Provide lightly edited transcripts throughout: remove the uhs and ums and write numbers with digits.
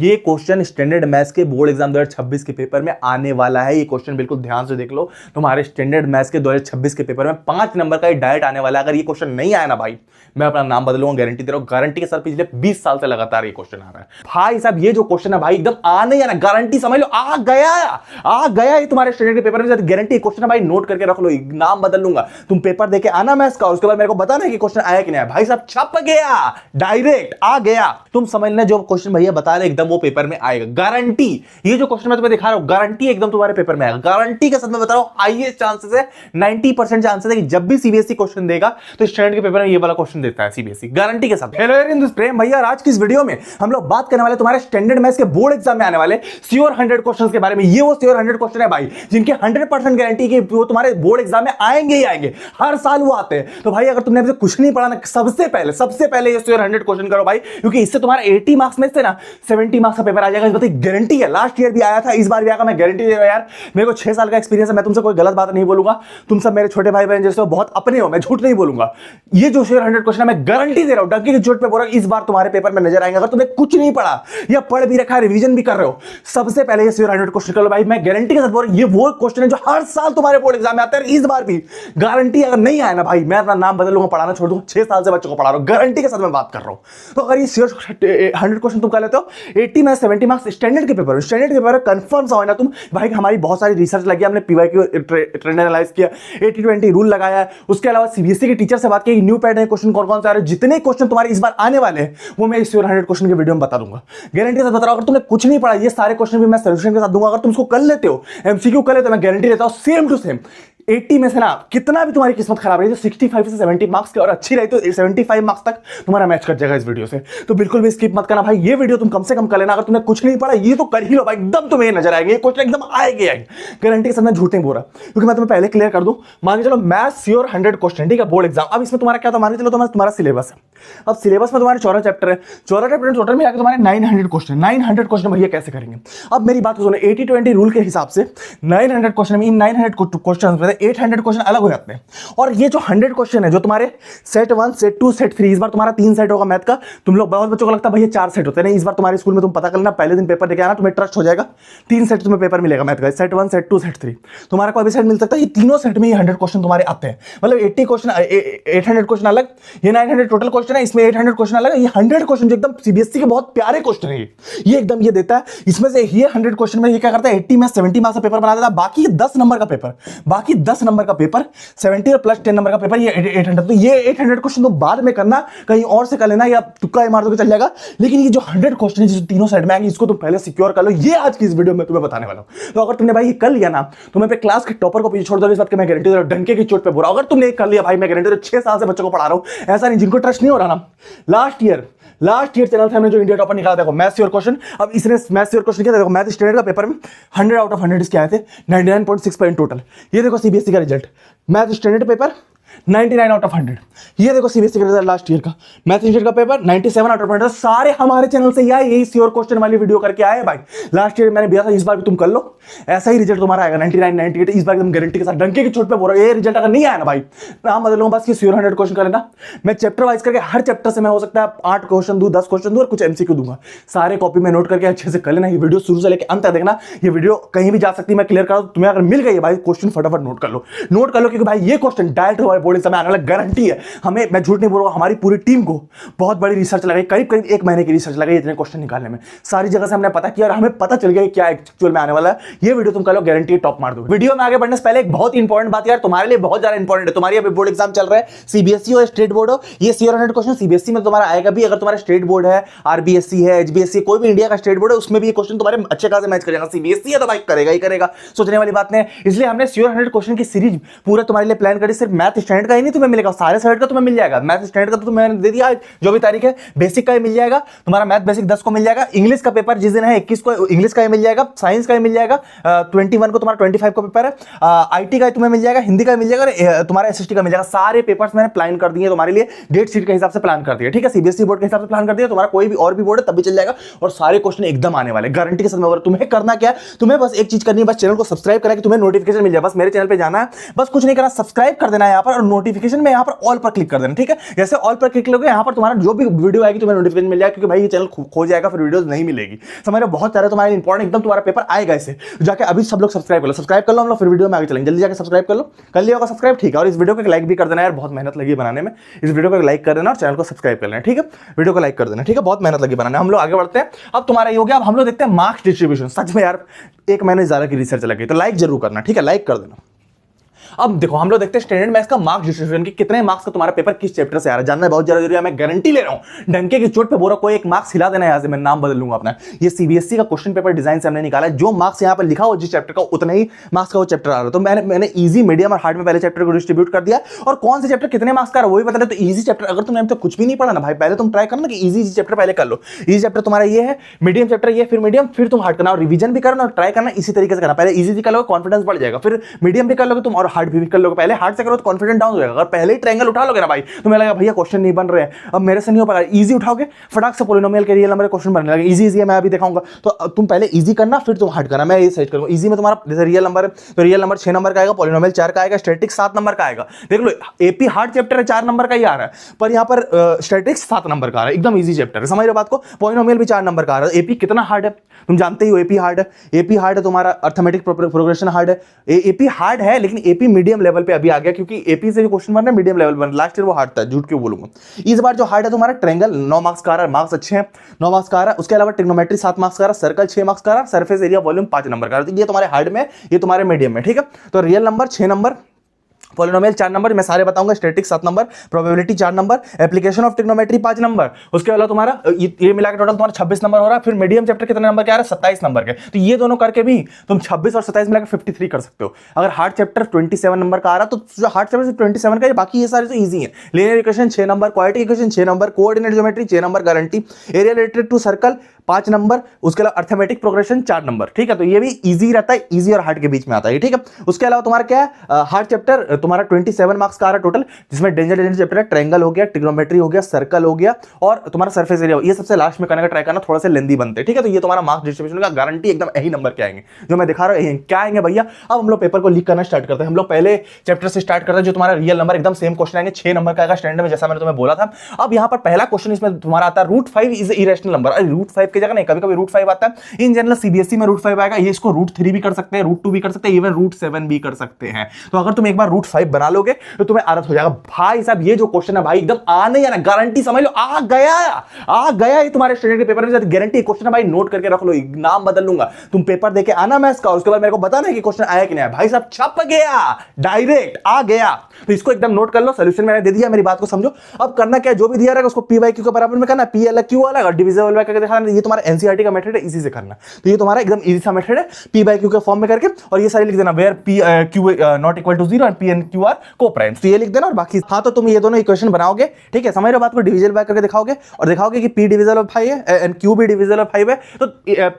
ये question standard maths के board exam 2026 के पेपर में आने वाला है। ये क्वेश्चन बिल्कुल ध्यान से देख लो, तुम्हारे स्टैंडर्ड मैथ्स के 2026 के पेपर में 5 नंबर का डायरेक्ट आने वाला है। अगर ये क्वेश्चन नहीं आया ना भाई, मैं अपना नाम बदलूंगा, गारंटी दे रहा हूं। गारंटी के साथ पिछले 20 साल से लगातार ये क्वेश्चन आ रहा है भाई साहब। ये जो क्वेश्चन है भाई एकदम आने या ना, गारंटी समझ लो आ गया ये तुम्हारे स्टैंडर्ड के पेपर में। गारंटी क्वेश्चन है भाई, नोट करके रख लो, नाम बदल लूंगा। तुम पेपर देके आना मैथ्स का, उसके बाद मेरे को बताना कि क्वेश्चन आया कि नहीं आया। भाई साहब छप गया, डायरेक्ट आ गया। तुम समझ लेना जो क्वेश्चन भैया बता रहे एकदम वो पेपर में आएगा, गारंटी। ये जो क्वेश्चन मैं तुम्हें दिखा रहा हूं गारंटी एकदम तुम्हारे पेपर में आएगा, गारंटी के साथ मैं बता रहा हूं। हाईएस्ट चांसेस है, 90% चांसेस है कि जब भी सीबीएसई क्वेश्चन देगा तो स्टैंडर्ड के पेपर में ये वाला क्वेश्चन देता है सीबीएसई, गारंटी के साथ। हेलो यार, प्रेम भैया, आज की इस वीडियो में हम लोग बात करने वाले तुम्हारे स्टैंडर्ड मैथ्स के बोर्ड एग्जाम में आने वाले श्योर 100 क्वेश्चंस के बारे में। ये वो श्योर 100 क्वेश्चन है भाई जिनके 100% गारंटी की वो तुम्हारे बोर्ड एग्जाम में आएंगे ही आएंगे, हर साल वो आते हैं। तो भाई अगर तुमने अभी कुछ नहीं पढ़ा ना, सबसे पहले ये श्योर 100 क्वेश्चन करो भाई, क्योंकि इससे तुम्हारा 80 मार्क्स में से ना 70 मार्क्स का पेपर आ जाएगा। इस बात की गारंटी है, लास्ट ईयर भी आया था, इस बार भी आएगा, मैं गारंटी दे रहा हूं यार। मेरे को 6 साल का एक्सपीरियंस है, मैं तुमसे कोई गलत बात नहीं बोलूंगा। तुम सब मेरे छोटे भाई बहन जैसे हो, बहुत अपने हो, मैं झूठ नहीं बोलूंगा। ये जो श्योर 100 क्वेश्चन है मैं गारंटी दे रहा हूं, डंकी की चोट पे बोल रहा हूं, इस बार तुम्हारे पेपर में नजर आएंगे। अगर तुमने कुछ नहीं पढ़ा या पढ़ भी रखा है, रिवीजन भी कर रहे हो, सबसे पहले ये श्योर 100 क्वेश्चन कर लो भाई। मैं गारंटी के साथ बोल रहा हूं, ये वो क्वेश्चन है जो हर साल तुम्हारे बोर्ड एग्जाम में आते हैं, इस बार भी गारंटी। अगर नहीं आया ना भाई, मैं अपना नाम बदल लूंगा, पढ़ाना छोड़ दूंगा। 6 साल से बच्चों को पढ़ा रहा हूं, गारंटी के साथ मैं बात कर रहा हूं। तो अगर ये श्योर 100 क्वेश्चन तुम कर लेते हो, 80 में 70 मार्क्स स्टैंडर्ड के पेपर कंफर्म सा हो ना तुम भाई। हमारी बहुत सारी रिसर्च लगी, हमने पीवाईक्यू ट्रेंड एनालाइज किया, 80-20 रूल लगाया है। उसके अलावा सीबीएसई के टीचर से बात की, न्यू पैटर्न क्वेश्चन कौन कौन से आ रहे हैं, जितने क्वेश्चन तुम्हारे इस बार आने वाले हैं वो मैं इस 100 क्वेश्चन के वीडियो में बता दूंगा, गारंटी के साथ बता रहा हूं। अगर तुमने कुछ नहीं पढ़ा, ये सारे क्वेश्चन भी मैं सॉल्यूशन के साथ दूंगा। अगर तुम इसको कर लेते हो, एमसीक्यू कर लेते हो, मैं गारंटी देता हूं सेम टू सेम 80 में से ना कितना भी तुम्हारी किस्मत खराब रही तो 65 से 70 मार्क्स के, और अच्छी रही तो 75 मार्क्स तक तुम्हारा मैच कर जाएगा इस वीडियो से। तो बिल्कुल भी स्किप मत करना भाई, ये वीडियो तुम कम से कम कर लेना। अगर तुमने कुछ नहीं पढ़ा ये तो कर ही लो भाई, एकदम तुम्हें नजर आएंगे, ये क्वेश्चन एकदम आएंगे गारंटी के साथ। मैं झूठ नहीं बोल रहा, क्योंकि मैं तुम्हें पहले क्लियर कर दूं। मान के चलो मैथ्स श्योर 100 क्वेश्चन, ठीक है, बोर्ड एग्जाम। अब इसमें तुम्हारा क्या था, मान के चलो तुम्हारा सिलेबस है। अब सिलेबस में तुम्हारे 14 चैप्टर है, 14 चैप्टर टोटल में तुम्हारे 900 क्वेश्चन भैया कैसे करेंगे। अब मेरी बात सुनो, 80-20 रूल के हिसाब से 900 क्वेश्चन में, इन 900 क्वेश्चन में 800 क्वेश्चन अलग हो जाते हैं। और ये जो 100 क्वेश्चन है जो तुम्हारे सेट 1, सेट 2, सेट 3, इस बार तुम्हारा 3 सेट होगा मैथ का। तुम लोग बहुत बच्चों को लगता है भैया 4 सेट होते हैं, नहीं, इस बार तुम्हारे स्कूल में तुम पता कर लेना, पहले दिन पेपर देके आना, तुम्हें ट्रस्ट हो जाएगा। 3 सेट तुम्हें पेपर मिलेगा मैथ का, सेट 1, सेट 2, सेट 3, तुम्हारा कोई भी सेट मिल सकता है। ये तीनों सेट में ये 100 क्वेश्चन तुम्हारे आते हैं, मतलब 80 क्वेश्चन, 800 क्वेश्चन अलग, ये 900 टोटल क्वेश्चन है, इसमें 800 क्वेश्चन अलग। ये 100 क्वेश्चन जो एकदम सीबीएसई के बहुत प्यारे क्वेश्चन है, ये एकदम ये देता है। इसमें से ये 100 क्वेश्चन में ये क्या करता है, 80 में 70 मार्क्स का पेपर बना देता है। बाकी 10 नंबर का पेपर, 70 और प्लस 10 नंबर का पेपर, ये 800। तो ये 800 क्वेश्चन तो बाद में करना, कहीं और से कर लेना, या तुक्का मार दो चल जाएगा। लेकिन ये जो 100 क्वेश्चन है जो तीनों साइड में आएंगे, इसको तुम पहले सिक्योर कर लो। ये आज की इस वीडियो में तुम्हें बताने वाला हूं। तो अगर तुमने भाई ये कर लिया ना, तो मैं अपने क्लास के टॉपर को पीछे छोड़ दो, इस बात की मैं गारंटी दे रहा हूं, डंके की चोट पे बोल रहा हूं। अगर तुमने कर लिया भाई, मैं गारंटी दे रहा हूं, 6 साल से बच्चों को पढ़ा रहा हूं, ऐसा नहीं जिनको ट्रस्ट नहीं हो रहा ना। लास्ट ईयर चैनल से हमने जो इंडिया टॉपर निकाला, देखो मैथ्स श्योर क्वेश्चन। अब इसने मैथ्स श्योर क्वेश्चन किया, देखो मैथ स्टैंडर्ड का पेपर में 100 आउट ऑफ 100 इसके आए थे, 99.6% टोटल। ये देखो सीबीएसई का result, math standard paper 99 out of 100। ये देखो सीबीएसई का रिजल्ट लास्ट ईयर का, मैथ स्टैंडर्ड का पेपर 97 आउट ऑफ 100। सारे हमारे चैनल से यही श्योर क्वेश्चन वाली वीडियो करके आए भाई। लास्ट ईयर मैंने दिया था, इस बार भी तुम कर लो, ऐसा ही रिजल्ट तुम्हारा आएगा 99, 98। इस बार एकदम गारंटी के साथ, डंके की चोट पे बोल रहा हूं। ये रिजल्ट अगर नहीं आया ना भाई, नाम बदलूंगा बस। ये श्योर 100 क्वेश्चन कर लेना, मैं चैप्टर वाइज करके हर चैप्टर से मैं हो सकता है 8 क्वेश्चन दूं, 10 क्वेश्चन दूं और कुछ एमसीक्यू दूंगा। सारे कॉपी में नोट करके अच्छे से कर लेना। ये वीडियो शुरू से लेकर अंत तक देखना, ये वीडियो कहीं भी जा सकती है, मैं क्लियर करा। तुम्हें अगर मिल गई है भाई क्वेश्चन, फटाफट नोट कर लो, क्योंकि भाई ये क्वेश्चन डायरेक्ट हमारे बोर्ड एग्जाम में आने वाला, गारंटी है। हमें, मैं झूठ नहीं बोल रहा हूं, हमारी पूरी टीम को बहुत बड़ी रिसर्च लगाई, करीब 1 महीने की रिसर्च लगाई इतने क्वेश्चन निकालने में। सारी जगह से हमने पता किया और हमें पता चल गया क्या एक्चुअल में आने वाला है। ये वीडियो तुम कर लो, गारंटी टॉप मार दो। वीडियो में आगे बढ़ने से पहले एक बहुत इंपॉर्टेंट बात यार, तुम्हारे लिए बहुत ज्यादा इंपॉर्टेंट है। तुम्हारी अभी बोर्ड एग्जाम चल रहा है, सीबीएसई हो स्टेट बोर्ड हो, ये श्योर 100 क्वेश्चन सीबीएसई में तुम्हारा आएगा भी। अगर तुम्हारा स्टेट बोर्ड है, आरबीएसई है, एचबीएसई, कोई भी इंडिया का स्टेट बोर्ड है, उसमें भी ये क्वेश्चन तुम्हारे अच्छे खासे मैच करेगा। सीबीएसई है तो भाई करेगा ही करेगा, सोचने वाली बात नहीं। इसलिए हमने श्योर 100 क्वेश्चन की सीरीज पूरा तुम्हारे लिए प्लान करी। सिर्फ मैथ स्टैंडर्ड का ही नहीं तुम्हें मिलेगा, सारे सब्जेक्ट का तुम्हें मिल जाएगा। मैथ स्टैंडर्ड का तो मैंने दे दिया, जो भी तारीख है, बेसिक का ही मिल जाएगा तुम्हारा, मैथ बेसिक 10 को मिल जाएगा। इंग्लिश का पेपर जिस दिन है 21 को इंग्लिश का ही मिल जाएगा, साइंस का ही मिल जाएगा, 21 को तुम्हारा 25 का पेपर है, आईटी का तुम्हें मिल जाएगा, हिंदी का मिल जाएगा, और तुम्हारा एसएसटी का मिल जाएगा। सारे पेपर्स मैंने प्लान कर दिए तुम्हारे लिए, डेट शीट के हिसाब से प्लान कर दिया, ठीक है। सीबीएसई बोर्ड के हिसाब से प्लान कर दिया, तुम्हारा कोई भी और भी बोर्ड है तब भी चल जाएगा, और सारे क्वेश्चन एकदम आने वाले गारंटी के साथ। मैं तुम्हें करना क्या है, तुम्हें बस एक चीज करनी है, बस चैनल को सब्सक्राइब करना है कि तुम्हें नोटिफिकेशन मिल जाए। बस मेरे चैनल पे जाना है, बस कुछ नहीं करना, सब्सक्राइब कर देना है यहाँ पर, तुम्हारा नोटिफिकेशन में यहाँ पर ऑल पर क्लिक कर देना, ठीक है। जैसे ऑल पर क्लिक करोगे यहाँ पर तुम्हारा जो भी वीडियो आएगी तुम्हें नोटिफिकेशन मिल जाएगा, क्योंकि भाई ये चैनल खो जाएगा, फिर वीडियोस नहीं मिलेगी। समझ रहे, बहुत सारे तुम्हारे इंपॉर्टेंट एकदम तुम्हारा पेपर आएगा इससे। जाके अभी सब लोग सब्सक्राइब कर लो हम लोग फिर वीडियो में आगे चलेंगे। जल्दी जाकर सब्सक्राइब कर लो, कर लिया होगा सब्सक्राइब, ठीक है। और इस वीडियो को लाइक भी कर देना यार, बहुत मेहनत लगी बनाने में। इस वीडियो को लाइक कर देना और चैनल को सब्सक्राइब कर लेना, ठीक है। वीडियो को लाइक कर देना, ठीक है, बहुत मेहनत लगी बनाने। हम लोग आगे बढ़ते हैं। अब तुम्हारा ये हो गया, अब हम लोग देखते हैं मार्क्स डिस्ट्रीब्यूशन। सच में यार एक महीने ज्यादा की रिसर्च लगी, तो लाइक जरूर करना, ठीक है, लाइक कर देना। अब देखो हम लोग देखते हैं स्टैंडर्ड मैथ्स का मार्क्स डिस्ट्रीब्यूशन की, कितने मार्क्स का तुम्हारा पेपर किस चैप्टर से आ रहा है, जानना बहुत जरूरी है। मैं गारंटी ले रहा हूं, डंके की चोट पे बोल रहा कोई एक मार्क्स हिला देना, यहां से मैं नाम बदल लूंगा अपना। ये सीबीएसई का क्वेश्चन पेपर डिजाइन से हमने निकाला है, जो मार्क्स यहां पर लिखा हो जिस चैप्टर का उतना ही मार्क्स का वो चैप्टर आ रहा है। तो मैंने इजी, मीडियम और हार्ड में पहले चैप्टर को डिस्ट्रीब्यूट कर दिया, और कौन से चैप्टर कितने मार्क्स का है वो भी बता दे। तो इजी चैप्टर अगर तुमने तो कुछ भी नहीं पढ़ा ना भाई, पहले तुम ट्राई करना कि इजी चैप्टर पहले कर लो। इजी चैप्टर तुम्हारा ये है, मीडियम चैप्टर ये, फिर मीडियम, फिर तुम हार्ड करना और रिवीजन भी करना और ट्राई करना इसी तरीके से करना। पहले इजी कर लोगे कॉन्फिडेंस बढ़ जाएगा, फिर मीडियम भी कर लोगे तुम और हार्ड भी कर लोगे। पहले हार्ड से करो तो कॉन्फिडेंस डाउन हो जाएगा। अगर पहले ही ट्रायंगल उठा लोगे ना भाई, तुम्हें लगा भैया क्वेश्चन नहीं बन रहे हैं, अब मेरे से नहीं हो पाएगा, इजी उठाओगे फटाक से पॉलिनोमियल के रियल नंबर के क्वेश्चन बनने लगे। इजी है, मैं अभी दिखाऊंगा। तो तुम पहले इजी करना फिर तुम हार्ड करना। मैं ये सेट करूंगा। इजी में तुम्हारा जैसे रियल नंबर है तो रियल नंबर 6 नंबर का आएगा, पॉलिनोमियल 4 का आएगा, स्टैटिस्टिक्स 7 नंबर का आएगा। देख लो एपी हार्ड चैप्टर है 4 नंबर का ही आ रहा है, पर यहाँ पर स्टैटिस्टिक्स 7 नंबर का आ रहा है, एकदम इजी चैप्टर है। समझ रहे बात को। पॉलिनोमियल भी 4 नंबर का आ रहा है। एपी कितना हार्ड है तुम जानते ही हो, एपी हार्ड है। एपी हार्ड है तुम्हारा, अर्थमेटिक प्रोग्रेशन हार्ड है। एपी हार्ड है लेकिन एपी मीडियम लेवल पे अभी आ गया, क्योंकि एपी से जो क्वेश्चन बन रहे मीडियम लेवल बन, लास्ट ईयर वो हार्ड था, झूठ क्यों बोलूंगा। इस बार जो हार्ड है तुम्हारा ट्रायंगल 9 मार्क्स का आ रहा है, मार्क्स अच्छे हैं, 9 मार्क्स का आ रहा है। उसके अलावा ट्रिग्नोमेट्री 7 मार्क्स का आ रहा है, सर्कल 6 मार्क्स का आ रहा है, सरफेस एरिया वॉल्यूम 5 नंबर का आ रहा है। ये तुम्हारे हार्ड में, ये तुम्हारे मीडियम में, ठीक है। तो real number 6 number, polynomial 4 number, मैं सारे बताऊंगा, statistics 7 number, probability 4 number, application of trigonometry 5 number. उसके अलावा तुम्हारा ये मिलाकर टोटल तुम्हारा 26 नंबर हो रहा है। फिर मीडियम चैप्टर कितने नंबर के आ रहा है, 27 नंबर के। तो ये दोनों करके भी तुम 26 और 27 मिलाकर 53 कर सकते हो। अगर हार्ड चैप्टर 27 नंबर का आ रहा तो जो हार्ड चैप्टर 27 का, बाकी ये सारे तो ईजी है। Linear equation 6 number, quadratic equation 6 number, coordinate geometry 6 number, guarantee, area related to circle 5 number, उसके अलावा अर्थमेटिक प्रोग्रेशन 4 नंबर, ठीक है। तो ये भी इजी रहता है, इजी और हार्ड के बीच में आता है, ठीक है। उसके अलावा तुम्हारा क्या है, हार्ड चैप्टर तुम्हारा 27 मार्क्स का आ रहा है टोटल, जिसमें डेंजर चैप्टर है, ट्रायंगल हो गया, ट्रिग्नोमेट्री हो गया, सर्कल हो गया और तुम्हारा सरफेस एरिया। ये सबसे लास्ट में करने का ट्राई करना, थोड़ा सा लेंदी बनते हैं, ठीक है। तो ये तुम्हारा मार्क्स डिस्ट्रीब्यूशन का गारंटी एकदम यही नंबर के आएंगे जो मैं दिखा रहा हूं। क्या आएंगे भैया, अब हम लोग पेपर को लीक करना स्टार्ट करते हैं। हम लोग पहले चैप्टर से स्टार्ट करते हैं, जो तुम्हारा रियल नंबर एकदम सेम क्वेश्चन आएंगे, 6 नंबर का आएगा स्टैंडर्ड में, जैसा मैंने तुम्हें बोला था। अब यहाँ पर पहला क्वेश्चन इसमें तुम्हारा आता है, √5 इज इरेशनल नंबर। अरे √5 की जगह नहीं, कभी कभी √5 आता है। इन जनरल सीबीएसई में √5 आएगा, ये इसको √3 भी कर सकते हैं, √2 भी कर सकते हैं, इवन √7 भी कर सकते हैं। तो अगर तुम एक बार √5 बना लोगे तो तुम्हें आदत हो जाएगा। भाई साहब ये जो क्वेश्चन है भाई एकदम आने या ना, गारंटी समझ लो, आ गया ये तुम्हारे स्टैंडर्ड के पेपर में, गारंटी क्वेश्चन है भाई, नोट करके रख लो, नाम बदल लूंगा। तुम पेपर देके आना मैथ्स का, उसके बाद मेरे को बताना कि क्वेश्चन आया कि नहीं आया। भाई साहब छप गया, डायरेक्ट आ गया। तो इसको एकदम नोट कर लो, सॉल्यूशन मैंने दे दिया, मेरी बात को समझो। अब करना क्या, जो भी दिया रहेगा उसको p/q के बराबर में करना, p अलग q अलग और डिविजिबल बाय करके दिखाना। ये तुम्हारा एनसीईआरटी का मेथड है, इसी से करना। तो ये तुम्हारा एकदम इजी सा मेथड है, p/q के फॉर्म में करके, और ये सारे लिख देना, where p/q not equal to 0 and p and q are coprimes. तो ये लिख देना और बाकी हाँ, तो तुम ये दोनों इक्वेशन बनाओगे, ठीक है, समझ रहे हो बात को, डिविजिबल बाय करके दिखाओगे और दिखाओगे कि p डिविजिबल ऑफ 5 है एंड q भी डिविजिबल ऑफ 5 है। तो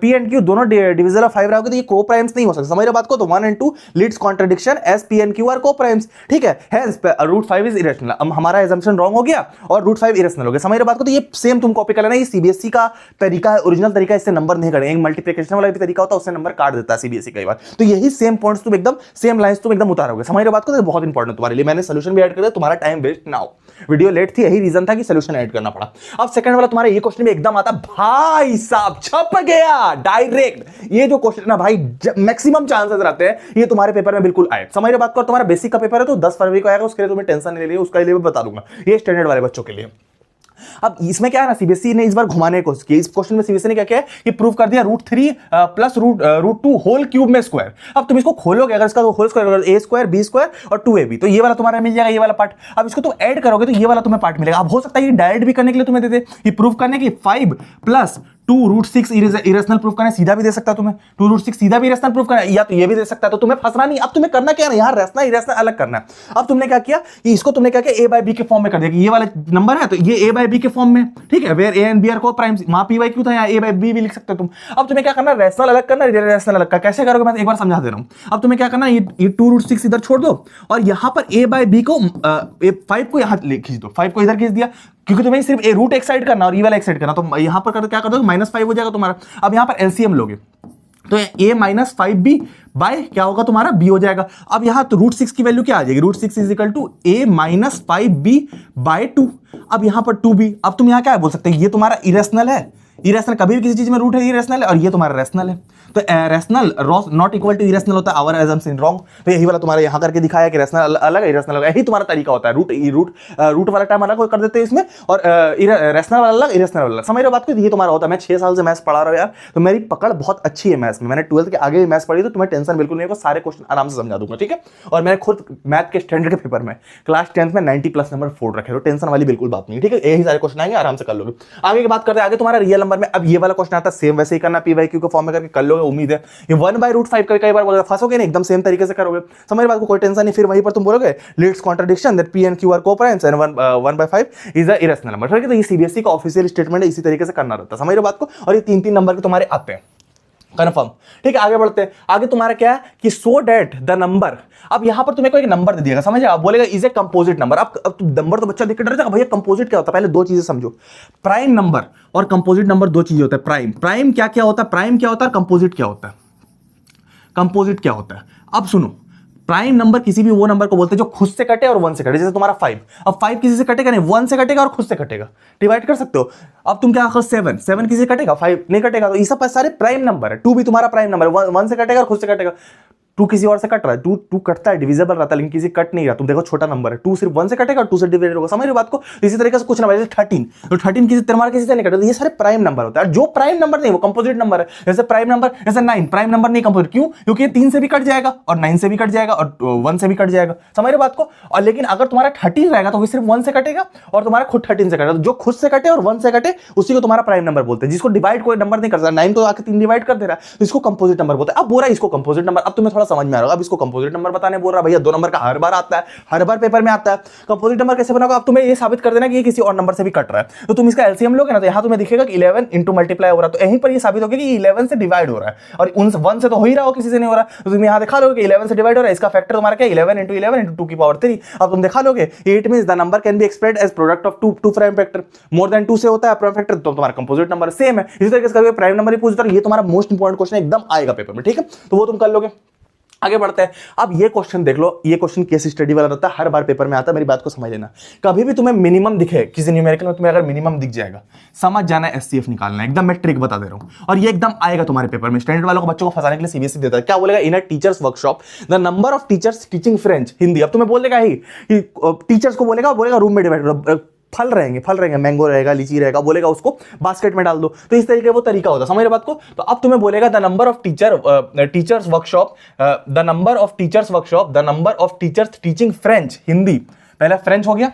p एंड q दोनों डिविजिबल ऑफ 5 रहोगे तो ये को-प्राइम्स नहीं हो सकते। समझ रहे हो बात को। तो 1 and 2 leads contradiction as p and q are coprimes, ठीक है। Hence √5 is irrational. अब हमारा assumption रॉन्ग हो गया और √5 इरेशनल हो गया। समझ रहे हो बात को। तो ये सेम तुम कॉपी कर लेना, ये सीबीएसई का तरीका है, ओरिजिनल तरीका, इससे नंबर नहीं करेंगे। एक मल्टीप्लिकेशन वाला भी तरीका होता है, उससे नंबर काट देता है सीबीएसई कई बार। तो यही सेम पॉइंट्स तुम एकदम, सेम लाइंस तुम एकदम उतारोगे। समझ रहे हो बात को। तो बहुत इंपॉर्टेंट तुम्हारे लिए, मैंने सोल्यूशन भी ऐड कर दिया, तुम्हारा टाइम वेस्ट ना हो। वीडियो लेट थी, यही रीजन था कि सोल्यूशन ऐड करना पड़ा। अब सेकंड वाला तुम्हारा ये क्वेश्चन भी एकदम आता, भाई साहब छप गया डायरेक्ट। ये जो क्वेश्चन ना भाई, मैक्सिमम चांसेस रहते हैं ये तुम्हारे पेपर में बिल्कुल आए। समझ रहे बात को। तुम्हारा बेसिक का पेपर है तो 10 फरवरी को आएगा, उसके लिए तुम्हें टेंशन नहीं ले, उसका लिए मैं बता दूंगा, ये स्टैंडर्ड वाले बच्चों के लिए। अब इसमें क्या है ना, सीबीएसई ने इस बार घुमाने की कोशिश की। इस क्वेश्चन में सीबीएसई ने क्या किया है कि प्रूव कर दिया √3 प्लस √2 होल क्यूब में स्क्वायर। अब तुम इसको खोलोगे, अगर इसका whole square, a square b square और 2ab, तो ये वाला तुम्हारा मिल जाएगा, ये वाला पार्ट। अब इसको तुम ऐड करोगे तो ये वाला तुम्हें पार्ट मिलेगा। अब हो सकता है ये डायरेक्ट भी करने के लिए तुम्हें दे दे, ये प्रूव करने के लिए 5 प्लस 2√6 इरेशनल प्रूफ करना, सीधा भी दे सकता है तुम्हें। 2√6 सीधा भी इरेशनल प्रूफ करना, या तो ये भी दे सकता है। तो तुम्हें फंसना नहीं। अब तुम्हें करना क्या है, यहां रेशनल इरेशनल अलग करना है। अब तुमने क्या किया, इसको तुमने क्या किया, a/b के फॉर्म में कर दिया कि ये वाला नंबर है तो ये a/b के फॉर्म में, ठीक है। Where a and b are coprimes, वहां p/q था, यहाँ a/b भी लिख सकते हो तुम। अब तुम्हें क्या करना, रेशनल अलग करना, इरेशनल अलग करना। कैसे करोगे मैं एक बार समझा दे रहा हूं। अब तुम्हें क्या करना, ये 2√6 इधर छोड़ दो और यहां पर a/b को 5 को यहां खींच दो, 5 को इधर खींच दिया, क्योंकि तुम्हें सिर्फ रूट एक साइड करना और ये वाला एक साइड करना। तो यहां पर क्या कर दोगे, -5 हो जाएगा तुम्हारा। अब यहां पर एलसीएम लोगे, तो a माइनस 5b बाय क्या होगा तुम्हारा b हो जाएगा। अब यहां तो √6 की वैल्यू क्या आ जाएगी, √6 is equal to a minus 5b by 2। अब यहां पर 2b, अब तुम यहां क्या बोल सकते हैं, ये तुम्हारा इरेशनल है, इरेशनल कभी भी किसी चीज में रूट है इरेशनल है, और ये तुम्हारा रेशनल है। तो rational not equal to irrational होता है, आवर असम्पशन रॉन्ग। तो यही वाला तुम्हारा यहां करके दिखाया कि रेशनल अलग है इरेशनल अलग, यही तुम्हारा तरीका होता है। रूट वाला टाइम अलग कर देते हैं इसमें, और रेशनल वाला अलग इरेशनल वाला अलग। समझ रहे हो बात को, ये तुम्हारा होता है। मैं 6 साल से मैथ्स पढ़ा रहा हूं यार, तो मेरी पकड़ बहुत अच्छी है मैथ्स में। मैंने 12th के आगे मैथ्स पढ़ी, तो तुम्हें टेंशन बिल्कुल नहीं होगा, सारे क्वेश्चन आराम से समझा दूंगा, ठीक है। और मैंने खुद मैथ के स्टैंडर्ड के पेपर में क्लास 10th में 90+ नंबर फोड़ रखे, तो टेंशन वाली बिल्कुल बात नहीं, ठीक है। यही सारे क्वेश्चन आएंगे, आराम से कर लोगे। आगे की बात करते हैं, आगे तुम्हारा रियल नंबर में अब ये वाला क्वेश्चन आता है, सेम वैसे ही करना, पी वाई क्यू को फॉर्म में करके कर लोगे, उम्मीद है। ये 1/√5 कई बार बोलोगे, फंसोगे नहीं, एकदम सेम तरीके से करोगे। समझ बात को, कोई टेंशन नहीं। फिर वहीं पर तुम बोलोगे leads contradiction that p and q are co-parents and 1/5 is a irrational number, ठीक है। तो ये सीबीएसई का ऑफिशियल स्टेटमेंट है, इसी तरीके से करना रहता है। समझ रहे बात को, और ये 3-3 नंबर के तुम्हारे आते हैं कन्फर्म, ठीक है। आगे बढ़ते हैं, आगे तुम्हारा क्या है कि सो डेट द नंबर, अब यहां पर तुम्हें कोई एक नंबर दे दिएगा, समझ, आप बोलेगा इज ए कंपोजिट नंबर। अब नंबर तो बच्चा देख के डर जाएगा, भैया कंपोजिट क्या होता है। पहले दो चीजें समझो, प्राइम नंबर और कंपोजिट नंबर दो चीजें होता है। प्राइम क्या क्या होता है, प्राइम क्या होता है, कंपोजिट क्या होता है, कंपोजिट क्या होता है। अब सुनो, प्राइम नंबर किसी भी वो नंबर को बोलते हैं जो खुद से कटे और 1 से कटे। जैसे तुम्हारा 5, अब 5 किसी से कटेगा नहीं, 1 से कटेगा और खुद से कटेगा, डिवाइड कर सकते हो। अब तुम क्या 7 किसी से कटेगा, 5 नहीं कटेगा। तो ये सब सारे प्राइम नंबर है। 2 भी तुम्हारा प्राइम नंबर है, 1 से कटेगा और खुद से कटेगा। 2 किसी और से कट रहा है, 2 कटता है, डिविजिबल रहता है, लेकिन किसी कट नहीं रहा। तुम देखो छोटा नंबर है, 2 सिर्फ 1 से कटेगा और 2 से डिवाइड होगा। समझ रहे हो बात को। इसी तरीके से कुछ नंबर जैसे 13, तो 13 किसी तुम्हारा किसी से नहीं कटेगा। तो ये सारे प्राइम नंबर होता है। जो प्राइम नंबर नहीं वो कंपोजिट नंबर है। जैसे प्राइम नंबर, जैसे 9 प्राइम नंबर नहीं कंपोजिट, क्यों? क्योंकि ये 3 से भी कट जाएगा और 9 से भी कट जाएगा और 1 से भी कट जाएगा। समझ रहे हो बात को। और लेकिन अगर तुम्हारा 13 रहेगा तो वो सिर्फ 1 से कटेगा और तुम्हारा खुद 13 से कटेगा। तो जो खुद से कटे और 1 से कटे उसी को तुम्हारा प्राइम नंबर बोलते हैं। जिसको डिवाइड कोई नंबर नहीं कर सकता, 9 तो आके 3 डिवाइड कर दे रहा है, तो इसको कंपोजिट नंबर बोलते हैं। अब बोल रहा है इसको कंपोजिट नंबर, अब तुम्हें थोड़ा समझ में आ रहा होगा। अब इसको कंपोजिट नंबर बताने बोल रहा, भैया 2 नंबर का हर बार आता है, हर बार पेपर में आता है। कंपोजिट नंबर कैसे बनाओगे, अब तुम्हें ये साबित कर देना कि ये किसी और नंबर से भी कट रहा है। तो तुम इसका एलसीएम लोगे ना, तो यहां तुम्हें दिखेगा कि 11 इंटू मल्टीप्लाई हो रहा है। तो यहीं पर ये साबित होगा कि 11 से डिवाइड हो रहा है, और उन 1 से तो हो ही रहा हो, किसी से नहीं हो रहा। तो तुम यहां दिखा लोगे कि 11 से डिवाइड हो रहा है। इसका फैक्टर तुम्हारा क्या है, 11 इंटू 11 इंटू 2 की पावर 3। अब तुम दिखा लोगे 8 means the number can be expressed as product of two prime factor. More than 2 से होता है प्राइम फैक्टर, तो तुम्हारा कंपोजिट नंबर सेम है। इसी तरीके से प्राइम नंबर ही पूछता है। ये तुम्हारा मोस्ट इंपॉर्टेंट क्वेश्चन एकदम आएगा पेपर में, ठीक है। तो वो तुम कर लोगे। आगे बढ़ते हैं। अब ये क्वेश्चन देख लो, ये क्वेश्चन केस स्टडी वाला रहता है, हर बार पेपर में आता है। मेरी बात को समझ लेना, कभी भी तुम्हें मिनिमम दिखे किसी न्यूमेरिकल में, तुम्हें अगर मिनिमम दिख जाएगा, समझ जाना है एचसीएफ निकालना है। एकदम मैं ट्रिक बता दे रहा हूं, और ये एकदम आएगा तुम्हारे पेपर में। स्टैंडर्ड वालों को, बच्चों को फंसाने के लिए सीबीएसई देता है। क्या बोलेगा, in a teachers workshop the number of teachers teaching French Hindi. अब तुम्हें बोलेगा ही कि टीचर्स को बोलेगा रूम में डिवाइड, फल रहेंगे, मैंगो रहेगा, लीची रहेगा, बोलेगा उसको बास्केट में डाल दो। तो इस तरीके वो तरीका होता है, समझ रहे बात को। तो अब तुम्हें बोलेगा the number of teachers workshop, the number of teachers teaching French Hindi. पहला फ्रेंच हो गया,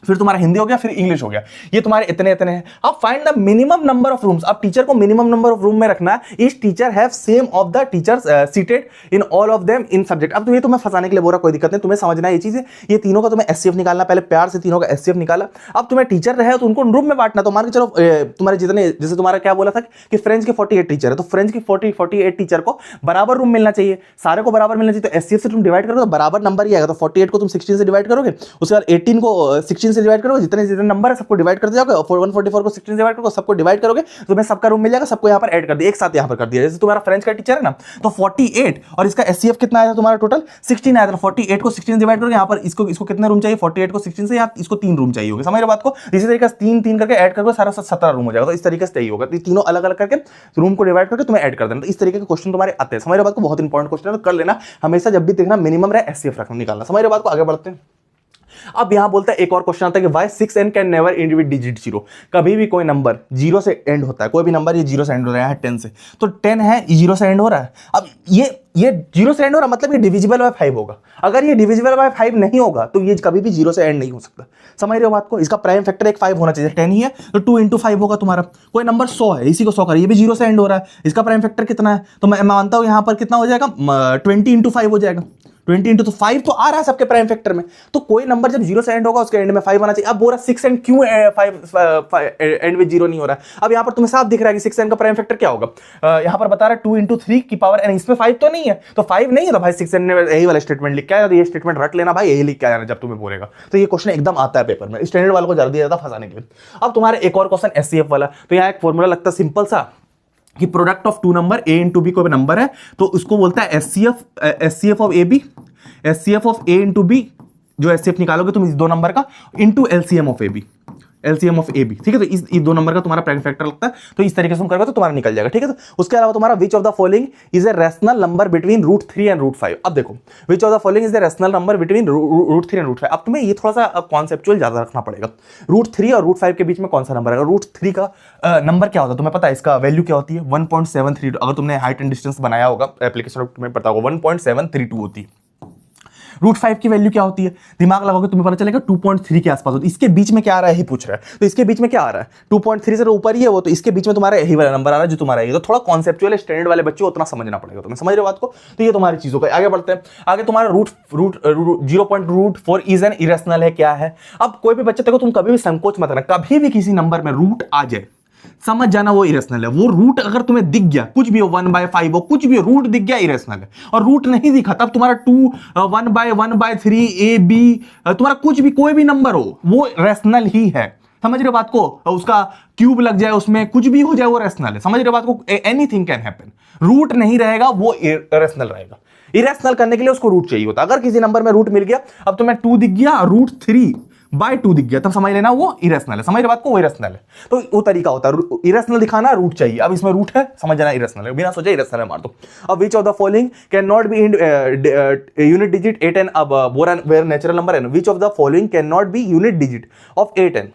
फिर तुम्हारा हिंदी हो गया, फिर इंग्लिश हो गया। ये तुम्हारे इतने हैं। अब find the minimum number of rooms. अब टीचर को मिनिमम नंबर ऑफ रूम में रखना है। Each teacher have same of the teachers seated in all of them in subject. अब तो ये तुम्हें फंसाने के लिए बोल रहा, कोई दिक्कत नहीं, तुम्हें समझना है ये चीजें। ये तीनों का तुम्हें एचसीएफ निकालना, पहले प्यार से तीनों का एचसीएफ निकाला। अब तुम्हें टीचर रहे तो उनको रूम में बांटना। तो मान के चलो तुम्हारे जितने, जैसे तुम्हारा क्या बोला था कि फ्रेंच के 48 टीचर है, तो फ्रेंच की 48 टीचर को बराबर रूम मिलना चाहिए, सारे को बराबर मिलना चाहिए। तो एचसीएफ से तुम डिवाइड करोगे तो बराबर नंबर ही आएगा। तो 48 को तुम 16 से डिवाइड करोगे, उसके बाद 18 को 16 से डिवाइड करोगे, जितने नंबर है सबको डिवाइड कर जाओगे, और 144 को 16 से डिवाइड करोगे, सबको डिवाइड करोगे, तो तुम्हें सबका रूम मिल जाएगा। सबको यहां पर ऐड कर दिया, एक साथ यहां पर कर दिया। जैसे तुम्हारा फ्रेंच का टीचर है ना, तो 48 और इसका एचसीएफ कितना आया था तुम्हारा, टोटल 16 आया था। 48 को 16 से डिवाइड करोगे, यहां पर इसको कितने रूम चाहिए, 48 को 16 से, यहां इसको 3 रूम चाहिए होगा। समझ रहे बात को। इसी तरीके से 3 करके ऐड करके सारा 17 रूम हो जाएगा। तो इस तरीके से चाहिए होगा। तो तीनों अलग अलग करके रूम को डिवाइड करके तुम्हें ऐड कर देना। तो इस तरीके के क्वेश्चन तुम्हारे आते हैं। समझ रहे बात को, बहुत इंपॉर्टेंट क्वेश्चन है, तो कर लेना हमेशा। जब भी देखना मिनिमम रहे एचसीएफ रखना, निकालना। समझ रहे बात को। आगे बढ़ते हैं। अब यहां बोलता है, एक और क्वेश्चन आता है कि why 6n can never end with digit 0। कभी भी कोई नंबर 0 से एंड होता है, कोई भी नंबर ये 0 से एंड हो रहा है 10 से, तो 10 है 0 से एंड हो रहा है। अब ये 0 से एंड हो रहा, मतलब ये डिविजिबल बाय 5 होगा। अगर ये डिविजिबल बाय 5 नहीं होगा तो ये कभी भी 0 से एंड नहीं हो सकता। समझ रहे हो बात को। इसका प्राइम फैक्टर एक 5 होना चाहिए। 10 ही है तो 2 इंटू 5 होगा तुम्हारा। कोई नंबर 100 है, इसी को 100 कर, ये भी 0 से एंड हो रहा है, इसका प्राइम फैक्टर कितना है, तो मैं मानता हूं यहां पर कितना हो जाएगा, 20 इंटू 5 हो जाएगा। 20 इंटू तो 5 तो आ रहा है सबके प्राइम फैक्टर में। तो कोई नंबर जब 0 से एंड होगा उसके एंड में 5 आना चाहिए। अब बोल रहा 6n क्यों 5 एंड विद 0 नहीं हो रहा है। अब यहां पर तुम्हें साफ दिख रहा है कि 6n का प्राइम फैक्टर क्या होगा। यहां पर बता रहा है 2 इंटू 3 की पावर n, इसमें 5 तो नहीं है, तो 5 नहीं है, तो भाई 6n ने यही वाला स्टेटमेंट लिख के आया। ये स्टेटमेंट रट लेना भाई, यही लिख के आना जब तुम्हें बोलेगा। तो ये क्वेश्चन एकदम आता है पेपर में, स्टैंडर्ड वालों को जल्दी ज्यादा फंसाने के लिए। अब तुम्हारे एक और क्वेश्चन एचसीएफ वाला। तो यहाँ एक फॉर्मूला लगता है सिंपल सा, कि product of two number A into B कोई नंबर है तो उसको बोलता है HCF of A B, HCF of A into B, जो एचसीएफ निकालोगे तुम इस दो नंबर का into LCM of A B, LCM of A B, ठीक है। तो इस दो नंबर का तुम्हारा प्राइम फैक्टर लगता है, तो इस तरीके से तुम करोगे तो तुम्हारा निकल जाएगा, ठीक है। तो उसके अलावा तुम्हारा which of the following is a rational number between √3 and √5। अब देखो which of the following is a rational number between √3 and √5। अब तुम्हें ये थोड़ा सा कॉन्सेप्चुअल ज्यादा रखना पड़ेगा। √3 और √5 के बीच में कौन सा नंबर है? √3 का नंबर क्या होता है तुम्हें पता है? इसका वैल्यू क्या होती है? 1.732। अगर तुमने हाइट एंड डिस्टेंस बनाया होगा एप्लीकेशन में तुम्हें पता होगा 1.732 होती है। √5 की वैल्यू क्या होती है? दिमाग लगाओगे तुम्हें पता चलेगा 2.3 के आसपास होती है। इसके बीच में क्या आ रहा है? यही पूछ रहा है। तो इसके बीच में क्या आ रहा है? 2.3 से ऊपर ही है वो, तो इसके बीच में तुम्हारा यही वाला नंबर आ रहा है जो तुम्हारा है। तो थोड़ा कॉन्सेप्चुअल स्टैंडर्ड वाले बच्चों को उतना समझना पड़ेगा। तुम्हें समझ रहे हो बात को? तो ये तुम्हारी चीजों का आगे बढ़ते हैं। आगे तुम्हारा 0.4 इज एन इरेशनल है, क्या है? अब कोई भी बच्चे देखो तुम कभी भी संकोच मत करना, कभी भी किसी नंबर में रूट आ जाए समझ जाना वो इरेशनल है। वो रूट अगर तुम्हें दिख गया, कुछ भी हो 1/5 हो, कुछ भी रूट दिख गया इरेशनल है। और रूट नहीं दिखा तब तुम्हारा 2 1/1/3 ए बी तुम्हारा कुछ भी कोई भी नंबर हो वो रैशनल ही है। समझ रहे हो बात को? उसका क्यूब लग जाए उसमें कुछ भी हो जाए वो रैशनल है। समझ रहे हो बात को? Anything can happen. रूट नहीं रहेगा वो इरेशनल रहेगा। इरेशनल करने के लिए उसको रूट चाहिए होता। अगर किसी नंबर में रूट मिल गया, अब तुम्हें 2 दिख गया, √3/2 दिख गया, तब समझ लेना वो इरेशनल है। समझ रहे बात को? वो इरेशनल है। तो वो तरीका होता है इरेशनल दिखाना, रूट चाहिए। अब इसमें रूट है, समझ जाना इरेशनल है, बिना सोचे इरेशनल है मार दो। अब which of the following can not be unit digit 8 10। अब वेयर नेचुरल नंबर है, which of the following can not be unit digit of 8 10।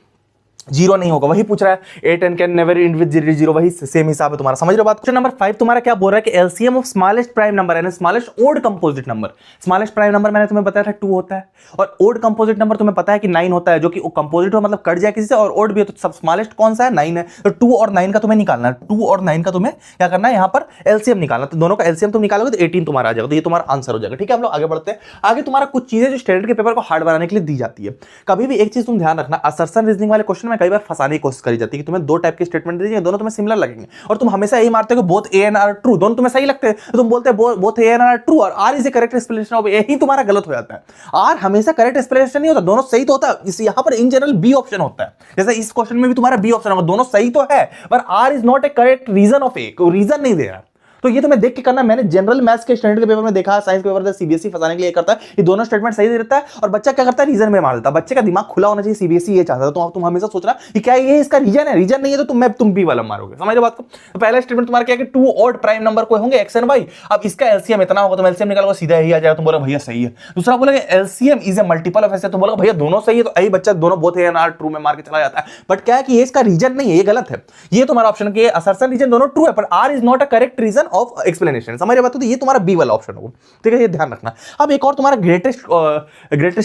0 नहीं होगा, वही पूछ रहा है। 8 10 कैन नेवर एंड विद 0, वही सेम हिसाब है तुम्हारा। समझ रहे हो बात? क्वेश्चन नंबर 5 तुम्हारा क्या बोल रहा है कि LCM of smallest prime number है, smallest odd composite number. Smallest prime number मैंने तुम्हें बताया था 2 होता है, और ओड कंपोजिट नंबर तुम्हें पता है कि 9 होता है, जो कि कंपोजिट हो मतलब कट जाए किसी से, और ओड भी हो। तो सब स्मॉलेस्ट कौन सा है? 9 है। तो 2 और 9 का तुम्हें निकालना है। 2 और 9 का तुम्हें क्या करना है? यहाँ पर एलसीएम निकालना। तो दोनों का एलसीएम तुम निकालोगे तो 18 तुम्हारा आ जाएगा। तो ये तुम्हारा आंसर हो जाएगा, ठीक है। हम लोग आगे बढ़ते हैं। आगे तुम्हारा कुछ चीजें जो स्टैंडर्ड के पेपर को हार्ड बनाने के लिए दी जाती है। कभी भी एक चीज तुम ध्यान रखना, असर्शन रीजनिंग वाले क्वेश्चन में कई बार फंसाने की करी जाती है कि तुम्हें 2 टाइप के स्टेटमेंट दे दिए, दोनों तुम्हें सिमिलर लगेंगे, और तुम हमेशा यही मारते हो कि both A and R true, दोनों तुम्हें सही लगते हैं, तो तुम बोलते हैं both A and R true और R is a correct explanation of A. ही तुम्हारा गलत हो जाता है। आर हमेशा करेक्ट एक्सप्लेनेशन नहीं होता, दोनों सही तो होता है। इस यहां पर इन जनरल बी ऑप्शन होता है, जैसे इस क्वेश्चन में भी तुम्हारा बी ऑप्शन होगा, दोनों सही तो है, पर R is not a correct reason of A, रीजन नहीं दे रहा। तो ये तुम्हें देख के करना। मैंने जनरल मैथ्स के स्टैंडर्ड के पेपर में देखा है, साइंस के पेपर में सीबीएसई फंसाने के लिए करता है, ये दोनों स्टेटमेंट सही देता है और बच्चा क्या करता है? रीजन में मार देता है। बच्चे का दिमाग खुला होना चाहिए, सीबीएसई ये चाहता है। तो तुम हमेशा सोचना कि क्या ये इसका रीजन है, रीजन नहीं है तो तुम बी वाला मारोगे। समझ रहे बात को? तो पहला स्टेटमेंट तुम्हारा क्या है कि 2 ऑड प्राइम नंबर कोई होंगे एक्स एंड वाई, अब इसका एलसीएम इतना होगा, तो एलसीएम निकालोगे सीधा यही आ जाएगा, तुम बोलो भैया सही है। दूसरा बोलोगे LCM is a multiple of ऐसे, तो बोलोगे भैया दोनों सही है, तो यही बच्चा दोनों both A and R true में मार के चला जाता है। बट क्या है कि ये इसका रीजन नहीं है, ये गलत है। ये तुम्हारा ऑप्शन के असर्शन रीजन दोनों ट्रू है, पर R is not a correct reason of explanation. समझ रहे बात? तो ये तुम्हारा बी वाला ऑप्शन होगा, ठीक है, ये ध्यान रखना। अब एक और तुम्हारा ग्रेटेस्ट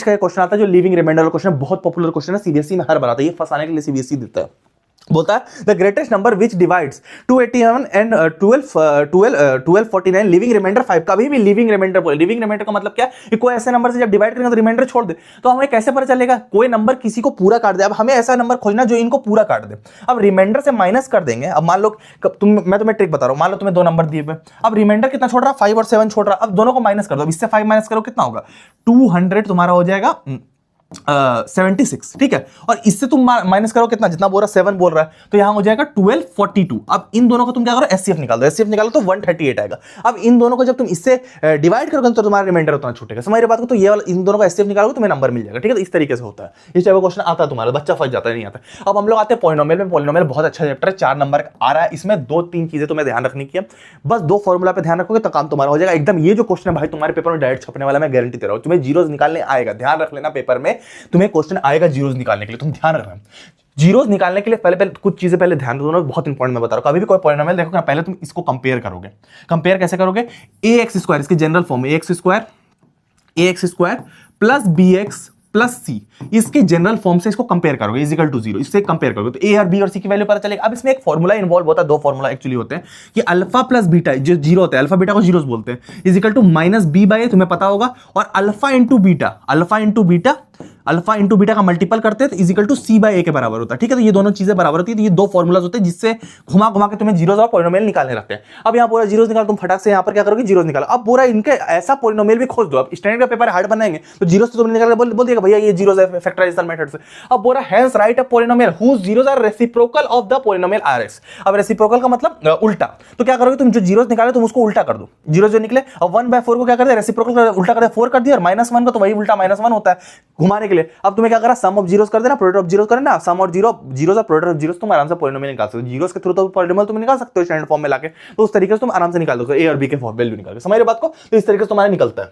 का क्वेश्चन आता है, जो लिविंग रिमाइंडर वाला क्वेश्चन है, बहुत पॉपुलर क्वेश्चन है, सीबीएसई में हर बार आता है, ये फंसाने के लिए सीबीएसई देता है। बोलता है the greatest number which divides 281 and 1249 leaving remainder 5। कभी भी लिविंग रिमाइंडर बोले, लिविंग रिमाइंडर का मतलब क्या है कि कोई ऐसे नंबर से जब डिवाइड करेंगे तो रिमाइंडर छोड़ दे, तो हमें कैसे पता चलेगा? कोई नंबर किसी को पूरा काट दे। अब हमें ऐसा नंबर खोजना जो इनको पूरा काट दे। अब रिमाइंडर से माइनस कर देंगे। अब मान लो मैं तुम्हें ट्रिक बता रहा हूं, मान लो तुम्हें 2 नंबर दिए हुए, अब रिमाइंडर कितना छोड़ रहा? 5 और 7 छोड़ रहा। अब दोनों को माइनस कर दो। अब इससे 5 माइनस करो, कितना होगा? 200 तुम्हारा हो जाएगा 76, ठीक है। और इससे तुम माइनस करो कितना? जितना बोल रहा 7 बोल रहा है, तो यहां हो जाएगा 1242। अब इन दोनों को तुम क्या करो? एचसीएफ निकाल दो। एचसीएफ निकालो तो 138 आएगा। अब इन दोनों को जब तुम इससे डिवाइड करोगे तो तुम्हारा रिमाइंडर उतना छूटेगा। समझ रहे बात को? तो ये वाला इन दोनों का एचसीएफ निकालोगे तुम्हें नंबर मिल जाएगा, ठीक है। तो इस तरीके से होता है। इस टाइप का क्वेश्चन आता है तुम्हारा, बच्चा फंस जाता है, नहीं आता। अब हम लोग आते हैं पॉलिनोमियल में। पॉलिनोमियल बहुत अच्छा चैप्टर है, 4 नंबर आ रहा है। इसमें 2-3 चीजें तुम्हें ध्यान रखनी है, बस 2 फॉर्मूला पे ध्यान रखोगे तो काम तुम्हारा हो जाएगा एकदम। ये जो क्वेश्चन है भाई तुम्हारे पेपर में डायरेक्ट छपने वाला, मैं गारंटी दे रहा हूं। तुम्हें जीरोस निकालने आएगा, ध्यान रख लेना। पेपर में तुम्हें क्वेश्चन आएगा जीरोस निकालने के लिए, तुम ध्यान रखना। जीरोस निकालने के लिए पहले कुछ चीजें पहले ध्यान दो, बहुत इंपॉर्टेंट मैं बता रहा हूं। कभी भी कोई पॉलिनोमियल देखोगे ना, पहले तुम इसको कंपेयर करोगे। कंपेयर कैसे करोगे? ax² इसकी general form ax² plus bx plus c, इसके जनरल फॉर्म से इसको कंपेयर करोगे, इजिकल टू 0, इससे कंपेयर करोगे तो ए और बी और सी की वैल्यू पता चलेगा। अब इसमें एक फॉर्मूला इन्वॉल्व होता है, 2 फॉर्मूला एक्चुअली होते हैं कि अल्फा प्लस बीटा, जो 0 होता है, अल्फा बीटा को जीरोस बोलते हैं, इजिकल टू -b/a, तुम्हें पता होगा, और alpha into beta alpha into beta का मल्टीपल करते हैं तो is equal to C by a के बराबर होता है। ठीक है, तो ये दोनों चीजें बराबर होती है। तो ये दो फॉर्मुलाज होते हैं जिससे घुमा घुमा के तुम्हें जीरोस और पॉलिनोमियल निकालने रहते हैं। अब यहाँ पूरा जीरोस निकालो, तुम फटाक से यहाँ पर क्या करोगे, जीरोस निकालो। अब पूरा इनके ऐसा पॉलिनोमियल भी खोज दो। अब स्टैंडर्ड का पेपर हार्ड बनाएंगे तो जीरोस तो तुमने निकाल के बोल दिया भैया ये जीरोस है फैक्टराइजेशन मेथड से। अब पूरा hence write a polynomial whose zeros are reciprocal of the polynomial RX. अब रेसिप्रोकल का मतलब उल्टा, तो क्या करोगे तुम, जो जीरोस निकाले तुम उसको उल्टा कर दो। जीरोस जो निकले अब 1/4 को क्या कर दिया, रेसिप्रोकल उल्टा कर दिया, 4 कर दिया, और -1 को तो वही उल्टा -1 होता है घुमाने के लिए। अब तुम्हें क्या करा, सम ऑफ जीरोस कर देना, प्रोडक्ट ऑफ जीरोस करना, सम और जीरोस और प्रोडक्ट ऑफ जीरोस, तुम आराम से पॉलिनोमियल निकाल सकते हो। जीरोस के थ्रू तो पॉलिनोमियल तुम निकाल सकते हो स्टैंडर्ड फॉर्म में लाके, तो उस तरीके से तुम आराम से निकाल सकते हो ए और बी के वैल्यू निकाल के। समझ रहे बात को, तो इस तरीके से तुम्हारा निकलता है।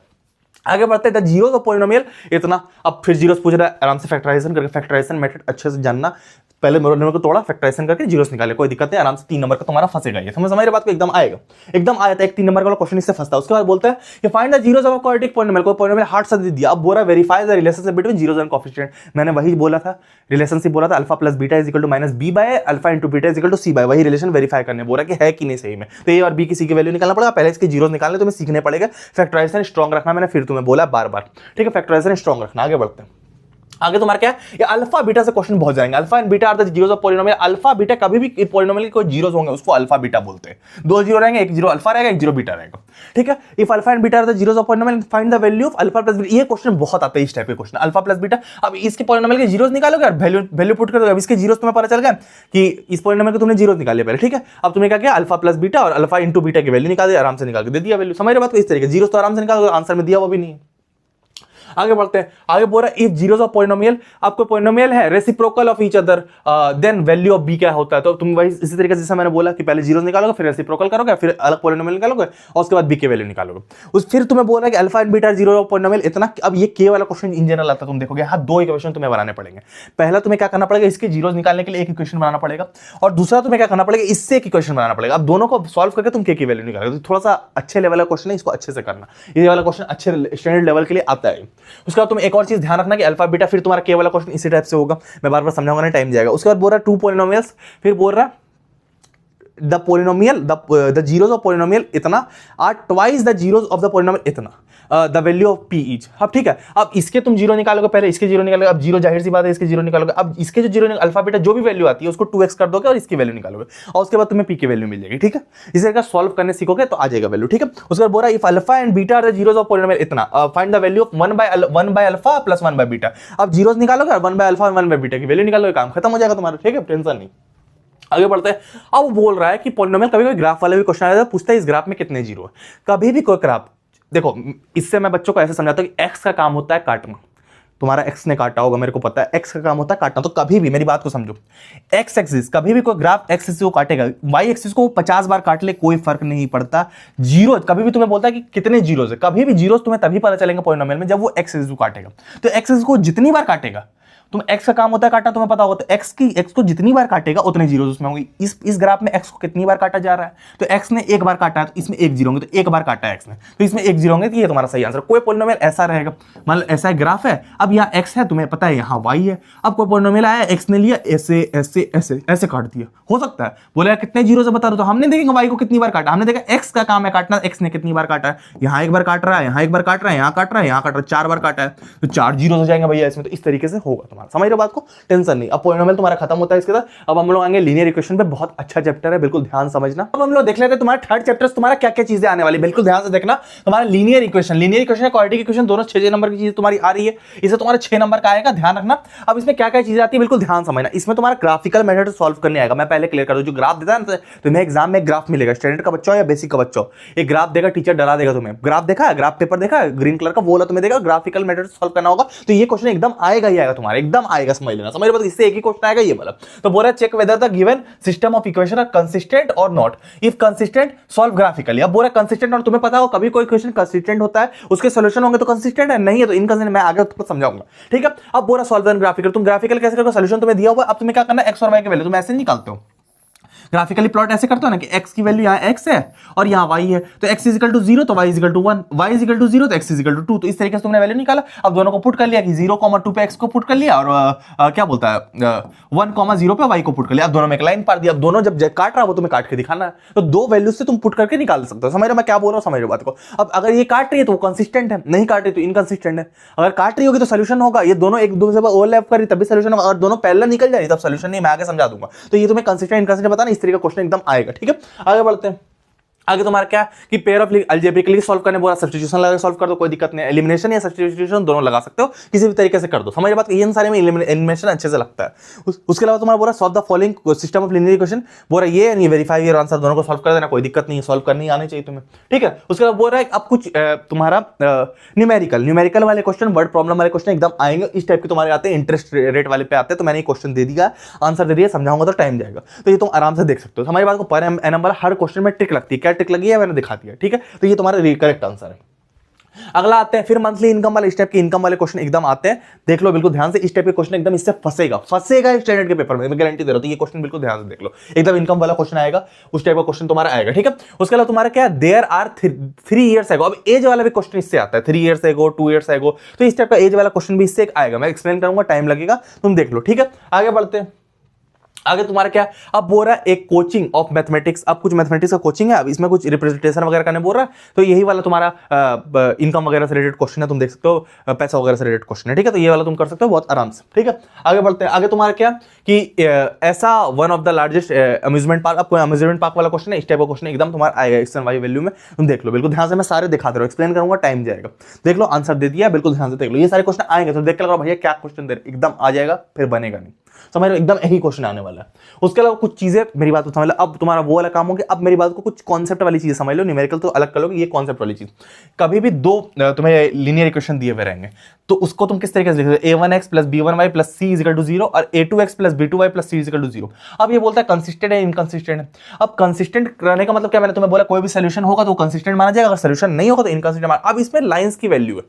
आगे बढ़ते हैं, जीरोस ऑफ पॉलिनोमियल इतना। अब फिर जीरोस पूछ रहा है, आराम से फैक्टराइजेशन करके, फैक्टराइजेशन मेथड अच्छे से जानना। पहले नंबर को तोड़ा, फैक्टराइजेशन करके जीरोस निकाले, कोई दिक्कत नहीं, आराम से 3 नंबर का तुम्हारा फंसेगा ये। समझ रहे बात को, एकदम आएगा, एकदम आया था। एक 3 नंबर वाला क्वेश्चन इससे फंसता है। उसके बाद बोलता है कि find the zeros of a quadratic polynomial. कोई पॉलिनोमियल हार्ड सा दे दिया, अब बोला verify the relationship between zeros and coefficient. मैंने वही बोला था, रिलेशनशिप बोला था, alpha plus beta is equal to minus B by alpha into beta is equal to C by. वही रिलेशन वेरीफाई करने बोला कि है कि नहीं सही में। तो ए और बी की सी की वैल्यू निकालना पड़ेगा, पहले इसके जीरोस निकालने तुम्हें सीखने पड़ेगा। फैक्टराइजेशन स्ट्रॉन्ग रखना, मैंने फिर तुम्हें बोला बार बार। ठीक है, फैक्टराइजेशन स्ट्रॉन्ग रखना। आगे बढ़ते हैं, आगे तुम्हारा क्या है, ये अल्फा बीटा से क्वेश्चन बहुत जाएंगे। Alpha and beta are the zeros of polynomial. Alpha beta कभी भी पॉलिनोमियल के कोई जीरोस होंगे उसको अल्फा बीटा बोलते हैं। 2 जीरो रहेंगे, एक जीरो अल्फा रहेगा, एक जीरो बीटा रहेगा। ठीक है, if alpha and beta are the zeros of polynomial find the value of alpha plus beta. ये क्वेश्चन बहुत आते हैं इस टाइप के क्वेश्चन, अल्फा प्लस बीटा। अब इसके पॉलिनोमियल के जीरोस निकालोगे और वैल्यू पुट कर दोगे। अब इसके जीरोस तुम्हें पता चल गया कि इस पॉलिनोमियल के तुमने जीरोस निकाले पहले। ठीक है, अब तुम्हें क्या किया, अल्फा प्लस बीटा और अल्फा इंटू बीटा की वैल्यू निकाल दी, आराम से निकाल के दे दिया वैल्यू। समझ रहे बात को, इस तरीके जीरोस तो आराम से निकाल, आंसर में दिया वो भी नहीं है। आगे बढ़ते हैं, आगे बोल रहा है इफ जीरोस ऑफ पॉलिनोमियल, आपको पॉलिनोमियल है reciprocal of each other then value of B क्या होता है। तो तुम वही इसी तरीके से जैसे मैंने बोला कि पहले जीरोस निकालोगे, फिर रेसिप्रोकल करोगे, फिर अलग पॉलिनोमियल निकालोगे और उसके बाद बी के वैल्यू निकालोगे। उस फिर तुम्हें बोल रहा है कि alpha and beta zero of polynomial इतना। अब ये के वाला क्वेश्चन इन जनरल आता है, तुम देखोगे यहाँ 2 इक्वेशन तुम्हें बनाने पड़ेंगे। पहला तुम्हें क्या करना पड़ेगा, इसके जीरोस निकालने के लिए एक इक्वेशन बनाना पड़ेगा, और दूसरा तुम्हें क्या करना पड़ेगा, इससे एक इक्वेशन बनाना पड़ेगा। अब दोनों को सॉल्व करके तुम के की वैल्यू निकालोगे। तो थोड़ा सा अच्छे लेवल का क्वेश्चन है, इसको अच्छे से करना। ये वाला क्वेश्चन अच्छे स्टैंडर्ड लेवल के लिए आता है। उसके बाद तुम एक और चीज ध्यान रखना कि अल्फा बीटा, फिर तुम्हारा के वाला क्वेश्चन इसी टाइप से होगा। मैं बार बार समझाऊंगा ना, टाइम जाएगा। उसके बाद बोल रहा है 2 पॉलिनोमियल्स, फिर बोल रहा है the polynomial the zeros of polynomial इतना are twice the zeros of the polynomial इतना the value of p each. अब ठीक है, अब इसके तुम जीरो निकालोगे, पहले इसके जीरो निकालोगे, अब जीरो जाहिर सी बात है इसके जीरो निकालोगे। अब इसके जो जीरो अल्फा बीटा जो भी वैल्यू आती है उसको 2x कर दोगे और इसकी वैल्यू निकालोगे, और उसके बाद तुम्हें पी की वैल्यू मिल जाएगी। ठीक है, इस तरह का सॉल्व करने सीखोगे तो आ जाएगा वैल्यू। ठीक है, उसके बाद बोल रहा है if alpha and beta are the zeros of polynomial इतना find the value of 1 by alpha plus 1 by beta. अब जीरोस निकालोगे और 1 बाय अल्फा और 1 बाय बीटा की वैल्यू निकालोगे, काम खत्म हो जाएगा तुम्हारा। ठीक है, टेंशन नहीं। आगे बढ़ते हैं, अब बोल रहा है कि पॉलिनोमियल कभी कोई ग्राफ वाला भी क्वेश्चन आया था, पूछता है इस ग्राफ में कितने जीरो है। कभी भी कोई ग्राफ, देखो इससे मैं बच्चों को ऐसे समझाता हूं कि एक्स का काम होता है काटना। तुम्हारा एक्स ने काटा होगा, मेरे को पता है, एक्स का काम होता है काटना। तो कभी भी मेरी बात को समझो, एक्स एक्सिस, कभी भी कोई ग्राफ एक्स एक्सिस को काटेगा, वाई एक्सिस को 50 बार काट ले कोई फर्क नहीं पड़ता। जीरो कभी भी तुम्हें बोलता है कि कितने जीरोस है, कभी भी जीरोस तुम्हें तभी पता चलेंगे पॉलिनोमियल में जब वो एक्स एक्सिस को काटेगा। तो एक्स एक्सिस को जितनी बार काटेगा, तुम x का काम होता है काटना, तुम्हें पता होगा, तो x को जितनी बार काटेगा उतने जीरो उसमें होंगे। इस ग्राफ में x को कितनी बार काटा जा रहा है, तो x ने एक बार काटा है तो इसमें एक जीरो होंगे, तो एक बार काटा है x ने तो इसमें एक जीरो होंगे। तो ये तुम्हारा सही आंसर। कोई पॉलिनोमियल ऐसा रहेगा, मतलब ऐसा ग्राफ है, अब यहाँ x है, तुम्हें पता है यहाँ y है। अब कोई पॉलिनोमियल आया, x ने लिया ऐसे ऐसे ऐसे ऐसे काट दिया, हो सकता है बोले कितने जीरो से बता दो, तो हमने देखेंगे y को कितनी बार काटा, हमने देखा x का काम है काटना, x ने कितनी बार काटा है, यहाँ एक बार काट रहा है, यहाँ एक बार काट रहा है, यहाँ काट रहा है, यहाँ काट रहा है, 4 बार काटा है, तो 4 जीरो हो जाएंगे भैया इसमें। तो इस तरीके से होगा तुम्हारा। समझ रहे बात को, टेंशन नहीं। अब पॉलिनोमियल तुम्हारा खत्म होता है इसके साथ। अब हम लोग आएंगे लीनियर इक्वेशन पे, बहुत अच्छा चैप्टर है, बिल्कुल ध्यान समझना। अब हम लोग देख लेते हैं तुम्हारा थर्ड चैप्टर तुम्हारा क्या क्या चीजें आने वाली, बिल्कुल ध्यान से देखना। तुम्हारा लीनियर इक्वेशन क्वाड्रेटिक इक्वेशन दोनों 6 नंबर की चीज तुम्हारी आ रही है, इसे तुम्हारा 6 नंबर का आएगा, ध्यान रखना। अब इसमें क्या क्या चीजें आती है बिल्कुल ध्यान समझना। इसमें तुम्हारा ग्राफिकल मेथड सॉल्व करने आएगा। मैं पहले क्लियर कर दूं, जो ग्राफ देता है ना तुम्हें एग्जाम में ग्राफ मिलेगा, स्टैंडर्ड का बच्चा हो या बेसिक का बच्चा हो, एक ग्राफ देगा, टीचर डरा देगा तुम्हें। ग्राफ देखा है, ग्राफ पेपर देखा है, ग्रीन कलर का, वो वाला तुम्हें देगा, ग्राफिकल मेथड सॉल्व करना होगा। तो ये क्वेश्चन एकदम आएगा ही आएगा तुम्हारा, एकदम आएगा, समझ लेना। समझ लो, इससे एक ही क्वेश्चन आएगा ये वाला। तो बोल रहा है check whether the given system of equation are consistent और not, if consistent solve graphically. अब बोल रहा है कंसिस्टेंट, और तुम्हें पता हो कभी कोई क्वेश्चन कंसिस्टेंट होता है उसके सॉल्यूशन होंगे तो कंसिस्टेंट है, नहीं है तो इनकंसिस्टेंट। मैं आगे तुमको समझाऊंगा, ठीक है। अब बोल रहा सॉल्व ग्राफिकल, तुम ग्राफिकल कैसे करोगे, सॉल्यूशन तुम्हें दिया हुआ, अब तुम्हें क्या करना है, एक्स और वाई के वैल्यू तुम ऐसे निकालते हो। ग्राफिकली प्लॉट ऐसे करते हो ना कि x की वैल्यू यहाँ x है और यहाँ y है, तो x इजिकल टू 0 तो y is equal to 1, y is equal to 0 तो x इजिकल टू 2। तो इस तरीके से तुमने वैल्यू निकाला। अब दोनों को पुट कर लिया कि 0,2 पे x को पुट कर लिया और क्या बोलता है 1,0 पे y को पुट कर लिया। अब दोनों में एक लाइन पार दिया। अब दोनों जब काट रहा है वो तुम्हें काट के दिखाना है, तो दो वैल्यू से तुम पुट करके निकाल सकते हो। समझ रहे मैं क्या बोल रहा हूँ? समझ रहे बात को? अब अगर ये काट रही है तो वो कंसिस्टेंट है, नहीं काट रही तो इनकंसिस्टेंट है। अगर काट रही होगी तो सोल्यूशन होगा, ये दोनों एक दूसरे पर ओवरलैप कर रही तभी सोल्यूशन होगा। अगर दोनों पैरेलल निकल जा रही तब सोल्यूशन नहीं, मैं आगे समझा दूंगा। तो ये तुम्हें कंसिस्टेंट इनकंसिस्टेंट बताना, इस तरीके का क्वेश्चन एकदम आएगा। ठीक है, आगे बढ़ते हैं। आगे तुम्हारा क्या कि पेयर ऑफ अलजेब्रिकली सॉल्व करने बोला, सब्स्टिट्यूशन लगा सॉल्व कर दो, कोई दिक्कत नहीं। एलिमिनेशन या सब्स्टिट्यूशन दोनों लगा सकते हो, किसी भी तरीके से कर दो। समझ बात? इन सारे में एलिमिनेशन अच्छे से लगता है। उसके अलावा तुम्हारा बोला solve the following system of linear equation, बोला ये नहीं वेरीफाई योर आंसर, दोनों को सॉल्व कर देना, कोई दिक्कत नहीं है, सॉल्व करनी आनी चाहिए तुम्हें। ठीक है, उसके बाद बोल रहा है अब कुछ तुम्हारा न्यूमेरिकल वाले क्वेश्चन, वर्ड प्रॉब्लम वाले क्वेश्चन एकदम आएंगे। इस टाइप के तुम्हारे आते हैं, इंटरेस्ट रेट वाले पे आते हैं। तो मैंने क्वेश्चन दे दिया, आंसर दे दिया, समझाऊंगा तो टाइम जाएगा, तो ये तुम आराम से देख सकते हो। हमारी बात को पर एनम वाला हर क्वेश्चन में ट्रिक लगती है। क्या ट्रिक लगी है मैंने दिखा दिया। ठीक है, तो ये तुम्हारा करेक्ट आंसर है। अगला आते हैं फिर मंथली इनकम वाले, इस टाइप के इनकम वाले क्वेश्चन एकदम आते हैं। देख लो बिल्कुल ध्यान से, इस टाइप के क्वेश्चन एकदम इससे फंसेगा स्टैंडर्ड के पेपर में, मैं गारंटी दे रहा हूं। तो ये क्वेश्चन बिल्कुल ध्यान से देख लो, एकदम इनकम वाला क्वेश्चन आएगा, उस टाइप का क्वेश्चन तुम्हारा आएगा। ठीक है, उसके अलावा तुम्हारा क्या, देयर आर 3 इयर्स एगो, अब एज वाला भी क्वेश्चन इससे आता है, 3 इयर्स एगो, 2 इयर्स एगो। तो इस टाइप का एज वाला क्वेश्चन भी इससे आएगा, मैं एक्सप्लेन करूंगा, टाइम लगेगा, तुम देख लो। ठीक है, आगे बढ़ते हैं। आगे तुम्हारा क्या, अब बोल रहा है एक कोचिंग ऑफ मैथमेटिक्स, अब कुछ मैथमेटिक्स का कोचिंग है, अब इसमें कुछ रिप्रेजेंटेशन वगैरह करने बोल रहा है। तो यही वाला तुम्हारा इनकम वगैरह से रिलेटेड क्वेश्चन है, तुम देख सकते हो, पैसा वगैरह से रिलेटेड क्वेश्चन है। ठीक है, तो ये वाला तुम कर सकते हो बहुत आराम से। ठीक है, आगे बढ़ते हैं। आगे तुम्हारा क्या कि ऐसा one of the largest amusement park, अब कोई अम्यूजमेंट पार्क वाला क्वेश्चन है, इस टाइप का क्वेश्चन एकदम तुम्हारा आएगा एक्स एंड वाई वैल्यू में, तुम देख लो बिल्कुल ध्यान से। मैं सारे दिखा दे रहा हूँ, एक्सप्लेन करूंगा, टाइम जाएगा। देख लो, आंसर दे दिया, बिल्कुल ध्यान से देख लो, ये सारे क्वेश्चन आएंगे तो देख के लगा भैया क्या क्वेश्चन दे रहे, एकदम आ जाएगा, फिर बनेगा नहीं। समझ लो, एकदम यही क्वेश्चन आने वाला है। उसके अलावा कुछ चीजें, मेरी बात को समझ लो, अब तुम्हारा वो वाला काम हो गया। अब मेरी बात को कुछ कॉन्सेप्ट वाली चीजें समझ लो, न्यूमेरिकल तो अलग कर लोगे, ये कॉन्सेप्ट वाली चीज। कभी भी दो तुम्हें लीनियर इक्वेशन दिए हुए रहेंगे, तो उसको तुम किस तरीके से लिखोगे, a1x plus b1y plus c is equal to 0 और a2x plus b2y plus c is equal to 0। अब ये बोलता है कंसिस्टेंट है इनकंसिस्टेंट है। अब कंसिस्टेंट करने का मतलब क्या, मैंने तुम्हें बोला कोई भी सोल्यूशन होगा तो कंसिस्टेंट माना जाएगा, अगर सोल्यूशन नहीं होगा तो इनकंसिस्टेंट माना। अब इसमें लाइंस की वैल्यू है,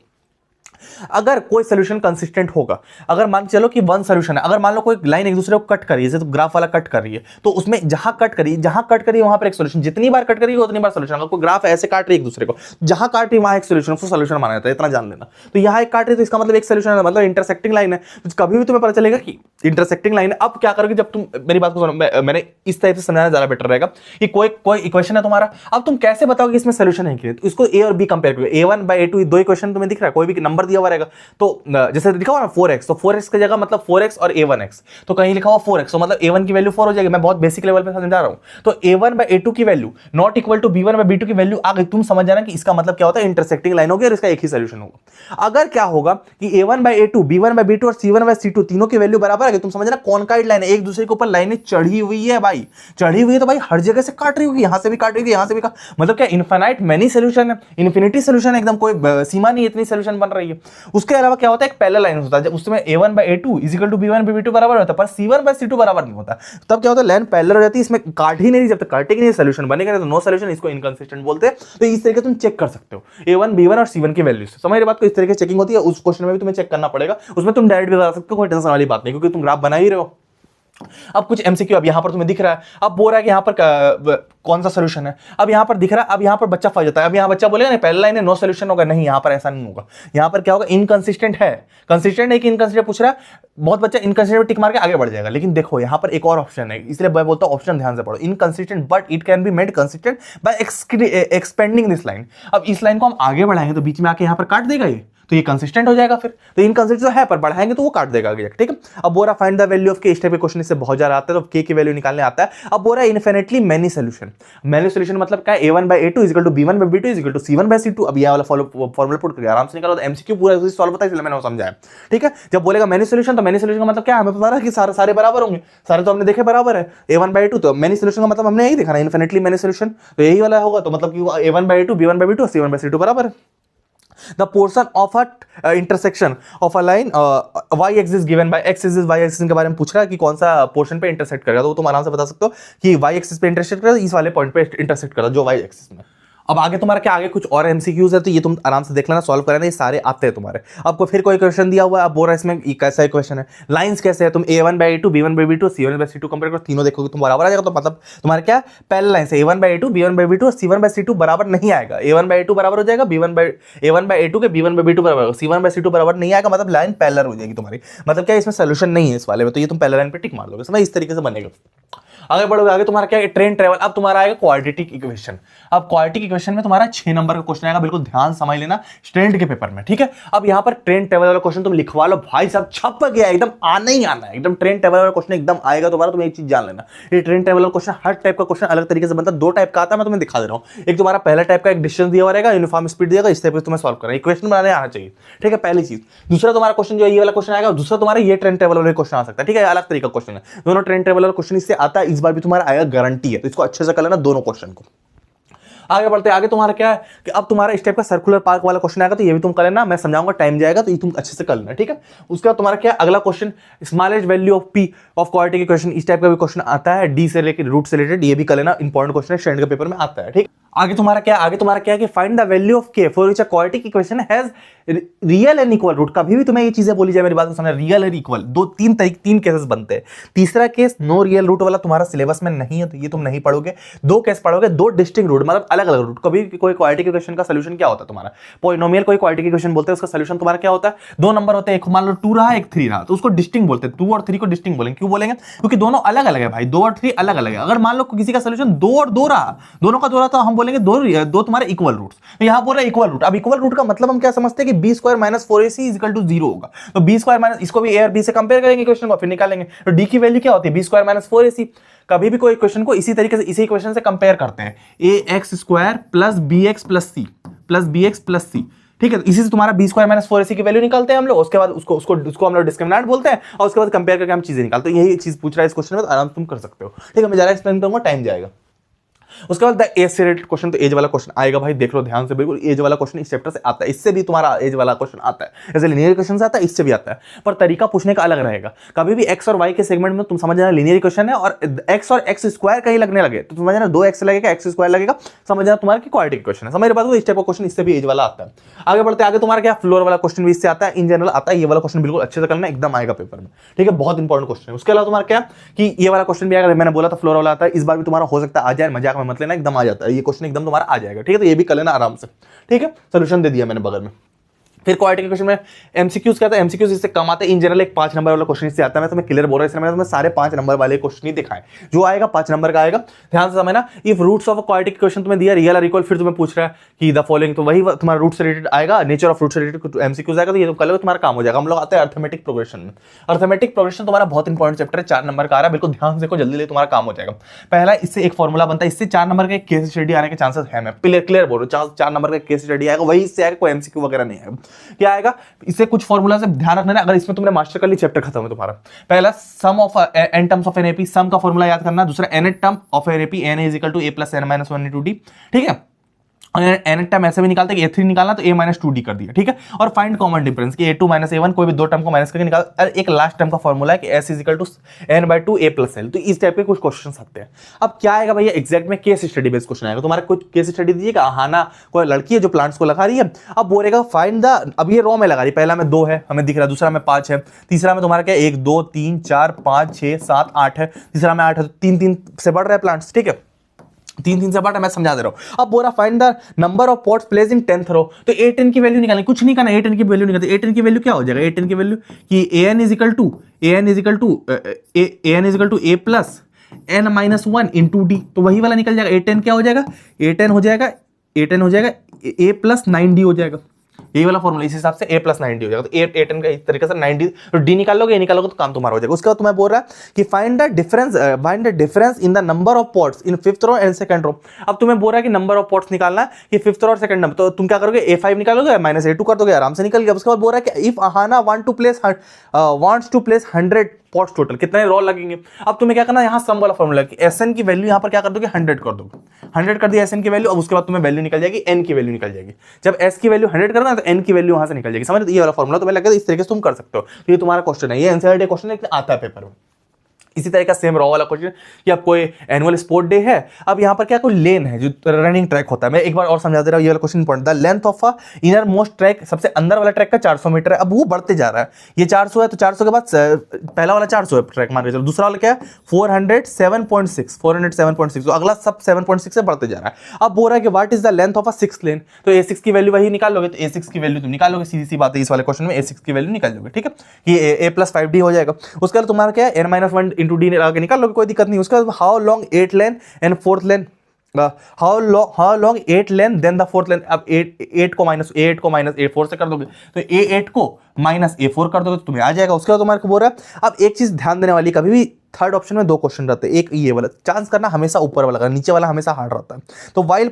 अगर कोई सोल्यूशन कंसिस्टेंट होगा, अगर मान चलो कि वन सोल्यूशन है, अगर मान लो कोई लाइन एक दूसरे को कट कर रही है, जैसे तो ग्राफ वाला कट कर रही है, तो उसमें जहां कट करी वहां पर एक सोल्यूशन, जितनी बार कट करेगी उतनी बार सोल्यूशन। अगर कोई ग्राफ ऐसे काट रही है एक दूसरे को, जहां काट रही वहां एक सोल्यूशन, उसको सोल्यूशन माना जाता है, इतना जान लेना। तो यहां एक काट रही तो इसका मतलब एक सोल्यूशन है, मतलब इंटरसेक्टिंग लाइन है। तो कभी भी तुम्हें पता चलेगा कि इंटरसेक्टिंग लाइन है। अब क्या करोगे, जब तुम मेरी बात को सुनो, मैंने इस टाइप से समझाना ज्यादा बेटर रहेगा कि कोई इक्वेशन है तुम्हारा, अब तुम कैसे बताओगे इसमें सोल्यूशन है कि नहीं, तो इसको ए और बी कंपेयर करो, a1/a2 दो इक्वेशन तुम्हें दिख रहा है, कोई भी नंबर दिया हुआ रहेगा, तो जैसे लिखा हुआ ना 4x, तो 4x की जगह मतलब 4x और a1x, तो कहीं लिखा हुआ 4x, तो मतलब a1 की वैल्यू 4 हो जाएगी। मैं बहुत बेसिक लेवल पे समझा रहा हूं। तो a1/a2 की value not equal to b1/b2 की वैल्यू आ गई, तुम समझ जाना कि इसका मतलब क्या होता है, इंटरसेक्टिंग लाइन होगी और इसका एक ही सोल्यूशन होगा। अगर क्या होगा कि a1/a2, b1/b2 और c1/c2 तीनों की वैल्यू बराबर आ गई, तुम समझ जाना कॉनकाइड लाइन है, एक दूसरे के ऊपर लाइनें चढ़ी हुई है भाई, चढ़ी हुई है, तो भाई हर जगह से काट रही होगी, यहां से भी काट रही होगी, यहां से भी मतलब क्या इनफाइनाइट मेनी सोल्यूशन है, इन्फिनिटी सोल्यूशन है, एकदम कोई सीमा नहीं, इतनी सोल्यूशन बन रही है। उसके अलावा क्या होता है, एक पैरेलल लाइन होता है, जब उसमें a1/a2 इक्वल टू b1/b2 बराबर होता है, पर c1/c2 बराबर नहीं होता, तब क्या होता है, लाइन पैरेलल हो जाती है, इसमें काट ही नहीं, जब तक काटेगी नहीं सोल्यूशन बनेगा नहीं, तो नो सोल्यूशन, इसको इनकंसिस्टेंट बोलते हैं। तो इस तरीके तुम चेक कर सकते हो a1, b1 और c1 की वैल्यू से। समझ रहे बात को, इस तरीके से चेकिंग होती है। उस क्वेश्चन में भी तुम्हें चेक करना पड़ेगा, उसमें तुम डायरेक्ट भी बता सकते हो, कोई टेंशन वाली बात नहीं, क्योंकि तुम ग्राफ बना ही रहे हो। अब कुछ एमसीक्यू, अब यहां पर तुम्हें दिख रहा है, अब बोल रहा है कि यहां पर कौन सा सोल्यूशन है, अब यहां पर दिख रहा है, अब यहां पर बच्चा फंस जाता है। अब यहां बच्चा बोलेगा नहीं पहले लाइन है नो सोल्यूशन होगा, नहीं यहां पर ऐसा नहीं होगा, यहां पर क्या होगा, इनकंसिस्टेंट है, कंसिस्टेंट है कि इनकंसिस्टेंट पूछ रहा है, बहुत बच्चा इनकंसिस्टेंट पे टिक मार के आगे बढ़ जाएगा। लेकिन देखो यहां पर एक और ऑप्शन है, इसलिए मैं बोलता हूं ऑप्शन ध्यान से पढ़ो, inconsistent but it can be made consistent by expanding this line. अब इस लाइन को हम आगे बढ़ाएंगे तो बीच में आके यहां पर काट देगा ये, तो ये कंसिस्टेंट हो जाएगा फिर, तो इनकंसिस्टेंट है पर बढ़ाएंगे तो वो काट देगा आगे, ठीक है। अब बोरा फाइंड द वैल्यू ऑफ के, इस टाइप के क्वेश्चन इससे बहुत ज्यादा आता है, तो के की वैल्यू निकालने आता है। अब बोरा infinitely many solution, many solution मतलब क्या, a1/a2 equal to b1/b2 equal to c1/c2। अब ये वाला फॉर्मूला पुट करके आराम से निकालो, तो एमसीक्यू पूरा सॉल्व होता है, इसलिए मैंने समझाया, ठीक है। जब बोलेगा मेनी सोल्यूशन, तो मेनी सोल्यूशन का मतलब क्या, हमें पता है कि सारे बराबर होंगे, सारे तो हमने देखे बराबर है, a1/a2, तो मेनी सोल्यूशन का मतलब हमने यही देखा ना, इनफिनिटली मेनी सोल्यूशन, तो यही वाला होगा, तो मतलब कि a1/a2, b1/b2 और c1/c2 बराबर है। The portion of a intersection of a line y axis given by x axis y axis के बारे में पूछ रहा है कि कौन सा पोर्शन पे इंटरसेक्ट करेगा, तो तुम आराम से बता सकते हो कि y axis पे इंटरसेक्ट करेगा, इस वाले पॉइंट पे इंटरसेक्ट करेगा जो y axis में। अब आगे तुम्हारा क्या, आगे कुछ और एमसीक्यूज है तो ये तुम आराम से देख लेना, सॉल्व करना, ये सारे आते हैं तुम्हारे। आपको फिर कोई क्वेश्चन दिया हुआ है, आप बोल रहे हैं इसमें कैसा क्वेश्चन है, लाइंस कैसे है, तुम A1/A2 B1/B2 C1/C2 कंपेयर करो, तीनों देखोगे तुम बराबर आ जाएगा। तो मतलब तुम्हारा क्या, पहले लाइन से A1/A2 B1/B2 और C1/C2 बराबर नहीं आएगा। A1/A2 बराबर हो जाएगा A1/A2 के B1/B2 बराबर, C1/C2 बराबर नहीं आएगा, मतलब लाइन पैरेलल हो जाएगी तुम्हारी। मतलब क्या, इसमें सोल्यूशन नहीं है इस वाले में, तो ये तुम पहले लाइन पे टिक मार दोगे, समझ, इस तरीके से बनेगा। आगे बढ़ोगे, आगे तुम्हारा क्या है, ट्रेन ट्रेवल। अब तुम्हारा आएगा क्वाड्रेटिक इक्वेशन। अब क्वाड्रेटिक इक्वेशन में तुम्हारा 6 नंबर का क्वेश्चन आएगा, बिल्कुल ध्यान समझ लेना, स्टैंड के पेपर में, ठीक है। अब यहाँ पर ट्रेन ट्रेवल वाला क्वेश्चन तुम लिखवा लो भाई साहब, छप गया, एकदम आना ही आना है, एकदम ट्रेन ट्रेवल वाला क्वेश्चन एकदम आएगा तुम्हारा। तुम एक चीज जान लेना, ये ट्रेन ट्रेवल वाला क्वेश्चन हर टाइप का क्वेश्चन अलग तरीके से बनता है। 2 टाइप का आता है, मैं तुम्हें दिखा दे रहा हूँ। एक तुम्हारा पहला टाइप का, एक डिस्टेंस दिया हुआ रहेगा, यूनिफॉर्म स्पीड दिएगा, इस टाइप से तुम्हें सॉल्व करना है, इक्वेशन बनाने आना चाहिए, ठीक है, पहली चीज। दूसरा तुम्हारा क्वेश्चन जो ये वाला क्वेश्चन आएगा, दूसरा तुम्हारा ये ट्रेन ट्रेवल वाला क्वेश्चन आ सकता है, ठीक है, अलग तरीका क्वेश्चन है। दोनों ट्रेन ट्रेवल वाला क्वेश्चन इससे आता है, इस बार भी तुम्हारा आएगा, गारंटी है। तो इसको अच्छे से कर लेना दोनों क्वेश्चन को। आगे बढ़ते, आगे तुम्हारा क्या है कि अब तुम्हारा इस टाइप का सर्कुलर पार्क वाला क्वेश्चन आएगा, तो ये भी तुम कर लेना, मैं समझाऊंगा, टाइम जाएगा तो ये तुम अच्छे से कर लेना, ठीक है। उसके बाद तुम्हारा क्या है, अगला question, smallest value of P of quadratic equation, इस टाइप का भी क्वेश्चन आता है, डी से लेकर रूट से रिलेटेड, ये भी कर लेना, इंपॉर्टेंट क्वेश्चन है, स्टैंडर्ड के पेपर में आता है, ठीक। आगे तुम्हारा क्या है कि find the value of k for which a quadratic equation has real and equal root. कभी भी तुम्हें ये चीजें बोली जाए, मेरी बात को समझना, रियल एंड इक्वल, तीन केसेस बनते हैं। तीसरा केस नो रियल रूट वाला तुम्हारा सिलेबस में नहीं है, तो ये तुम नहीं पढ़ोगे। 2 केस पढ़ोगे, 2 डिस्टिंक्ट रूट, मतलब अलग अलग रूट। कभी कोई क्वाड्रेटिक इक्वेशन का सॉल्यूशन क्या होता है तुम्हारा, पॉलिनोमियल कोई क्वाड्रेटिक इक्वेशन बोलते हैं, उसका सॉल्यूशन तुम्हारा क्या होता है, 2 नंबर होते हैं, एक मान लो 2 रहा, एक 3 रहा, तो उसको डिस्टिंक्ट बोलते हैं। 2 और 3 को डिस्टिंक्ट बोलेंगे, क्यों बोलेंगे, क्योंकि दोनों अलग अलग है भाई, 2 और 3 अलग अलग है। अगर मान लो किसी का सॉल्यूशन 2 और 2 रहा, दोनों का 2 रहा, तो हम बोलेंगे दो तुम्हारे इक्वल रूट्स। तो यहां बोल रहा है इक्वल रूट। अब इक्वल रूट का मतलब हम क्या समझते हैं कि b² - 4ac = 0 होगा। तो b² इसको भी a और b से कंपेयर करेंगे क्वेश्चन को, फिर निकालेंगे। तो d की वैल्यू क्या होती है, b² - 4ac। कभी भी कोई क्वेश्चन को इसी तरीके से, इसी इक्वेशन से कंपेयर करते हैं, ax² + bx + c, ठीक है। इसी से तुम्हारा b² - 4ac की वैल्यू निकालते हैं हम लोग। उसके बाद उसको हम लोग डिस्क्रिमिनेंट बोलते हैं, और उसके बाद कंपेयर करके हम चीजें निकालते हैं। यही चीज पूछ रहा है इस क्वेश्चन में, तो आराम से तुम कर सकते हो, ठीक है। मैं ज्यादा एक्सप्लेन करूंगा, टाइम जाएगा। उसके बाद एज से रिलेटेड क्वेश्चन, तो एज वाला क्वेश्चन आएगा भाई, देख लो ध्यान से, बिल्कुल एज वाला क्वेश्चन इस चैप्टर से आता है। इससे भी तुम्हारा एज वाला क्वेश्चन आता है, जैसे लीनियर इक्वेशन से आता है, इससे भी आता है, पर तरीका पूछने का अलग रहेगा। कभी भी एक्स और वाई के सेगमेंट में तुम समझ जाना लीनियर इक्वेशन है, और एक्स और x² कहीं लगने लगे तो समझ जाना 2x लगेगा, x² लगेगा, समझ जाना तुम्हारा की क्वाड्रेटिक इक्वेशन है। समझ रहे बात को, इस टाइप का क्वेश्चन इससे भी एज वाला आता है। आगे बढ़ते, आगे तुम्हारा क्या, फ्लोर वाला क्वेश्चन भी इससे आता है, इन जनरल आता है। ये वाला क्वेश्चन बिल्कुल अच्छे से करना, एकदम आएगा पेपर में, ठीक है, बहुत इंपॉर्टेंट क्वेश्चन है। उसके अलावा तुम्हारा क्या कि ये वाला क्वेश्चन भी आएगा, मैंने बोला था फ्लोर वाला आता है, इस बार भी तुम्हारा हो सकता है आ जाए, मजाक में मत लेना, एकदम आ जाता है ये क्वेश्चन, एकदम तुम्हारा आ जाएगा, ठीक है। तो ये भी कर लेना आराम से, ठीक है। सॉल्यूशन दे दिया मैंने बगल में। फिर क्वाड्रेटिक इक्वेशन में एमसीक्यूज क्या था, एमसीक्यूज इससे कम आते हैं, इन जनरल एक 5 नंबर वाला क्वेश्चन इससे आता है। मैं तुम्हें क्लियर बोल रहा हूं, इसलिए मैंने तुम्हें सारे 5 नंबर वाले क्वेश्चन ही दिखाए, जो आएगा 5 नंबर का आएगा, ध्यान से समझना। If roots of a quadratic equation तुम्हें दिया रियल और इक्वल, फिर तुम्हें पूछ रहा है कि द फॉलोइंग, तो वही तुम्हारा रूट से रिलेटेड आएगा, नेचर ऑफ रूट से रिलेटेड एमसीक्यूज आएगा, तो ये तुम कल तुम्हारा काम हो जाएगा। हम लोग आते हैं अर्थमेटिक प्रोग्रेशन में। अर्थमेटिक प्रोग्रेशन तुम्हारा बहुत इंपॉर्टेंट चैप्टर है, 4 नंबर का आ रहा है, बिल्कुल ध्यान से देखो, जल्दी तुम्हारा काम हो जाएगा। पहला इससे एक फॉर्मूला बनता है, इससे 4 नंबर का केस स्टडी आने के चांसेस है, मैं क्लियर बोल रहा हूँ, 4 नंबर का केस स्टडी आएगा, वही इससे आएगा, कोई एमसीक्यू वगैरह नहीं आएगा। क्या आएगा, इससे कुछ फॉर्मूला से ध्यान रखना है, अगर इसमें तुमने मास्टर कर ली, चैप्टर खत्म है तुम्हारा। पहला sum of n terms of NAP, sum का फॉर्मूला याद करना। दूसरा n term of NAP, n = a + n - 1 × d, ठीक है। n टर्म ऐसे भी निकालते हैं कि a3 निकालना तो a - 2d कर दिया, ठीक है। और फाइंड कॉमन डिफरेंस कि a2 - a1, कोई भी 2 टर्म को माइनस करके निकाल। और एक लास्ट टर्म का फॉर्मूला है कि s = n/2 a + l। तो इस टाइप के कुछ क्वेश्चंस आते हैं। अब क्या आएगा भैया, एग्जैक्ट में केस स्टडी बेस्ड क्वेश्चन आएगा तुम्हारा। कुछ केस स्टडी दीजिएगा, हाना कोई लड़की है जो प्लांट्स को लगा रही है, अब बोलेगा फाइंड द, अब ये रो में लगा रही, पहला में 2 है हमें दिख रहा है, दूसरा में 5 है, तीसरा में तुम्हारा क्या 1 2 3 4 5 6 7 8 है, तीसरा में 8 है, तो 3 से बढ़ रहा है प्लांट्स, ठीक है, 3 से बढ़ा, मैं समझा दे रहा हूं। अब बोला find the number of pots placed in 10th रो, तो a10 की वैल्यू निकालनी, कुछ नहीं करना, a10 की वैल्यू निकालते। a10 की वैल्यू क्या हो जाएगा, a10 की वैल्यू कि an = a + n - 1 × d, तो वही वाला निकल जाएगा। a10 क्या हो जाएगा, a10 हो जाएगा a + 9d हो जाएगा, यही वाला फॉर्मूला, इस हिसाब से a + 9d हो जाएगा। तो a10 का इस तरीके से 9d, तो d निकाल लोगे, a निकालोगे तो काम तुम्हारा हो जाएगा। उसके बाद तुम्हें बोल रहा है कि find the difference in the number of pots in 5th row and 2nd row. अब तुम्हें बोल रहा है कि नंबर ऑफ पॉट्स निकालना है कि 5th रो और 2nd नंबर, तो तुम क्या करोगे, a5 निकालोगे - a2 कर दोगे, आराम से निकल गया। उसके बाद बोल रहा है कि if Ahana wants to place 100 pots total, कितने रोल लगेंगे। अब तुम्हें क्या करना है, यहाँ सम वाला फॉर्मूला कि एसएन की वैल्यू यहाँ पर क्या कर दोगे, 100 कर दोगे, 100 कर दिया एसएन की वैल्यू। अब उसके बाद तुम्हें वैल्यू निकल जाएगी, एन की वैल्यू निकल जाएगी। जब एस की वैल्यू 100 करना तो एन की वैल्यू वहां से निकल जाएगी, समझ। ये वाला फॉर्मूला तुम्हें लगेगा, इस तरीके से तुम कर सकते हो। तो ये तुम्हारा क्वेश्चन है, ये एनसीईआरटी क्वेश्चन आता है पेपर में। इसी तरह का सेम रॉ वाला क्वेश्चन कि अब कोई एनुअल स्पोर्ट डे है, अब यहाँ पर क्या कोई लेन है जो रनिंग ट्रैक होता है। मैं एक बार और समझा दे रहा हूँ, ये वाला question important. The length of a inner most track, सबसे अंदर वाला ट्रैक का 400 मीटर है, अब वो बढ़ते जा रहा है। ये 400 है तो 400 के बाद पहला वाला 400 है ट्रैक मान के चलो, दूसरा वाला क्या है 407.6, तो अगला सब 7.6 से बढ़ते जा रहा है। अब बोल रहा है कि what is the length of अ 6 लेन, तो A6 की वैल्यू वही निकाल लोगे, तो A6 की वैल्यू तुम निकाल लोगे, सीधी सी बात है, इस वाले क्वेश्चन में A6 की वैल्यू निकाल लोगे, ठीक है, कि A+5D हो जाएगा। उसके बाद तुम्हारा क्या है n-1 × d आगे निकाल लोगे, कोई दिक्कत नहीं। उसके बाद how long 8 lane and 4th lane, how long 8 lane than the 4th lane. अब 8 को माइनस A4 से कर दोगे, तो A8 को माइनस A4 कर दोगे तो तुम्हें आ जाएगा। उसके बाद तुम्हारे को बोल रहा है, अब एक चीज ध्यान देने वाली, कभी भी थर्ड ऑप्शन में 2 क्वेश्चन रहते हैं, एक ये वाला चांस करना हमेशा ऊपर वाला का, नीचे वाला हमेशा हार्ड रहता है। तो while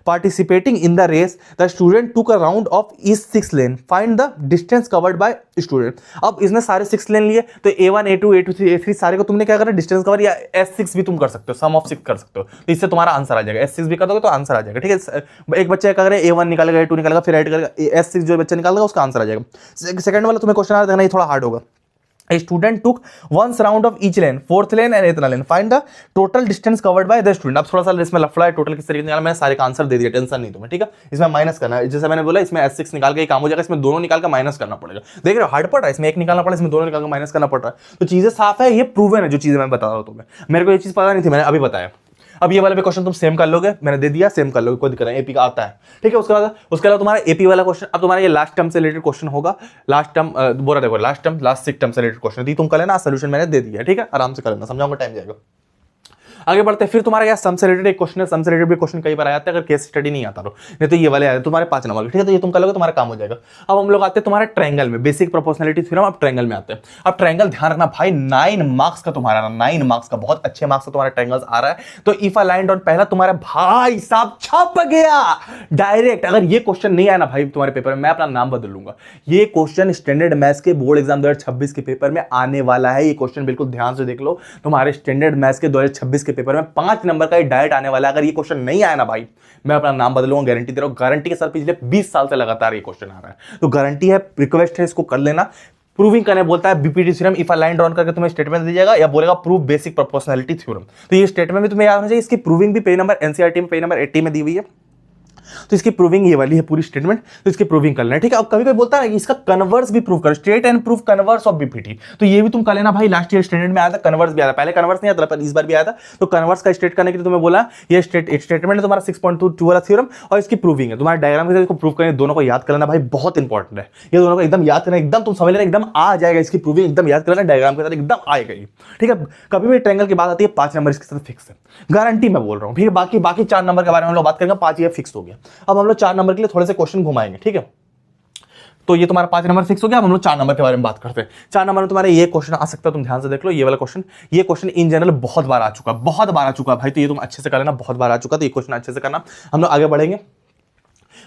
participating in the race the student took a round of each 6 lane, find the distance covered by student. अब इसने सारे 6 लेन लिए, तो A1 A2 A2 A3 सारे को तुमने क्या करना, डिस्टेंस कवर, या S6 भी तुम कर सकते हो, सम ऑफ 6 कर सकते हो, तो इससे तुम्हारा आंसर आ जाएगा। S6 भी कर दोगे तो आंसर आ जाएगा, ठीक है। एक बच्चे क्या करेगा, A1 निकालेगा, A2 निकालेगा, फिर ऐड करेगा, S6 जो बच्चा निकालेगा उसका आंसर आ जाएगा। सेकंड वाला तुम्हें क्वेश्चन आ रहा है, ये थोड़ा हार्ड होगा। A student took once round of each lane, 4th lane and 8th lane. Find the total distance covered by the student. अब थोड़ा सा इसमें लफड़ा है, टोटल किस तरीके से निकाला, मैंने सारे का आंसर दे दिया, टेंशन नहीं तुम्हें, ठीक है। इसमें माइनस करना है, जैसे मैंने बोला इसमें S6 निकाल के काम हो जाएगा, इसमें दोनों निकाल कर माइनस करना पड़ेगा। देख रहे हो हार्ड पड़ रहा है, इसमें एक निकालना पड़ा, इसमें दोनों निकाल कर माइनस करना पड़ रहा है, तो चीजें साफ है, ये प्रूवन है जो चीजें मैं बता रहा हूँ तुम्हें। मेरे को ये चीज पता नहीं थी, मैंने अभी बताया। अब ये वाला भी क्वेश्चन तुम सेम कर लोगे, मैंने दे दिया, सेम कर लोगे, कोई दिक्कत नहीं, एपी का आता है, ठीक है। उसके अलावा तुम्हारा एपी वाला क्वेश्चन, अब तुम्हारा ये लास्ट टर्म से रिलेटेड क्वेश्चन होगा, लास्ट टर्म बोला देखो, लास्ट 6 टर्म से रिलेटेड क्वेश्चन थी, तुम कर लेना, सोल्यूशन मैंने दे दिया, ठीक है, आराम से कर लेना, समझाऊंगा, टाइम जाएगा। आगे बढ़ते हैं, फिर तुम्हारा क्या सम से रिलेटेड एक क्वेश्चन है, सम से रिलेटेड भी क्वेश्चन कई बार आया था, अगर केस स्टडी नहीं आता तो, नहीं तो ये वाले आए तुम्हारे 5 नंबर के, ठीक है, तो ये तुम कर लोगे, तुम्हारा काम हो जाएगा। अब हम लोग आते हैं तुम्हारे ट्रायंगल में, बेसिक प्रोपोर्शनलिटी थ्योरम, अब ट्रायंगल में आते हैं। अब ट्रायंगल ध्यान रखना भाई, 9 मार्क्स का तुम्हारा, 9 मार्क्स का, बहुत अच्छे मार्क्स का तुम्हारा ट्रायंगल्स आ रहा है। तो इफ अ लाइन डाउन पहला तुम्हारा भाई साहब छप गया डायरेक्ट। अगर ये क्वेश्चन नहीं आया ना भाई तुम्हारे पेपर में, मैं अपना नाम बदल लूंगा। ये क्वेश्चन स्टैंडर्ड मैथ्स के बोर्ड एग्जाम 2026 के पेपर में आने वाला है। ये क्वेश्चन बिल्कुल ध्यान से देख लो, तुम्हारे स्टैंडर्ड मैथ्स के 2026 के पेपर में 5 नंबर का डायरेक्ट आने वाला है। अगर ये क्वेश्चन नहीं आया ना भाई, मैं अपना नाम बदलूंगा, गारंटी दे रहा हूं, गारंटी के साथ। पिछले 20 साल से लगातार ये क्वेश्चन आ रहा है, तो गारंटी है, रिक्वेस्ट है, इसको कर लेना। प्रूविंग करने बोलता है BPT theorem, if a line drawn करके तुम्हें स्टेटमेंट दीजिएगा, या बोलेगा प्रूव बेसिक प्रोपोर्शनलिटी थ्योरम। तो ये स्टेटमेंट भी तुम्हें याद होना चाहिए। इसकी प्रूविंग भी पेज नंबर एनसीईआरटी में पेज नंबर 80 में दी हुई है, तो इसकी प्रूविंग ये वाली है पूरी स्टेटमेंट, तो इसकी प्रूविंग कर लेना, ठीक है। अब कभी कोई बोलता है ना कि इसका कन्वर्स भी प्रूव करो, state and prove converse of BPT, तो ये भी तुम कर लेना भाई। लास्ट ईयर स्टैंडर्ड में आया था, कन्वर्स भी आया था, पहले कन्वर्स नहीं आता पर इस बार भी आया था, तो कन्वर्स का स्टेट करने के लिए तुम्हें बोला ये स्टेटमेंट है तुम्हारा 6.2 वाला थ्योरम, और इसकी प्रूविंग है तुम्हारा डायग्राम के साथ, इसको प्रूव करने, दोनों को याद कर लेना भाई, बहुत इंपॉर्टेंट है ये दोनों को एकदम याद करना, एकदम तुम समझ लेना, एकदम आ जाएगा। इसकी प्रूविंग एकदम याद कर लेना, डायग्राम के साथ एकदम आएगा ये, ठीक है। कभी भी ट्रायंगल की बात आती है 5 नंबर इसके साथ फिक्स है, गारंटी मैं बोल रहा हूँ, ठीक है। बाकी 4 नंबर के बारे में हम लोग बात करेंगे, 5 ये फिक्स हो गया। अब हम लोग 4 नंबर के लिए थोड़े से क्वेश्चन घुमाएंगे, ठीक है। तो ये तुम्हारा 5 नंबर फिक्स हो गया। अब हम लोग 4 नंबर के बारे में बात करते हैं। 4 नंबर में तुम्हारे ये क्वेश्चन आ सकता है, तुम ध्यान से देख लो ये वाला क्वेश्चन। ये क्वेश्चन इन जनरल बहुत बार आ चुका है भाई, तो ये तुम अच्छे से कर लेना, बहुत बार आ चुका, तो ये क्वेश्चन अच्छे से करना। हम लोग आगे बढ़ेंगे।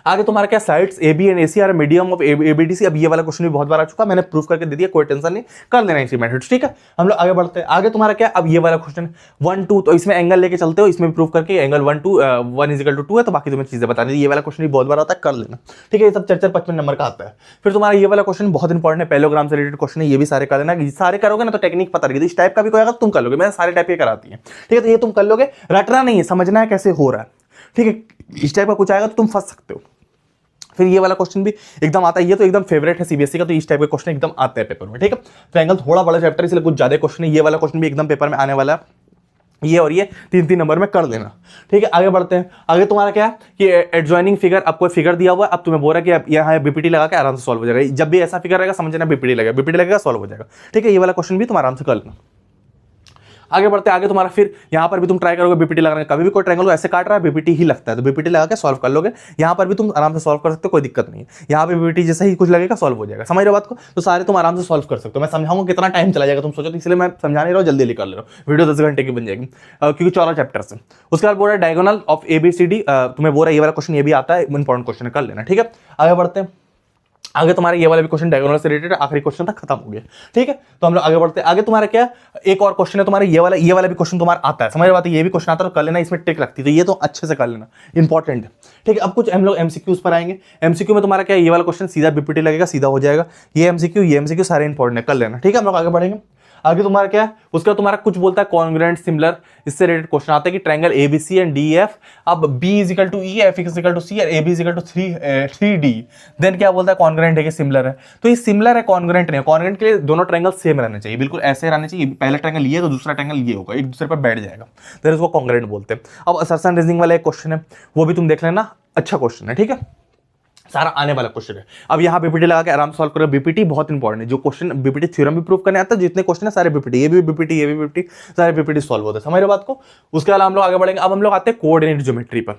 आगे तुम्हारा क्या, sides A B and A C are medium of ABDC. अब ये वाला क्वेश्चन भी बहुत बार आ चुका, मैंने प्रूफ करके दे दिया, कोई टेंशन नहीं, कर लेना इसी मेथड, ठीक है। हम लोग आगे बढ़ते हैं। आगे तुम्हारा क्या, अब ये वाला क्वेश्चन 1 2, तो इसमें एंगल लेके चलते हो, इसमें भी प्रूफ करके एंगल 1 2 1 = 2 है, तो बाकी तुम्हें चीजें बता दी। ये वाला क्वेश्चन भी बहुत बार आता है, कर लेना, ठीक है। ये सब 4-4-55 नंबर का आता है। फिर तुम्हारा ये वाला क्वेश्चन बहुत इंपॉर्टेंट है, पैरेललोग्राम से रिलेटेड क्वेश्चन है, ये भी सारे कर लेना। सारे करोगे ना तो टेक्निक पता रहेगी, इस टाइप का भी कोई अगर तुम कर लोगे, मैं सारे टाइप के कराती है, ठीक है। तो ये तुम कर लोगे, रटना नहीं है, समझना है कैसे हो रहा है, ठीक है। इस टाइप का कुछ आएगा तो तुम फंस सकते हो। फिर ये वाला क्वेश्चन भी एकदम आता है, ये तो एकदम फेवरेट है सीबीएसई का, तो इस टाइप के क्वेश्चन एकदम आते हैं पेपर में, ठीक है। ट्रायंगल थोड़ा बड़ा चैप्टर इसलिए कुछ ज्यादा क्वेश्चन है, ये वाला क्वेश्चन भी एकदम पेपर में आने वाला है। ये और ये 3-3 नंबर में कर लेना, ठीक है। आगे बढ़ते हैं। आगे तुम्हारा क्या है कि एडजॉइनिंग फिगर, अब कोई फिगर दिया हुआ है, अब तुम्हें बोल रहा है कि अब यहाँ बीपीटी लगा के आराम से सॉल्व हो जाएगा। जब भी ऐसा फिगर रहेगा समझना बीपीटी लगेगा, सॉल्व हो जाएगा, ठीक है। ये वाला क्वेश्चन भी तुम आराम से कर लेना। आगे बढ़ते आगे तुम्हारा फिर यहाँ पर भी तुम ट्राई करोगे बीपीटी लगाने, कभी भी कोई ट्रायंगल ऐसे काट रहा है बीपीटी ही लगता है, तो बीपीटी लगा के सॉल्व कर लोगे। यहाँ पर भी तुम आराम से सॉल्व कर सकते हो, कोई दिक्कत नहीं है। यहाँ पे बीपीटी जैसा ही कुछ लगेगा, सॉल्व हो जाएगा, समझ रहे हो बात को। तो सारे तुम आराम से सॉल्व कर सकते हो। मैं समझाऊंगा कितना टाइम चला जाएगा तुम सोचो, तो इसलिए मैं समझा नहीं रहा हूँ, जल्दी कर ले रहा हूँ। वीडियो 10 घंटे की बन जाएगी क्योंकि 14 चैप्टर्स है। उसके बाद बोल रहा है डायगोनल ऑफ ABCD, तुम्हें बोल रहा है ये वाला क्वेश्चन ये भी आता है, इंपॉर्टेंट क्वेश्चन कर लेना, ठीक है। आगे बढ़ते हैं। आगे तुम्हारा ये वाला भी क्वेश्चन डायगोनल से रिलेटेड आखिरी क्वेश्चन था, खत्म हो गया, ठीक है। तो हम लोग आगे बढ़ते हैं। आगे तुम्हारा क्या, एक और क्वेश्चन है तुम्हारा ये वाला भी क्वेश्चन तुम्हारा आता है, समझ रहे बात है। ये भी क्वेश्चन आता है तो कर लेना, इसमें टिक लगती है, तो ये तो अच्छे से कर लेना, इंपॉर्टेंट है, ठीक है। अब कुछ हम लोग एमसीक्यूज पर आएंगे। एमसीक्यू में तुम्हारा क्या, ये वाला क्वेश्चन सीधा बीपीटी लगेगा, सीधा हो जाएगा। ये एमसीक्यू सारे इंपॉर्टेंट है, कर लेना, ठीक है। हम लोग आगे बढ़ेंगे। आगे तुम्हारा क्या है, उसका तुम्हारा कुछ बोलता है कॉन्ग्रुएंट सिमिलर, इससे रिलेटेड क्वेश्चन आता है कि ट्रायंगल एबीसी एंड डीएफ, अब B is equal to E, F is equal to C और A B is equal to 3D, then क्या बोलता है कॉन्ग्रुएंट है कि सिमिलर है। तो ये सिमिलर है, कॉन्ग्रुएंट नहीं है। कॉन्ग्रुएंट के लिए दोनों ट्रायंगल सेम रहने चाहिए, बिल्कुल ऐसे रहने चाहिए, पहला ट्रायंगल ये तो दूसरा ट्रायंगल ये होगा, एक दूसरे पर बैठ जाएगा, तो इसको कॉन्ग्रुएंट बोलते हैं। अब असर्शन रीजनिंग वाला एक क्वेश्चन है, वो भी तुम देख लेना, अच्छा क्वेश्चन है, ठीक है, सारा आने वाला क्वेश्चन है। अब यहाँ बीपीटी लगा के आराम से सॉल्व करो, बीपीटी बहुत इंपॉर्टेंट है, जो क्वेश्चन बीपीटी थ्योरम भी प्रूव करने आता है, जितने क्वेश्चन है सारे बीपीटी, ये भी बीपीटी, ये भी बीपीटी, सारे बीपीटी सॉल्व होते हैं, समझ रहे बात को। उसके अलावा हम लोग आगे बढ़ेंगे। अब हम लोग आते हैं कोऑर्डिनेट ज्योमेट्री पर।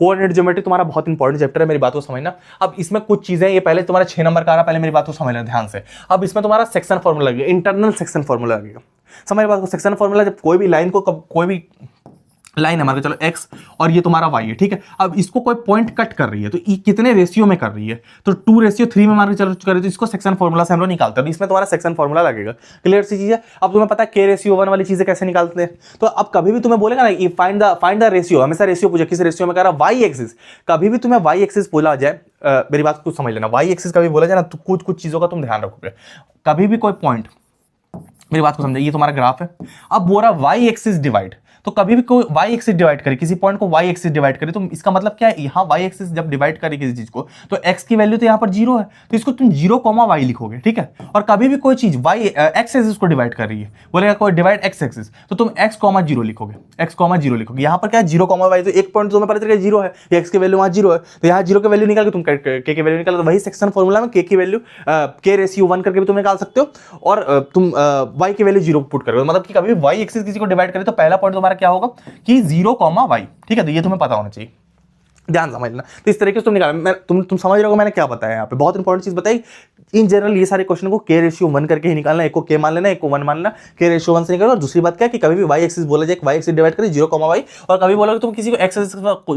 कोऑर्डिनेट ज्योमेट्री तुम्हारा बहुत इंपॉर्टेंट चैप्टर है, मेरी बात को समझना। अब इसमें कुछ चीजें, ये पहले तुम्हारा 6 नंबर का आ रहा, पहले मेरी बात को समझ लेना ध्यान से। अब इसमें तुम्हारा सेक्शन फॉर्मूला लगेगा, इंटरनल सेक्शन फॉर्मूला लगेगा, समझ बात को। सेक्शन फॉर्मूला जब कोई भी लाइन को, कोई भी लाइन है हमारे, चलो x और ये तुम्हारा y है, ठीक है। अब इसको कोई पॉइंट कट कर रही है, तो ये कितने रेशियो में कर रही है, तो 2:3 में मान के चलो कर रही है, तो इसको सेक्शन फॉर्मूला से हम लोग निकालते हैं, इसमें तुम्हारा सेक्शन फॉर्मूला लगेगा। क्लियर सी चीज है। अब तुम्हें पता है k:1 वाली चीजें कैसे निकालते हैं, तो अब कभी भी तुम्हें बोलेगा ना फाइंड द रेशियो, हमेशा रेशियो पूछे, किस रेशियो में कर रहा, y एक्सिस। कभी भी तुम्हें y एक्सिस बोला जाए, मेरी बात को समझ लेना, y एक्सिस कभी बोला जाए ना, तो कुछ चीजों का तुम ध्यान रखोगे। कभी भी कोई पॉइंट, मेरी बात को समझे, ये तुम्हारा ग्राफ है, अब बोला y एक्सिस डिवाइड, तो कभी भी कोई y एक्सिस डिवाइड करे, किसी पॉइंट को y एक्सिस डिवाइड करे, तो इसका मतलब क्या है, यहाँ y एक्सिस जब डिवाइड करे किसी चीज को, तो x की वैल्यू तो यहाँ पर 0 है, तो इसको तुम 0, y लिखोगे, ठीक है। और कभी भी कोई चीज y x एक्सिस को डिवाइड कर रही है, बोलेगा कोई डिवाइड x एक्सिस, तो तुम x, 0 लिखोगे, x, 0 लिखोगे। यहाँ पर क्या है 0, y, तो एक पॉइंट तुम्हें पता चलेगा 0 है, x की वैल्यू वहाँ 0 है, तो यहाँ 0 की वैल्यू निकाल के तुम k की वैल्यू निकालो, तो वही सेक्शन फॉर्मूला में k की वैल्यू k:1 करके भी तुम निकाल सकते हो, और तुम y की वैल्यू 0 पुट करोगे, मतलब कि कभी भी y एक्सिस किसी को डिवाइड करे तो पहला पॉइंट तुम्हारा क्या होगा कि 0, y, ठीक है। तो ये तुम्हें पता होना चाहिए, ध्यान समझना। तो इस तरीके से तुम निकाल, तुम समझ रहे हो मैंने क्या बताया यहाँ पे, बहुत इंपॉर्टेंट चीज बताई। इन जनरल ये सारे क्वेश्चन को k:1 करके ही निकालना, एक को k मान लेना, एक को 1 मान लेना, k:1 से निकालो। और दूसरी बात क्या है कि कभी भी y एक्सिस बोला जाए, y एक्सिस डिवाइड करे 0, y, और कभी बोला तुम किसी को x एक्सिस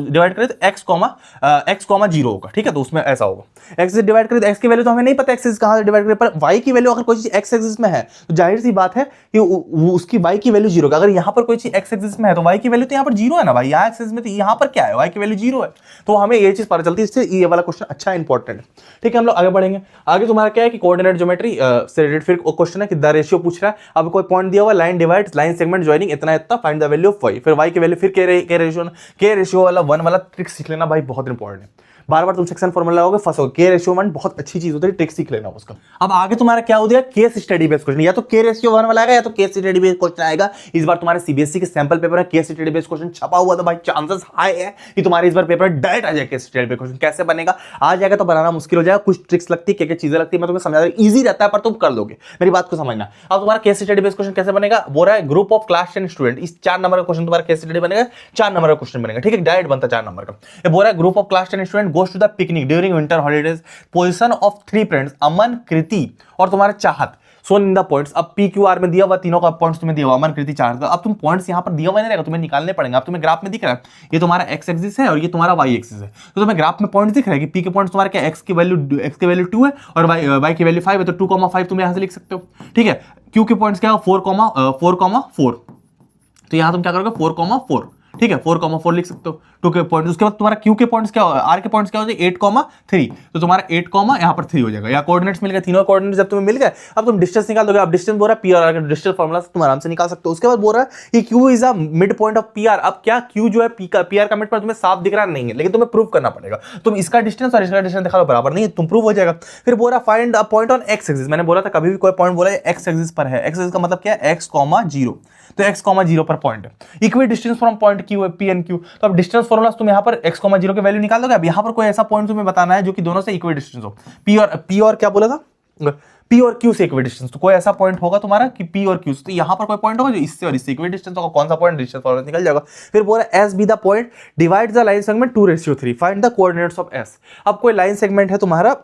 डिवाइड करे तो x, 0 होगा, ठीक है। तो उसमें ऐसा होगा, x एक्सिस डिवाइड करे तो x की वैल्यू तो हमें नहीं पता एक्सिस कहां से डिवाइड करे, पर y की वैल्यू अगर कोई चीज x एक्सिस में है तो जाहिर सी बात है कि उसकी y की वैल्यू 0 होगा। अगर यहाँ पर कोई चीज x एक्सिस में है तो y की वैल्यू तो यहाँ पर 0 है ना भाई, यहाँ एक्सिस में, तो यहाँ पर क्या है, y की वैल्यू 0 है, तो हमें ये चीज पता चलती है। इससे ये वाला क्वेश्चन अच्छा इंपॉर्टेंट है, ठीक है। हम लोग आगे बढ़ेंगे। आगे तुम्हारा क्या है कि कोऑर्डिनेट ज्योमेट्री से रिलेटेड फिर क्वेश्चन है कि द रेशियो पूछ रहा है। अब कोई पॉइंट दिया हुआ, line divide, line segment joining, इतना इतना, find the value of y, फिर y की वैल्यू, फिर k रेशियो वाला 1 वाला ट्रिक सीख लेना भाई, बहुत इंपॉर्टेंट है। बार बार तुम सेक्शन फॉर्मूला लगाओगे फंसोगे, k:1 बहुत अच्छी चीज होती है, ट्रिक सीख लेना उसका। अब आगे तुम्हारा क्या हो गया, केस स्टडी बेस्ड क्वेश्चन, या तो k:1 वाला आएगा या तो केस स्टडी बेस्ड क्वेश्चन आएगा। इस बार तुम्हारे सीबीएसई के सैंपल पेपर है, केस स्टडी बेस्ड क्वेश्चन छपा हुआ, तो भाई चांसेस हाई है कि तुम्हारे इस बार पेपर डायरेक्ट आ जाए केस स्टडी बेस्ड क्वेश्चन। कैसे बनेगा, आ जाएगा तो बनाना मुश्किल हो जाएगा, कुछ ट्रिक्स लगती है, क्या चीजें लगती है, मैं तुम्हें समझा रहा हूं, इजी रहता है पर तुम कर लोगे, मेरी बात को समझना। अब तुम्हारा केस स्टडी बेस्ड क्वेश्चन कैसे बनेगा, बोल रहा है ग्रुप ऑफ क्लास 10 स्टूडेंट, इस 4 नंबर का क्वेश्चन तुम्हारा केस स्टडी बनेगा, 4 नंबर का क्वेश्चन बनेगा, ठीक है, डायरेक्ट बनता 4 नंबर का। ये बोल रहा है group of class 10 student goes to the picnic during winter holidays, position of 3 friends Aman, Kriti और तुम्हारा Chahat, so in the points. अब PQR में दिया हुआ, तीनों का पॉइंट्स तुम्हें दिया हुआ, अमन, कृति, चाहत। अब तुम पॉइंट्स यहां पर दिया हुआ नहीं रहेगा, तुम्हें निकालने पड़ेंगे। अब तुम्हें ग्राफ में दिख रहा है, ये तुम्हारा x एक्सिस है और ये तुम्हारा y एक्सिस है, तो तुम्हें ग्राफ में पॉइंट्स दिख रहा है कि P के पॉइंट्स तुम्हारे क्या, x की वैल्यू 2 है और y की वैल्यू 5 है, तो 2,5 तुम यहां से लिख सकते हो, ठीक है। Q के पॉइंट्स क्या है, 4,4, तो यहां तुम क्या करोगे 4,4, ठीक है, 4,4 लिख सकते हो, 2 के पॉइंट। उसके बाद तुम्हारा Q के पॉइंट्स क्या, R के पॉइंट्स क्या हो जाए 8,3, तो तुम्हारा 8, यहाँ पर 3 हो जाएगा, या कोऑर्डिनेट्स मिल गए, तीनों कोऑर्डिनेट्स जब तुम्हें मिल गए, अब तुम डिस्टेंस निकाल दोगे। अब डिस्टेंस बोल रहा है PR, अगर डिस्टेंस फार्मूला से तुम आराम से निकाल सकते हो। उसके बाद बोल रहा है कि Q is a mid point of PR। अब क्या Q जो है PR का मिड पॉइंट तुम्हें साफ दिख रहा नहीं है, लेकिन तुम्हें प्रूव करना पड़ेगा। तुम इसका डिस्टेंस और इसका डिस्टेंस दिखा दो बराबर नहीं है, तुम प्रूव हो जाएगा। फिर बोल रहा find a point on x axis, मैंने बोला था कभी भी कोई पॉइंट बोला x एक्सिस पर है, x एक्सिस का मतलब क्या है, x, 0, तो x, 0 पर पॉइंट है। Equi distance from point Q है P and Q, तो अब डिस्टेंस फॉर्मूला तुम यहाँ पर x, 0 की वैल्यू निकाल दोगे। अब यहाँ पर कोई ऐसा पॉइंट तुम्हें बताना है जो कि दोनों से इक्वी डिस्टेंस हो, P और क्या बोला था, P और Q से इक्वी डिस्टेंस, तो कोई ऐसा पॉइंट होगा तुम्हारा कि P और Q, तो यहाँ पर कोई पॉइंट होगा जो इससे और इससे इक्वी डिस्टेंस होगा, कौन सा पॉइंट, डिस्टेंस फॉर्मूला निकल जाएगा। फिर बोल रहा है S be the point divide the line segment 2:3, find the coordinates of S। अब कोई लाइन सेगमेंट है तुम्हारा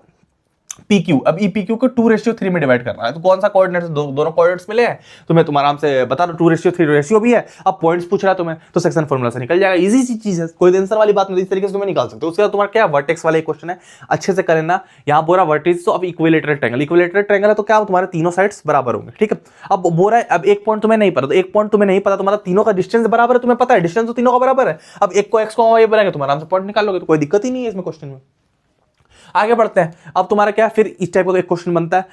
PQ, अब EPQ को 2:3 में डिवाइड करना है, तो कौन सा कोऑर्डिनेट, दोनों कोऑर्डिनेट्स मिले हैं तुम्हें, तुम आराम से बता दो, 2:3 रेशियो भी है। अब पॉइंट्स पूछ रहा है तुम्हें, तो सेक्शन फॉर्मूला से निकल जाएगा, इजी सी चीज है, कोई टेंशन वाली बात नहीं, इस तरीके से तुम्हें निकाल सकते हो। उसके बाद तुम्हारा क्या वर्टेक्स वाला एक क्वेश्चन है, अच्छे से करना। यहाँ बोला वर्टेक्स, तो अब इक्विलेटरल ट्रायंगल है, तो क्या तुम्हारे तीनों साइड्स बराबर होंगे, ठीक है। अब बोल रहा है, अब एक पॉइंट तुम्हें नहीं पता, तो एक पॉइंट तुम्हें नहीं पता, तुम्हारा तीनों का डिस्टेंस बराबर है, तुम्हें पता है डिस्टेंस तो तीनों का बराबर है। अब एक को x, y बनाएंगे, तुम आराम से पॉइंट निकाल लोगे, तो कोई दिक्कत ही नहीं है इसमें क्वेश्चन में। आगे बढ़ते हैं। अब तुम्हारा क्या फिर इस टाइप का एक क्वेश्चन बनता है,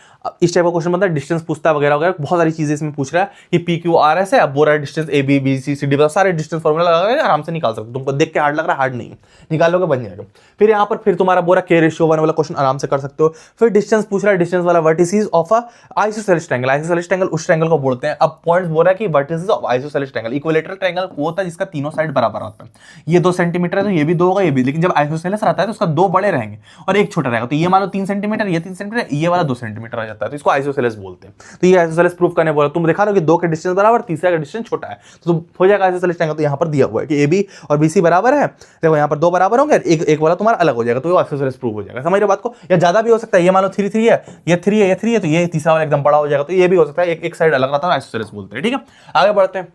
इस टाइप का क्वेश्चन बनता है, डिस्टेंस पूछता है वगैरह वगैरह, बहुत सारी चीजें इसमें पूछ रहा है कि पी क्यू आर एस है, अब बोल रहा है distance A B B C C D, सारे डिस्टेंस फॉर्मूला लगा के आराम से निकाल सकते हो। तुमको देख के हार्ड लग रहा है, हार्ड नहीं है, निकालोगे बन जाएगा। फिर यहाँ पर फिर तुम्हारा बोला के रेशियो 1 वाला क्वेश्चन आराम से कर सकते हो। फिर डिस्टेंस पूछ रहा है, डिस्टेंस वाला vertices of a isosceles triangle, isosceles triangle उस ट्रायंगल को बोलते हैं। अब पॉइंट्स बोल रहा है कि vertices of isosceles triangle, equilateral triangle वो होता है जिसका तीनों साइड बराबर होता है, ये 2 सेंटीमीटर है तो ये भी 2 होगा, ये भी, लेकिन जब आइसोसेलेस रहता है तो उसका 2 बड़े रहेंगे और एक छोटा रहेगा। तो ये मान लो 3 सेंटीमीटर, ये 3 सेंटीमीटर, ये वाला 2 सेंटीमीटर आ जाता है, तो इसको आइसोसेलेस बोलते हैं। तो ये आइसोसेलेस प्रूफ करने बोला, तुम दिखा रहे हो कि 2 के डिस्टेंस बराबर, तीसरा का डिस्टेंस छोटा है, तो हो जाएगा आइसोसेलेस ट्रायंगल। तो यहाँ पर दिया हुआ है कि ए बी और बी सी बराबर है, देखो यहाँ पर 2 बराबर होंगे, एक वाला तुम्हारा अलग हो जाएगा, तो ये आइसोसेलेस प्रूफ हो जाएगा। समझ रहे बात को? या ज्यादा भी हो सकता है, ये मान लो 3 3 है, ये 3 है, ये 3 है, तो ये तीसरा वाला एकदम बड़ा हो जाएगा, तो ये भी हो सकता है, एक साइड अलग रहता है, आइसोसेलेस बोलते हैं। ठीक है, आगे बढ़ते हैं।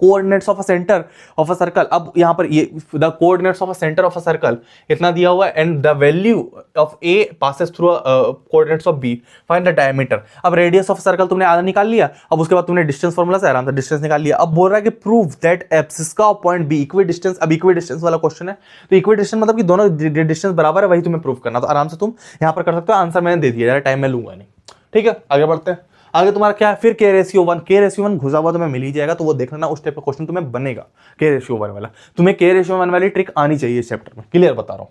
Coordinates of a centre of a circle, अब यहां पर ये the coordinates of a centre of a circle इतना दिया हुआ है, and the value of A passes through coordinates of B, find the diameter. अब रेडियस ऑफ सर्कल तुमने आधा निकाल लिया, अब उसके बाद तुमने डिस्टेंस फार्मूला से आराम से डिस्टेंस निकाल लिया। अब बोल रहा है कि प्रूव दैट एब्सिस का पॉइंट बी इक्वी डिस्टेंस, अब इक्वी डिस्टेंस वाला क्वेश्चन है, तो इक्वी डिस्टेंस मतलब कि दोनों डिस्टेंस बराबर है, वही तुम्हें प्रूव करना, तो आराम से तुम यहां पर कर सकते हो। आंसर मैंने दे दिया, ज़्यादा टाइम मैं लूंगा नहीं। ठीक है, आगे बढ़ते हैं। आगे तुम्हारा क्या है, फिर के रेशियो 1, के रेशियो 1 घुसा हुआ तुम्हें मिल ही जाएगा, तो वो देख लेना, उस टाइप का क्वेश्चन तुम्हें बनेगा के रेशियो 1 वाला। तुम्हें के रेशियो 1 वाली ट्रिक आनी चाहिए इस चैप्टर में, क्लियर बता रहा हूं।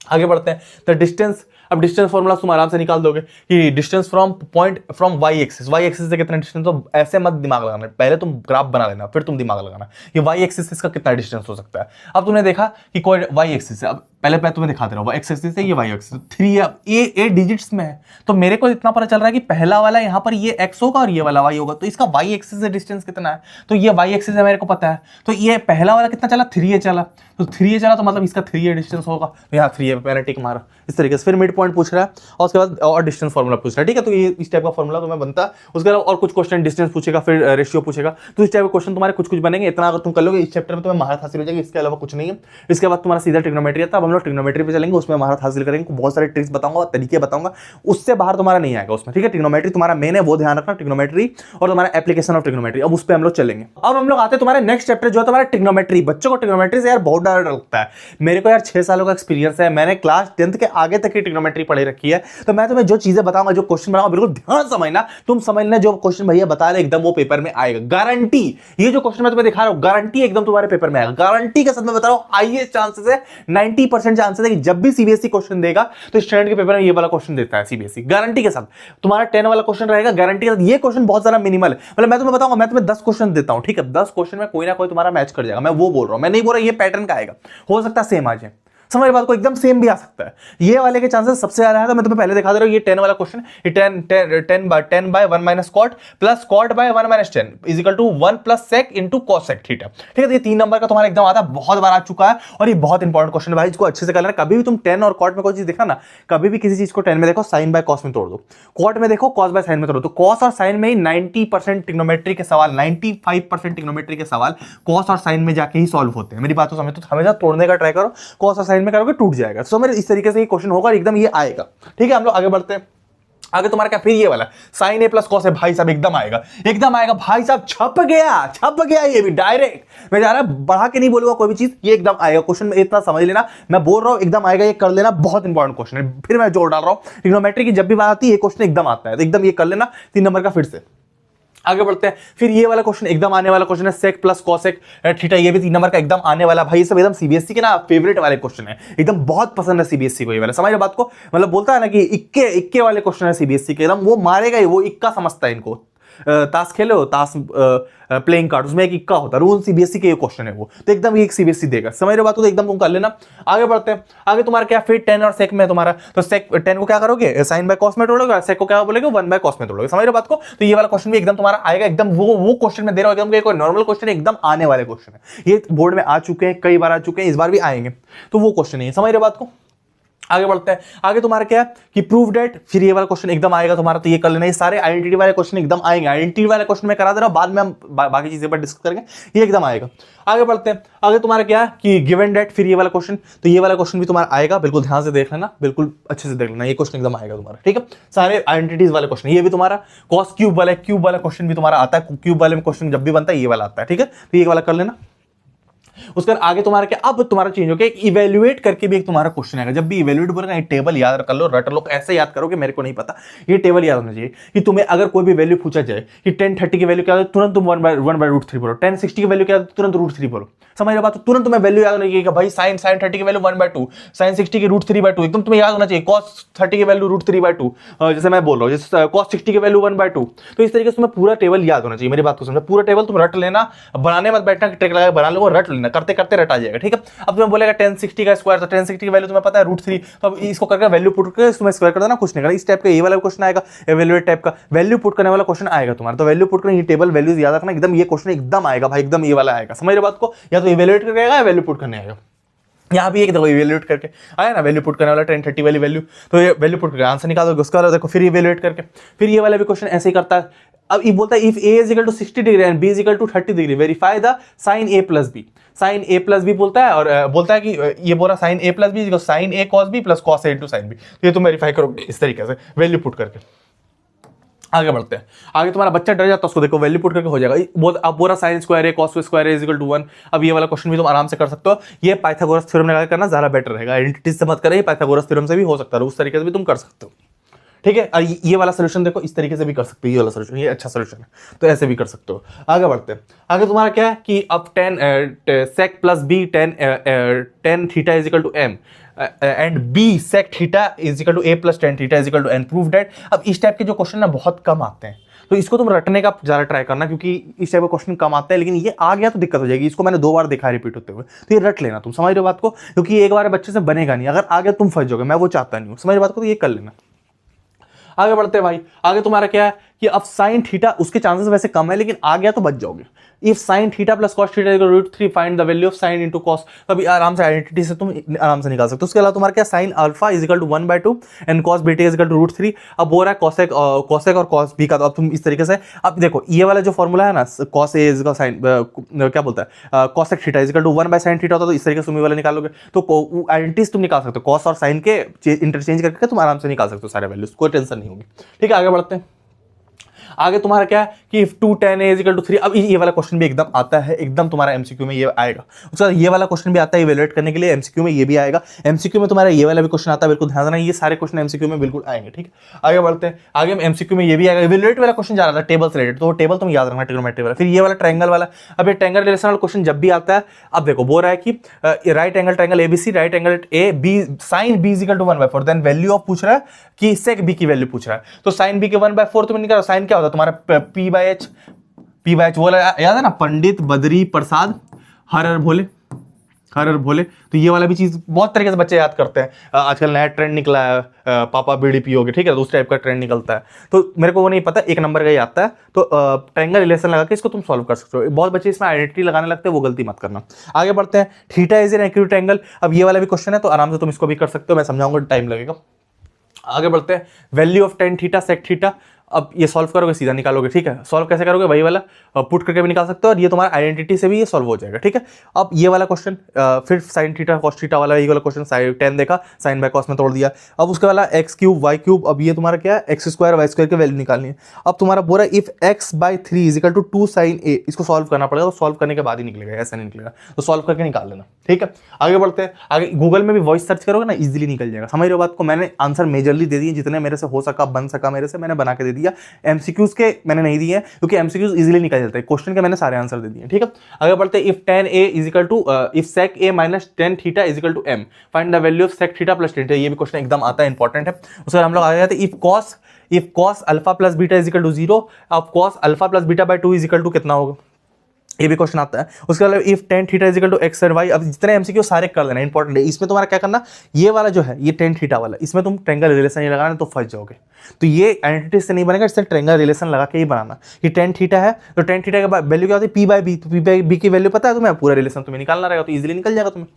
आगे बढ़ते हैं। तो डिस्टेंस, अब डिस्टेंस फॉर्मूला तुम आराम से निकाल दोगे कि distance from point from Y axis, Y axis से कितना डिस्टेंस, तो ऐसे मत दिमाग लगाना, पहले तुम ग्राफ बना लेना फिर तुम दिमाग लगाना कि वाई एक्सिस इसका कितना डिस्टेंस हो सकता है। अब तुमने देखा कि कोई वाई एक्सिस है, अब पहले तुम्हें दिखा दे रहा हूँ, एक्स एक्सिस है, ये वाई एक्सिस 3 है, ये 8 डिजिट्स में है, तो मेरे को इतना पता चल रहा है कि पहला वाला यहाँ पर ये एक्स होगा और ये वाला वाई होगा, तो इसका वाई एक्सिस से डिस्टेंस कितना है, तो ये वाई एक्सिस है मेरे को पता है, तो ये पहला वाला कितना चला, 3 चला, तो 3 चला तो मतलब इसका 3 डिस्टेंस होगा, तो यहाँ 3 मैंने टिक मारा इस तरीके से। फिर मिड पॉइंट पूछ रहा है और उसके बाद और डिस्टेंस फॉर्मूला पूछ रहा है। ठीक है, तो ये इस टाइप का फॉर्मूला तुम्हें बनता है। उसके अलावा और कुछ क्वेश्चन डिस्टेंस पूछेगा, फिर रेशियो पूछेगा, तो इस टाइप के क्वेश्चन तुम्हारे कुछ कुछ बनेंगे। इतना अगर तुम कर लोगे इस चैप्टर में तुम्हें महारत हासिल हो जाएगी, इसके अलावा कुछ नहीं है। इसके बाद तुम्हारा सीधा ट्रिग्नोमेट्री आता है, अब हम लोग ट्रिग्नोमेट्री पे चलेंगे, उसमें महारत हासिल करेंगे, बहुत सारे ट्रिक्स बताऊंगा, तरीके बताऊंगा, उससे बाहर तुम्हारा नहीं आएगा उसमें। ठीक है, ट्रिग्नोमेट्री तुम्हारा मेन है, वो ध्यान रखना, ट्रिग्नोमेट्री और तुम्हारा एप्लीकेशन ऑफ ट्रिग्नोमेट्री, अब उस पर हम लोग चलेंगे। अब हम लोग आते हैं तुम्हारे नेक्स्ट चैप्टर जो है तुम्हारा ट्रिग्नोमेट्री। बच्चों को ट्रिग्नोमेट्री से यार बहुत डर लगता है, मेरे को यार 6 सालों का एक्सपीरियंस है, मैंने क्लास 10th के आगे तक की ट्रिग्नोमेट्री पढ़ी रखी है, तो मैं तुम्हें जो चीजें बताऊंगा, जो क्वेश्चन बनाऊंगा, बिल्कुल ध्यान समझना, तुम समझना जो क्वेश्चन भैया बता रहे एकदम वो पेपर में आएगा, गारंटी। ये जो क्वेश्चन मैं तुम्हें दिखा रहा हूं गारंटी एकदम तुम्हारे पेपर में आएगा, गारंटी के साथ मैं बता रहा हूं, हाईएस्ट चांसेस है, 90% चांसेस है कि जब भी सीबीएसई क्वेश्चन देगा तो स्टैंडर्ड के पेपर में ये वाला क्वेश्चन देता है सीबीएसई, गारंटी के साथ। तुम्हारा 10 वाला क्वेश्चन रहेगा गारंटी के साथ। ये क्वेश्चन बहुत ज्यादा मिनिमल है, मतलब मैं तुम्हें बताऊंगा, मैं तुम्हें 10 क्वेश्चन देता हूं, ठीक है, 10 क्वेश्चन में कोई ना कोई तुम्हारा मैच कर जाएगा, मैं वो बोल रहा हूं, मैं नहीं बोल रहा ये पैटर्न का आएगा, हो सकता है सेम आ जाए, समझ बात को, एकदम सेम भी आ सकता है। ये वाले के चांसेस सबसे ज्यादा है, तो मैं तुम्हें पहले दिखा दे रहा हूं, ये 10 वाला क्वेश्चन, ये 10 by 1 minus cot plus cot by 1 minus 10 is equal to 1 plus sec into cos sec theta. ठीक है, तो ये 3 नंबर का तुम्हारा एकदम आता है, बहुत बार आ चुका है, और ये बहुत इंपॉर्टेंट क्वेश्चन है भाई, इसको अच्छे से कर लेना। कभी भी तुम 10 और cot में कोई चीज देखना ना, कभी भी किसी चीज को 10 में देखो साइन बाय cos में तोड़ दो, cot में देखो cos बाय साइन में तोड़ दो। cos और साइन में ही 90% ट्रिग्नोमेट्री के सवाल, 95% ट्रिग्नोमेट्री के सवाल cos और साइन में जाके ही सॉल्व होते हैं। मेरी बात तो समझ, तो हमेशा तोड़ने का ट्राई करो, cos और साइन में करोगे टूट जाएगा। सो मेरे इस तरीके से ये क्वेश्चन होगा, एकदम ये आएगा। ठीक है, हम लोग आगे बढ़ते हैं। आगे तुम्हारा क्या, फिर ये वाला साइन ए प्लस कॉस है, भाई साहब एकदम आएगा, एकदम आएगा भाई साहब, छप गया ये भी डायरेक्ट, मैं जा रहा बढ़ा के नहीं बोलूंगा कोई भी चीज, ये एकदम आएगा क्वेश्चन में, इतना समझ लेना, मैं बोल रहा हूं एकदम आएगा, ये कर लेना, बहुत इंपॉर्टेंट क्वेश्चन है। फिर मैं जोर डाल रहा हूं, ट्रिग्नोमेट्री की जब भी बात आती है ये क्वेश्चन एकदम आता है, तो एकदम ये कर लेना, 3 नंबर का। फिर से आगे बढ़ते हैं। फिर ये वाला क्वेश्चन एकदम आने वाला क्वेश्चन है, सेक प्लस कॉसेक थीटा, ये भी 3 नंबर का एकदम आने वाला। भाई ये सब एकदम सीबीएसई के ना फेवरेट वाले क्वेश्चन है, एकदम बहुत पसंद है सीबीएसई को ये वाला। समझ रहे बात को, मतलब बोलता है ना कि इक्के वाले क्वेश्चन है सीबीएसई के, एकदम वो मारेगा ही, वो इक्का समझता है इनको। ताश खेलो, ताश प्लेइंग कार्ड, उसमें एक इक्का होता है, रूल सीबीएसई के ये क्वेश्चन है वो, तो एकदम एक सीबीएसई देगा। समझ रहे बात को, तो एकदम तुम कर लेना। आगे बढ़ते हैं। आगे तुम्हारा क्या, फिर 10 और सेक में तुम्हारा, तो सेक 10 को क्या करोगे, साइन बाय कॉस में तोड़ोगे, सेक को क्या बोलोगे, 1 बाय कॉस में तोड़ोगे। समझ रहे बात को, तो ये वाला क्वेश्चन भी एकदम तुम्हारा आएगा, एकदम वो क्वेश्चन में दे रहा हूं, एकदम कोई नॉर्मल क्वेश्चन है, एकदम आने वाले क्वेश्चन है, ये बोर्ड में आ चुके हैं, कई बार आ चुके हैं, इस बार भी आएंगे, तो वो क्वेश्चन है। समझ रहे बात को, आगे बढ़ते हैं। आगे तुम्हारा क्या है कि प्रूव डेट, फिर ये वाला क्वेश्चन एकदम आएगा तुम्हारा, तो ये कर लेना। ये सारे आइडेंटिटी वाले क्वेश्चन एकदम आएंगे, आइडेंटिटी वाले क्वेश्चन में करा दे रहा हूं, बाद में हम बाकी चीजें पर डिस्कस करेंगे, ये एकदम आएगा। आगे बढ़ते हैं। आगे तुम्हारा क्या है कि गिवन डेट, फिर ये वाला क्वेश्चन, तो ये वाला क्वेश्चन भी तुम्हारा आएगा, बिल्कुल ध्यान से देख लेना, बिल्कुल अच्छे से देख लेना, ये क्वेश्चन एकदम आएगा तुम्हारा। ठीक है, सारे आइडेंटिटीज वाले क्वेश्चन, ये भी तुम्हारा कॉस क्यूब वाला क्वेश्चन भी तुम्हारा आता है, क्यूब वाले में क्वेश्चन जब भी बनता है ये वाला आता है। ठीक है, तो ये वाला कर लेना। उसके बाद आगे तुम्हारा क्या, अब तुम्हारा चेंज हो गया, इवेल्युएट करके भी एक तुम्हारा क्वेश्चन आएगा। जब भी इवेल्युएट बोलेगा, टेबल याद कर लो, रट लो, ऐसे याद करो कि मेरे को नहीं पता, ये टेबल याद होना चाहिए कि तुम्हें अगर कोई भी वैल्यू पूछा जाए कि 1030 की वैल्यू क्या है, तुरंत तुम 1/√3 बोलो, 1060 की वैल्यू क्या है, तुरंत √3 बोलो। समझ रहे बात? तुरंत तुम्हें वैल्यू याद होना चाहिए कि भाई sin 30 की वैल्यू 1/2, sin 60 की √3/2, एकदम तुम्हें याद होना चाहिए। cos 30 की वैल्यू √3/2, जैसे मैं बोल रहा हूँ, जैसे cos 60 की वैल्यू 1/2। तो इस तरीके से तुम्हें पूरा टेबल याद होना चाहिए। मेरी बात को समझो, पूरा टेबल तुम रट लेना, बनाने मत बैठना कि ट्रिक लगा बना लो, रट लेना, करते करते रटा जाएगा। ठीक है, अब तुम्हें बोलेगा 1060 का स्क्वायर, तो 1060 की वैल्यू तुम्हें पता है √3, तो अब इसको करके वैल्यू पुट करके तुम्हें स्क्वायर कर देना, कुछ नहीं करना। इस टाइप का ये वाला क्वेश्चन आएगा, इवैल्यूएट टाइप का वैल्यू पुट करने वाला क्वेश्चन आएगा तुम्हारा। तो वैल्यू पुट करने, ये टेबल वैल्यूज याद रखना एकदम, ये क्वेश्चन एकदम आएगा भाई, एकदम ये वाला आएगा। समझ रहे बात को? या तो इवैल्यूएट करके आएगा या वैल्यू पुट करने आएगा। यहाँ भी एक देखो इवैल्यूएट करके आया ना, वैल्यू पुट करने वाला 1030 वाली वैल्यू, तो ये वैल्यू पुट करके आंसर निकाल दोगे। उसके बाद देखो फिर इवैल्यूएट करके, फिर ये वाला भी क्वेश्चन ऐसे ही करता है। अब ये बोलता है if a = 60 degree and b = 30 degree verify the sin a + b। sin a + b बोलता है, और बोलता है कि ये बोला sin a + b sin a cos b + cos a × sin b। तो ये तुम वेरीफाई करोगे इस तरीके से वैल्यू पुट करके। आगे बढ़ते हैं, आगे तुम्हारा बच्चा डर जाता है, उसको देखो वैल्यू पुट करके हो जाएगा। अब बोला sin square a cos square a = 1। अब ये वाला क्वेश्चन भी तुम आराम से कर सकते हो। ये पाइथागोरस थ्योरम लगा करना ज्यादा बेटर रहेगा, आइडेंटिटीज से मत करें, पाइथागोरस थ्योरम से भी हो सकता है, उस तरीके से भी तुम कर सकते हो। ठीक है, ये वाला सोल्यूशन देखो, इस तरीके से भी कर सकते हो, ये वाला सोल्यूशन, ये अच्छा सोल्यूशन है, तो ऐसे भी कर सकते हो। आगे बढ़ते हैं, आगे तुम्हारा क्या है कि अब 10 sec + b 10 theta = m and b sec theta = a + tan theta = n prove that. अब इस टाइप के जो क्वेश्चन ना बहुत कम आते हैं, तो इसको तुम रटने का ज्यादा ट्राई करना, क्योंकि इस टाइप का क्वेश्चन कम आते हैं, लेकिन ये आ गया तो दिक्कत हो जाएगी। इसको मैंने 2 बार देखा रिपीट होते हुए, तो ये रट लेना तुम। समझ रहे हो बात को? क्योंकि एक बार बच्चे से बनेगा नहीं, अगर आ गया तुम फंस जाओगे, मैं वो चाहता नहीं हूँ। समझ रहे बात को? तो ये कर लेना। आगे बढ़ते हैं भाई, आगे तुम्हारा क्या है कि अब sin थीटा, उसके चांसेस वैसे कम है, लेकिन आ गया तो बच जाओगे। If sin theta + cos theta = √3 find the value of sin × cos। तो अभी आराम से आइडेंटिटी से तुम आराम से निकाल सकते हो। उसके अलावा तुम्हारा क्या, sin α = 1/2 एंड cos β = √3। अब हो रहा है cosec और cos b का, तो अब तुम इस तरीके से, अब देखो ये वाला जो फॉर्मूला है ना, cos a = sin क्या बोलता है, cosec थीटा = 1/sin थीटा होता है, तो इस तरीके से तुम ये वाला निकालोगे, तो आइडेंटिटीज तुम निकाल सकते हो। cos और sin के इंटरचेंज करके तुम आराम से निकाल सकते हो सारे वैल्यूज, कोई टेंशन नहीं होगी। ठीक है, आगे बढ़ते हैं। आगे तुम्हारा क्या है कि if 2 tan a = 3। अब ये वाला क्वेश्चन भी एकदम आता है, एकदम तुम्हारा एमसीक्यू में ये आएगा। उसके बाद ये वाला क्वेश्चन भी आता है इवैल्यूएट करने के लिए, एमसीक्यू में ये भी आएगा। एमसीक्यू में तुम्हारा ये वाला भी क्वेश्चन आता है, बिल्कुल ध्यान देना, ये सारे क्वेश्चन एमसीक्यू में बिल्कुल आएंगे। ठीक है, आगे बढ़ते हैं, आगे एमसीक्यू में ये भी आएगा। इवैल्यूएट वाला क्वेश्चन जा रहा था टेबल से रिलेटेड, तो टेबल तुम याद रखना, ट्रिग्नोमेट्री वाला। फिर ये वाला ट्रायंगल वाला, अब ये ट्रायंगल रिलेशन वाला क्वेश्चन जब भी आता है, अब देखो बोल रहा है कि right angle triangle ABC, right angle A B, sin b = 1/4, then value of पूछ रहा है कि sec b की वैल्यू पूछ रहा है। तो sin b के 1/4 तुम्हें निकालो, sin क्या होता है तुम्हारा p/h वो याद है ना, पंडित बद्री प्रसाद हर हर भोले। तो ये वाला भी चीज बहुत तरीके से बच्चे याद करते हैं। आजकल नया ट्रेंड निकला है, पापा बीड़ी पियोगे, ठीक है, तो उस टाइप का ट्रेंड निकलता है। तो मेरे को वो नहीं पता, 1 नंबर का ही आता है। तो ट्रायंगल रिलेशन लगा के इसको तुम सॉल्व कर सकते हो। बहुत बच्चे इसमें आइडेंटिटी लगाने लगते हैं, वो गलती मत करना। आगे बढ़ते हैं, theta is an accurate triangle. अब ये वाला भी क्वेश्चन है, तो आराम से तुम इसको भी कर सकते हो, मैं समझाऊंगा, टाइम लगेगा। आगे बढ़ते हैं, value of tan theta sec theta. अब ये सॉल्व करोगे सीधा निकालोगे। ठीक है, सॉल्व कैसे करोगे, वही वाला पुट करके भी निकाल सकते हो, और ये तुम्हारा आइडेंटिटी से भी ये सॉल्व हो जाएगा। ठीक है, अब ये वाला क्वेश्चन, फिर sin थीटा cos थीटा वाला, ये वाला क्वेश्चन tan देखा, sin बाय cos में तोड़ दिया। अब उसके वाला x³ y³, अब ये तुम्हारा क्या है, x² y² की वैल्यू निकालनी है। अब तुम्हारा बोल रहा है इफ x/3 = 2 sin a, इसको सॉल्व करना पड़ेगा, तो सॉल्व करने के बाद ही निकलेगा, ऐसा नहीं निकलेगा, तो सॉल्व करके निकाल लेना। ठीक है, आगे बढ़ते हैं, आगे गूगल में भी वॉइस सर्च करोगे ना, इजीली निकल जाएगा। समझ रहे हो बात को? मैंने आंसर मेजरली दे दिए, जितने मेरे से हो सका, बन सका मेरे से, मैंने बना के दे दिया। एमसीक्यूज के मैंने नहीं दिए, क्योंकि एमसीक्यूज इजीली निकल जाते हैं, क्वेश्चन के मैंने सारे आंसर दे दिए। ठीक है, आगे बढ़ते हैं, if tan a if sec a - tan theta = m, find the value of sec theta + tan theta. ये भी क्वेश्चन एकदम आता है, इंपॉर्टेंट है। उसके बाद हम लोग आगे जाते हैं, इफ cos α + β = 0, अब cos α + β/2 = कितना होगा, ये भी क्वेश्चन आता है। उसके अलावा इफ tan थीटा = x और y। अब जितने एमसीक्यू सारे कर लेना, इंपॉर्टेंट है। इसमें तुम्हारा क्या करना, ये वाला जो है, ये tan थीटा वाला, इसमें तुम ट्रायंगल रिलेशन नहीं लगाना, तो फंस जाओगे। तो ये आइडेंटिटी से नहीं बनेगा, इससे ट्रायंगल रिलेशन लगा के ही बनाना कि tan थीटा है, तो tan थीटा का वैल्यू क्या होती है, p/b। तो p/b की वैल्यू पता है तुम्हें, पूरा रिलेशन तुम्हें निकालना रहेगा, तो इजीली निकल जाएगा तुम्हें।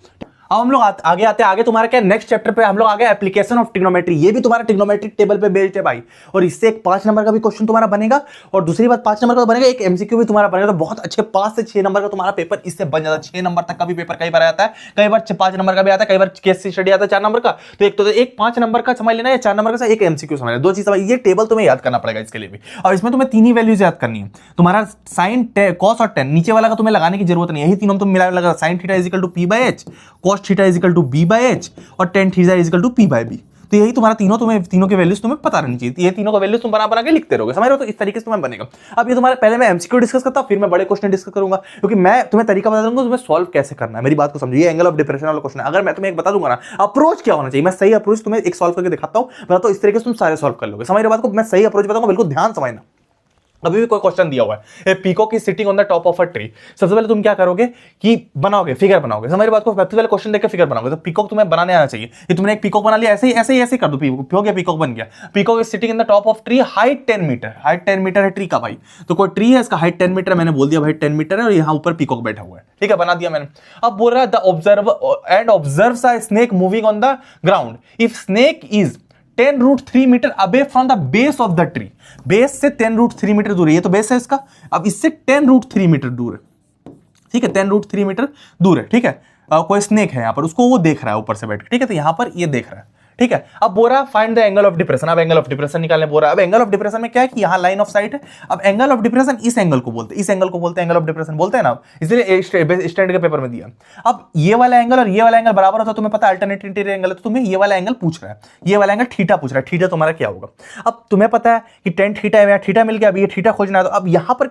अब हम लोग आगे आते हैं, आगे तुम्हारा क्या नेक्स्ट चैप्टर पे हम लोग आगे एप्लीकेशन ऑफ ट्रिग्नोमेट्री। ये भी तुम्हारा ट्रिग्नोमेट्रिक टेबल पे बेस्ड है भाई, और इससे एक 5 नंबर का भी क्वेश्चन तुम्हारा बनेगा, और दूसरी बात 5 नंबर का तो बनेगा, एक एमसीक्यू भी तुम्हारा बनेगा। तो बहुत अच्छे 5 से 6 नंबर का तुम्हारा पेपर इससे बन जाता है। 6 नंबर तक का भी पेपर कई बार आता है, कई बार 5 नंबर का भी आता है, कई बार केस स्टडी आता है 4 नंबर का। तो एक 5 नंबर का समझ लेना या 4 नंबर का एक एमसीक्यू समझ लेना, दो चीज समझ। ये टेबल तुम्हें याद करना पड़ेगा इसके लिए भी, और इसमें तुम्हें 3 ही वैल्यूज याद करनी है। तुम्हारा साइन, कॉस और टेन, नीचे वाला का तुम्हें लगाने की जरूरत नहीं है, यही तीनों तुम मिला लगा, sine theta is equal to P by H, cos theta is equal to B by H, और tan theta is equal to P by B. तो यही तुम्हारा तीनों के वैल्यूज तुम्हें पता रहनी चाहिए। ये तीनों का वैल्यूज तुम बना के लिखते रहोगे, समझ रहे हो? तो इस तरीके से तुम्हें बनेगा। अब ये तुम्हारे पहले मैं एमसीक्यू डिस्कस करता हूं, फिर मैं बड़े क्वेश्चन डिस्कस करूंगा, क्योंकि मैं तुम्हें तरीका बता दूंगा तुम्हें सॉल्व कैसे करना है। मेरी बात को समझो, ये एंगल ऑफ डिप्रेशन वाला क्वेश्चन है। अगर मैं तुम्हें एक बता दूंगा ना अप्रोच क्या होना चाहिए, मैं सही अप्रोच तुम्हें एक सॉल्व करके दिखाता हूं, बताता हूं, इस तरीके से तुम सारे सॉल्व कर लोगे। समझ रहे बात को? मैं सही अप्रोच बताऊंगा, बिल्कुल ध्यान समझना। अभी भी कोई क्वेश्चन दिया हुआ है, पीकॉक की sitting on the top of a tree. सबसे पहले तुम क्या करोगे कि बनाओगे, फिगर बनाओगे। समझ बात को? सबसे पहले क्वेश्चन देख के फिगर बनाओगे। तो पीकॉक तुम्हें बनाने आना चाहिए। ये तुमने एक पीकॉक बना लिया, ऐसे कर दो, पीकॉक बन गया। Peacock is sitting in the top of tree, height 10 metre, height 10 metre है ट्री का भाई। तो कोई ट्री है, इसका हाइट 10 मीटर, मैंने बोल दिया भाई 10 मीटर है, और यहाँ ऊपर पीकॉक बैठा हुआ है। ठीक है, बना दिया मैंने। अब बोल रहा है the observer and observes a snake moving on the ground, if snake is 10√3 metre away from the base of the tree. Base से 10√3 मीटर दूर है, ये तो बेस है इसका। अब इससे 10√3 मीटर दूर है, ठीक है, 10√3 मीटर दूर है, ठीक है। कोई स्नेक है यहाँ पर, उसको वो देख रहा है ऊपर से बैठ के, ठीक है। तो यहाँ पर ये देख रहा है, ठीक है। अब बोल रहा है find the angle of depression. अब एंगल ऑफ डिप्रेशन निकालने बोल रहा है। अब एंगल ऑफ डिप्रेशन में क्या है कि यहाँ लाइन ऑफ साइट है। अब एंगल ऑफ डिप्रेशन इस एंगल को बोलते हैं, इस एंगल को बोलते हैं एंगल ऑफ डिप्रेशन बोलते हैं ना, इसलिए स्टैंडर्ड के पेपर में दिया। अब ये वाला एंगल और ये वाला एंगल बराबर होता है, तुम्हें पता है अल्टरनेट इंटीरियर एंगल है, तो तुम्हें ये वाला एंगल पूछ रहा है, ये वाला एंगल थीटा पूछ रहा है। थीटा तुम्हारा क्या होगा? अब तुम्हें पता है कि टेन थीटा है, थीटा मिल गया। अब ये थीटा खोजना है, तो अब यहाँ पर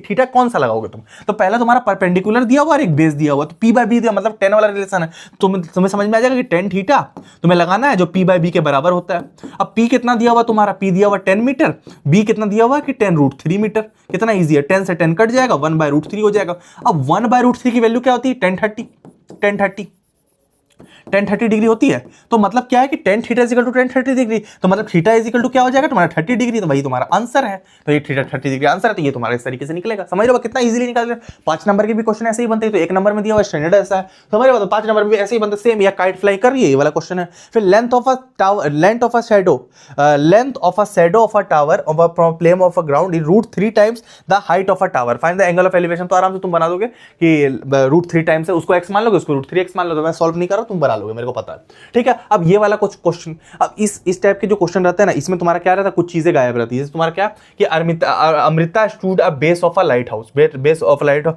थीटा कौन सा लगाओगे तुम? तो पहला तुम्हारा परपेंडिकुलर दिया हुआ और एक बेस दिया हुआ, तो पी बाई बी दिया, मतलब 10 वाला रिलेशन है। तुम्हें समझ में आ जाएगा कि टेन थीटा तुम्हें लगाना है जो पी बाई बी के बराबर होता है। अब P कितना दिया हुआ तुम्हारा? P दिया हुआ 10 मीटर, B कितना दिया हुआ कि 10√3 मीटर। कितना इजी है, 10 से 10 कट जाएगा, 1/√3 हो जाएगा। अब 1/√3 की वैल्यू क्या होती है? 1030 डिग्री होती है। तो मतलब क्या है कि tan theta is equal to 1030 degree, तो मतलब थीटा इज इक्वल टू क्या हो जाएगा तुम्हारा 30 डिग्री। तो वही तुम्हारा आंसर है। तो ये थीटा 30 डिग्री आंसर है, तो ये तुम्हारा इस तरीके से निकलेगा। समझ रहे हो कितना इजीली निकाल रहे हैं? 5 नंबर के भी क्वेश्चन ऐसे ही बनते हैं। तो 1 नंबर में दिया हुआ स्टैंडर्ड ऐसा है, समझ रहे हो? तो 5 नंबर में भी ऐसे ही बनते सेम। या काइट फ्लाई कर रही है, ये वाला क्वेश्चन है। फिर length of a shadow of a tower of a plane of a ground is √3 times the height of a tower, find the angle of elevation. तो आराम से तुम बना दोगे कि √3 टाइम्स है, उसको x मान लोगे, उसको √3x मान लो। तो मैं सॉल्व नहीं कर रहा, तुम बना लोगे, मेरे को पता है, ठीक है। अब ये वाला कुछ क्वेश्चन, अब इस टाइप के जो क्वेश्चन रहते हैं ना, इसमें तुम्हारा क्या रहता है, कुछ चीजें गायब रहती है। जैसे तुम्हारा क्या कि Amrita stood a base of a light house, base of light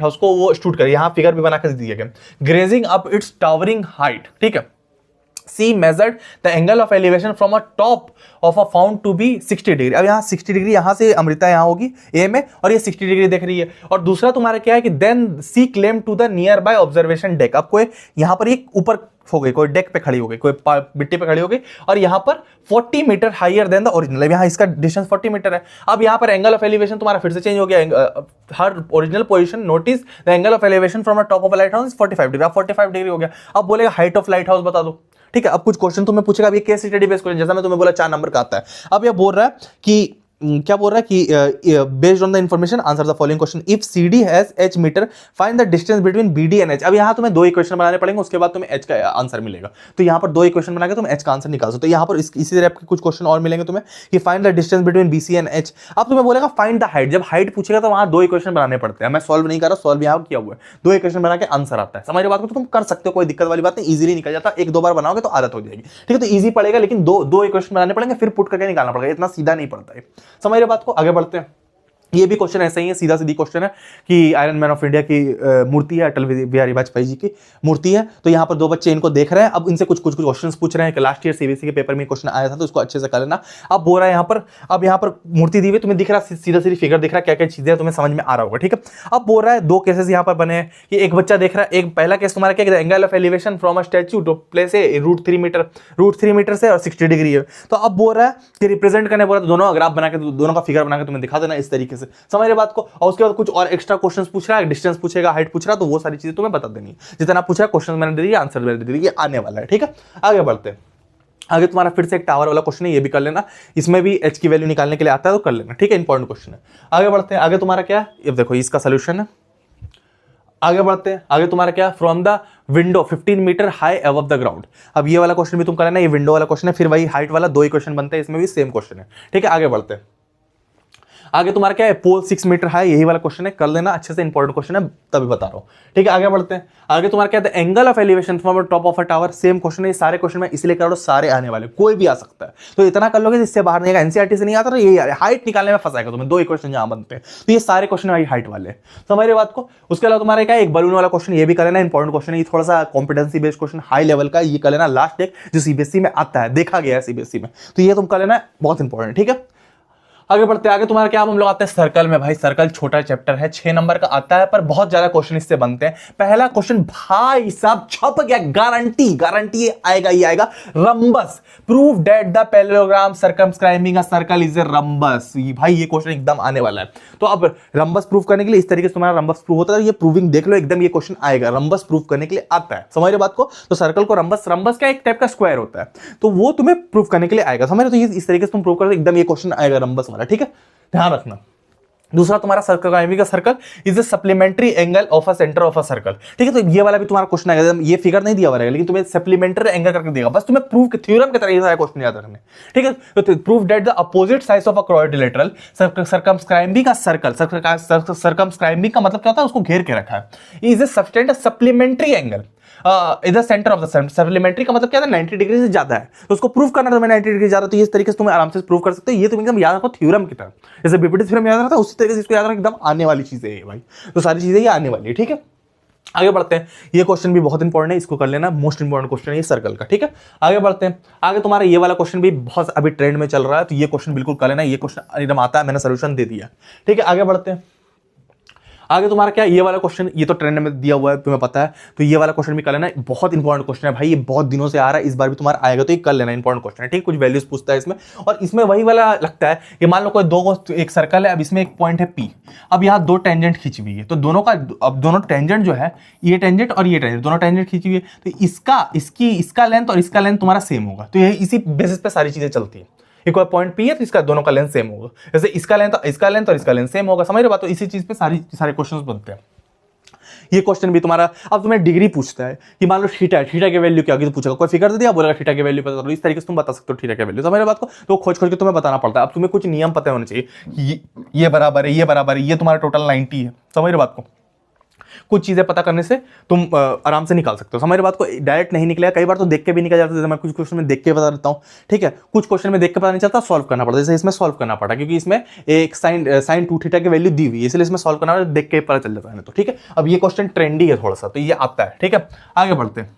house को वो स्टूड कर, यहां फिगर भी बना कर दिया गया, grazing up it's towering height, ठीक है। C measured the angle of elevation from a top of a found to be 60 degree. अब यहाँ 60 डिग्री, यहाँ से अमृता यहाँ होगी A में, और ये 60 डिग्री देख रही है। और दूसरा तुम्हारा क्या है कि then C came to the nearby observation deck। अब कोई यहाँ पर एक ऊपर हो गई, कोई डेक पे खड़ी हो गई, कोई मिट्टी पे खड़ी हो गई, और यहाँ पर 40 metre higher than the original. यहाँ इसका डिस्टेंस 40 मीटर है। अब यहाँ पर एंगल ऑफ एलिवेशन तुम्हारा फिर से चेंज हो गया। Her original position notice the angle of elevation from a top of a light house 45 degree. अब 45 डिग्री हो गया। अब बोलेगा हाइट ऑफ लाइट हाउस बता दो, ठीक है। अब कुछ क्वेश्चन तुम्हें पूछेगा, अब ये केस स्टडी बेस्ड क्वेश्चन, जैसा मैं तुम्हें बोला 4 नंबर का आता है। अब ये बोल रहा है कि क्या बोल रहा है कि based on the information answer the following question. If CD has h metre, find the distance between BD and H। अब यहाँ तुम्हें 2 इक्वेशन बनाने पड़ेंगे, उसके बाद तुम्हें H का आंसर मिलेगा। तो यहाँ पर 2 इक्वेशन बना के तुम H का आंसर निकाल सकते हो। यहाँ पर इसी तरह के कुछ क्वेश्चन और मिलेंगे तुम्हें कि find the distance between BC and H। अब तुम्हें बोलेगा फाइंड द हाइट। जब हाइट पूछेगा तो वहां 2 इक्वेशन बनाने पड़ते हैं। मैं सॉल्व नहीं कर रहा, सॉल्व यहाँ किया हुआ है। 2 इक्वेशन बना के आंसर आता है। समझ रहे बात को? तो तुम कर सकते हो, कोई दिक्कत वाली बात नहीं, इजीली निकल जाता है। 1-2 बार बनाओगे तो आदत हो जाएगी, ठीक है। तो इजी पड़ेगा, लेकिन दो इक्वेशन बनाने पड़ेंगे, फिर पुट करके निकालना पड़ेगा। इतना सीधा नहीं पड़ता है। समझ रहे बात को? आगे बढ़ते हैं। ये भी क्वेश्चन ऐसा ही है, सीधा सीधी क्वेश्चन है कि आयरन मैन ऑफ इंडिया की मूर्ति है, अटल बिहारी वाजपेयी जी की मूर्ति है। तो यहाँ पर 2 बच्चे इनको देख रहे हैं। अब इनसे कुछ क्वेश्चंस पूछ रहे हैं कि लास्ट ईयर सीबीएसई के पेपर में क्वेश्चन आया था, तो उसको अच्छे से कर लेना। अब बोल रहा है यहाँ पर, अब यहाँ पर मूर्ति दी हुई, तुम्हें दिख रहा है सीधा सीधी फिगर दिख रहा है, क्या क्या चीजें तुम्हें समझ में आ रहा होगा, ठीक है। अब बोल रहा है 2 केसेस यहाँ पर बने हैं कि एक बच्चा देख रहा है, एक पहला केस तुम्हारा क्या, angle of elevation from a statue to place A √3 metre से और 60 डिग्री है। तो अब बोल रहा है कि रिप्रेजेंट करने बोल रहा है, दोनों ग्राफ बना के, दोनों का फिगर बना के तुम्हें दिखा देना इस तरीके से। समझ रहे बात को? और उसके बाद कुछ और एक्स्ट्रा क्वेश्चंस पूछ रहा है, डिस्टेंस पूछेगा, हाइट पूछ रहा है, तो वो सारी चीजें तुम्हें बता देनी है। जितना पूछा क्वेश्चन मैंने दे दिया, आंसर मैंने दे दिया, ये आने वाला है, ठीक है। आगे बढ़ते हैं। आगे तुम्हारा फिर से एक टावर वाला क्वेश्चन है, ये भी कर लेना। इसमें भी H की वैल्यू निकालने के लिए आता है, तो कर लेना, ठीक है। इंपॉर्टेंट क्वेश्चन है। आगे बढ़ते हैं। आगे तुम्हारा क्या है, ये देखो इसका सोल्यूशन है। आगे बढ़ते हैं। आगे तुम्हारा क्या, from the window 15 metre high above the ground. अब ये वाला क्वेश्चन भी तुम कर लेना, ये विंडो वाला क्वेश्चन है, फिर वही हाइट वाला 2 ही क्वेश्चन बनते हैं, इसमें भी सेम क्वेश्चन है, ठीक है। आगे बढ़ते हैं। आगे तुम्हारा क्या है, पोल 6 मीटर हाई, यही वाला क्वेश्चन है, कर लेना अच्छे से, इंपॉर्टेंट क्वेश्चन है, तभी बता रहा हूं, ठीक है। आगे बढ़ते हैं। आगे तुम्हारा क्या है, angle of elevation from top of a tower, same question है, ये सारे क्वेश्चन में इसलिए कर रहा हूं, सारे आने वाले, कोई भी आ सकता है, तो इतना कर लोगे इससे बाहर नहीं आएगा, एनसीईआरटी से नहीं आता, तो ये हाइट निकालने में फंसाएगा तुम्हें, 2 क्वेश्चन जहां बनते हैं, तो ये सारे क्वेश्चन वही हाइट वाले, समझ रहे बात को। उसके अलावा तुम्हारे क्या, एक बलून वाला क्वेश्चन, ये भी कर लेना, इंपॉर्टेंट क्वेश्चन है, ये थोड़ा सा competency based question high level का, ये कर लेना, लास्ट एक जो सीबीएसई में आता है, देखा गया है सीबीएसई में, तो ये तुम कर लेना, बहुत इंपॉर्टेंट, ठीक है। आगे बढ़ते हैं। आगे तुम्हारा क्या, हम लोग आते हैं सर्कल में। भाई सर्कल छोटा चैप्टर है, 6 नंबर का आता है, पर बहुत ज्यादा क्वेश्चन इससे बनते हैं। पहला क्वेश्चन भाई साहब छप गया, गारंटी गारंटी ये आएगा ही आएगा। Rhombus, prove that the parallelogram circumscribing a circle is a rhombus. भाई ये क्वेश्चन एकदम आने वाला है, तो अब रंबस प्रूव करने के लिए इस तरीके से तुम्हारा रंबस प्रूव होता है, ये प्रूविंग देख लो, एकदम ये क्वेश्चन आएगा, रंबस प्रूव करने के लिए आता है, समझ रहे बात को। तो सर्कल को रंबस, रंबस क्या एक टाइप का स्क्वायर होता है, तो वो तुम्हें प्रूव करने के लिए आएगा, समझ रहे। तो ये इस तरीके से तुम प्रूव करो, एकदम ये क्वेश्चन आएगा रंबस वाला, ठीक है, ध्यान रखना। दूसरा तुम्हारा सर्कल का circle is a supplementary angle of a centre of a circle, ठीक है। तो ये वाला भी तुम्हारा क्वेश्चन आएगा, ये फिगर नहीं दिया हुआ रहेगा, लेकिन तुम्हें सप्लीमेंट्री एंगल करके देगा, बस तुम्हें प्रूव के थ्योरम की तरह ये सारे क्वेश्चन याद रखने, ठीक है। तो prove that the opposite sides of a quadrilateral circumscribing का सर्कल, सर्कमस्क्राइबिंग का मतलब क्या होता है, उसको घेर के रखा है, is a subtend a supplementary angle इधर सेंटर ऑफ द सप्लीमेंट्री का मतलब क्या है, 90 डिग्री से ज्यादा है, तो उसको प्रूव करना, तो मैं 90 डिग्री ज्यादा, तो इस तरीके से तुम आराम से प्रूव कर सकते हो। ये तुम एकदम याद रखो थ्योरम की तरह, जैसे बीपीटी थ्योरम याद रखता है उसी तरीके से इसको याद रखो, एकदम आने वाली चीजें है भाई, तो सारी चीजें ये आने वाली है, ठीक है। आगे बढ़ते हैं। ये क्वेश्चन भी बहुत इंपॉर्टेंट है, इसको कर लेना, मोस्ट इंपॉर्टेंट क्वेश्चन है ये सर्कल का, ठीक है। आगे बढ़ते हैं। आगे तुम्हारा ये वाला क्वेश्चन भी बहुत अभी ट्रेंड में चल रहा है, तो ये क्वेश्चन बिल्कुल कर लेना, ये क्वेश्चन एकदम आता है, मैंने सोल्यूशन दे दिया, ठीक है। आगे बढ़ते हैं। आगे तुम्हारा क्या, ये वाला क्वेश्चन, ये तो ट्रेंड में दिया हुआ है, तुम्हें पता है, तो ये वाला क्वेश्चन भी कर लेना, बहुत इंपॉर्टेंट क्वेश्चन है भाई, ये बहुत दिनों से आ रहा है, इस बार भी तुम्हारा आएगा, तो ये कर लेना, इंपॉर्टेंट क्वेश्चन है, ठीक। कुछ वैल्यूज पूछता है इसमें, और इसमें वही वाला लगता है कि मान लो कोई एक सर्कल है, अब इसमें एक पॉइंट है पी, अब यहाँ 2 टेंजेंट खींची हुई है, तो दोनों का, अब दोनों टेंजेंट जो है, ये टेंजेंट और ये टेंजेंट, दोनों टेंजेंट खींची हुई है, तो इसका लेंथ और इसका लेंथ तुम्हारा सेम होगा, तो ये इसी बेसिस पे सारी चीजें चलती है। एक और पॉइंट पी है, तो इसका दोनों का लेंथ सेम होगा, जैसे इसका लेंथ और इसका लेंथ सेम होगा, समझ रहे बात। तो इसी चीज पे सारे क्वेश्चंस बनते हैं। ये क्वेश्चन भी तुम्हारा, अब तुम्हें डिग्री पूछता है कि मान लो थीटा की वैल्यू क्या होगी, तो पूछेगा, कोई फिगर दे दिया, बोलेगा थीटा की वैल्यू पता करो, इस तरीके से तुम बता सकते हो थीटा की वैल्यू, समझ रहे बात को। तो खोज के तुम्हें बताना पड़ता है। अब तुम्हें कुछ नियम पता होने चाहिए कि ये बराबर है, ये बराबर है, ये तुम्हारा टोटल 90 है, समझ रहे बात को। कुछ चीजें पता करने से तुम आराम से निकाल सकते हो, समझ रहे बात को। डायरेक्ट नहीं निकलेगा, कई बार तो देख के भी निकल जाता है, मैं कुछ क्वेश्चन में देख के बता देता हूँ, ठीक है। कुछ क्वेश्चन में देख के पता नहीं चलता, सॉल्व करना पड़ता है, जैसे इसमें सॉल्व करना पड़ा, क्योंकि इसमें एक साइन 2 थीटा की वैल्यू दी हुई है, इसलिए इसमें सॉल्व करना पड़ा, देख के पता चल जाता है, तो ठीक है। अब ये क्वेश्चन ट्रेंडी है थोड़ा सा, तो ये आता है, ठीक है। आगे बढ़ते हैं।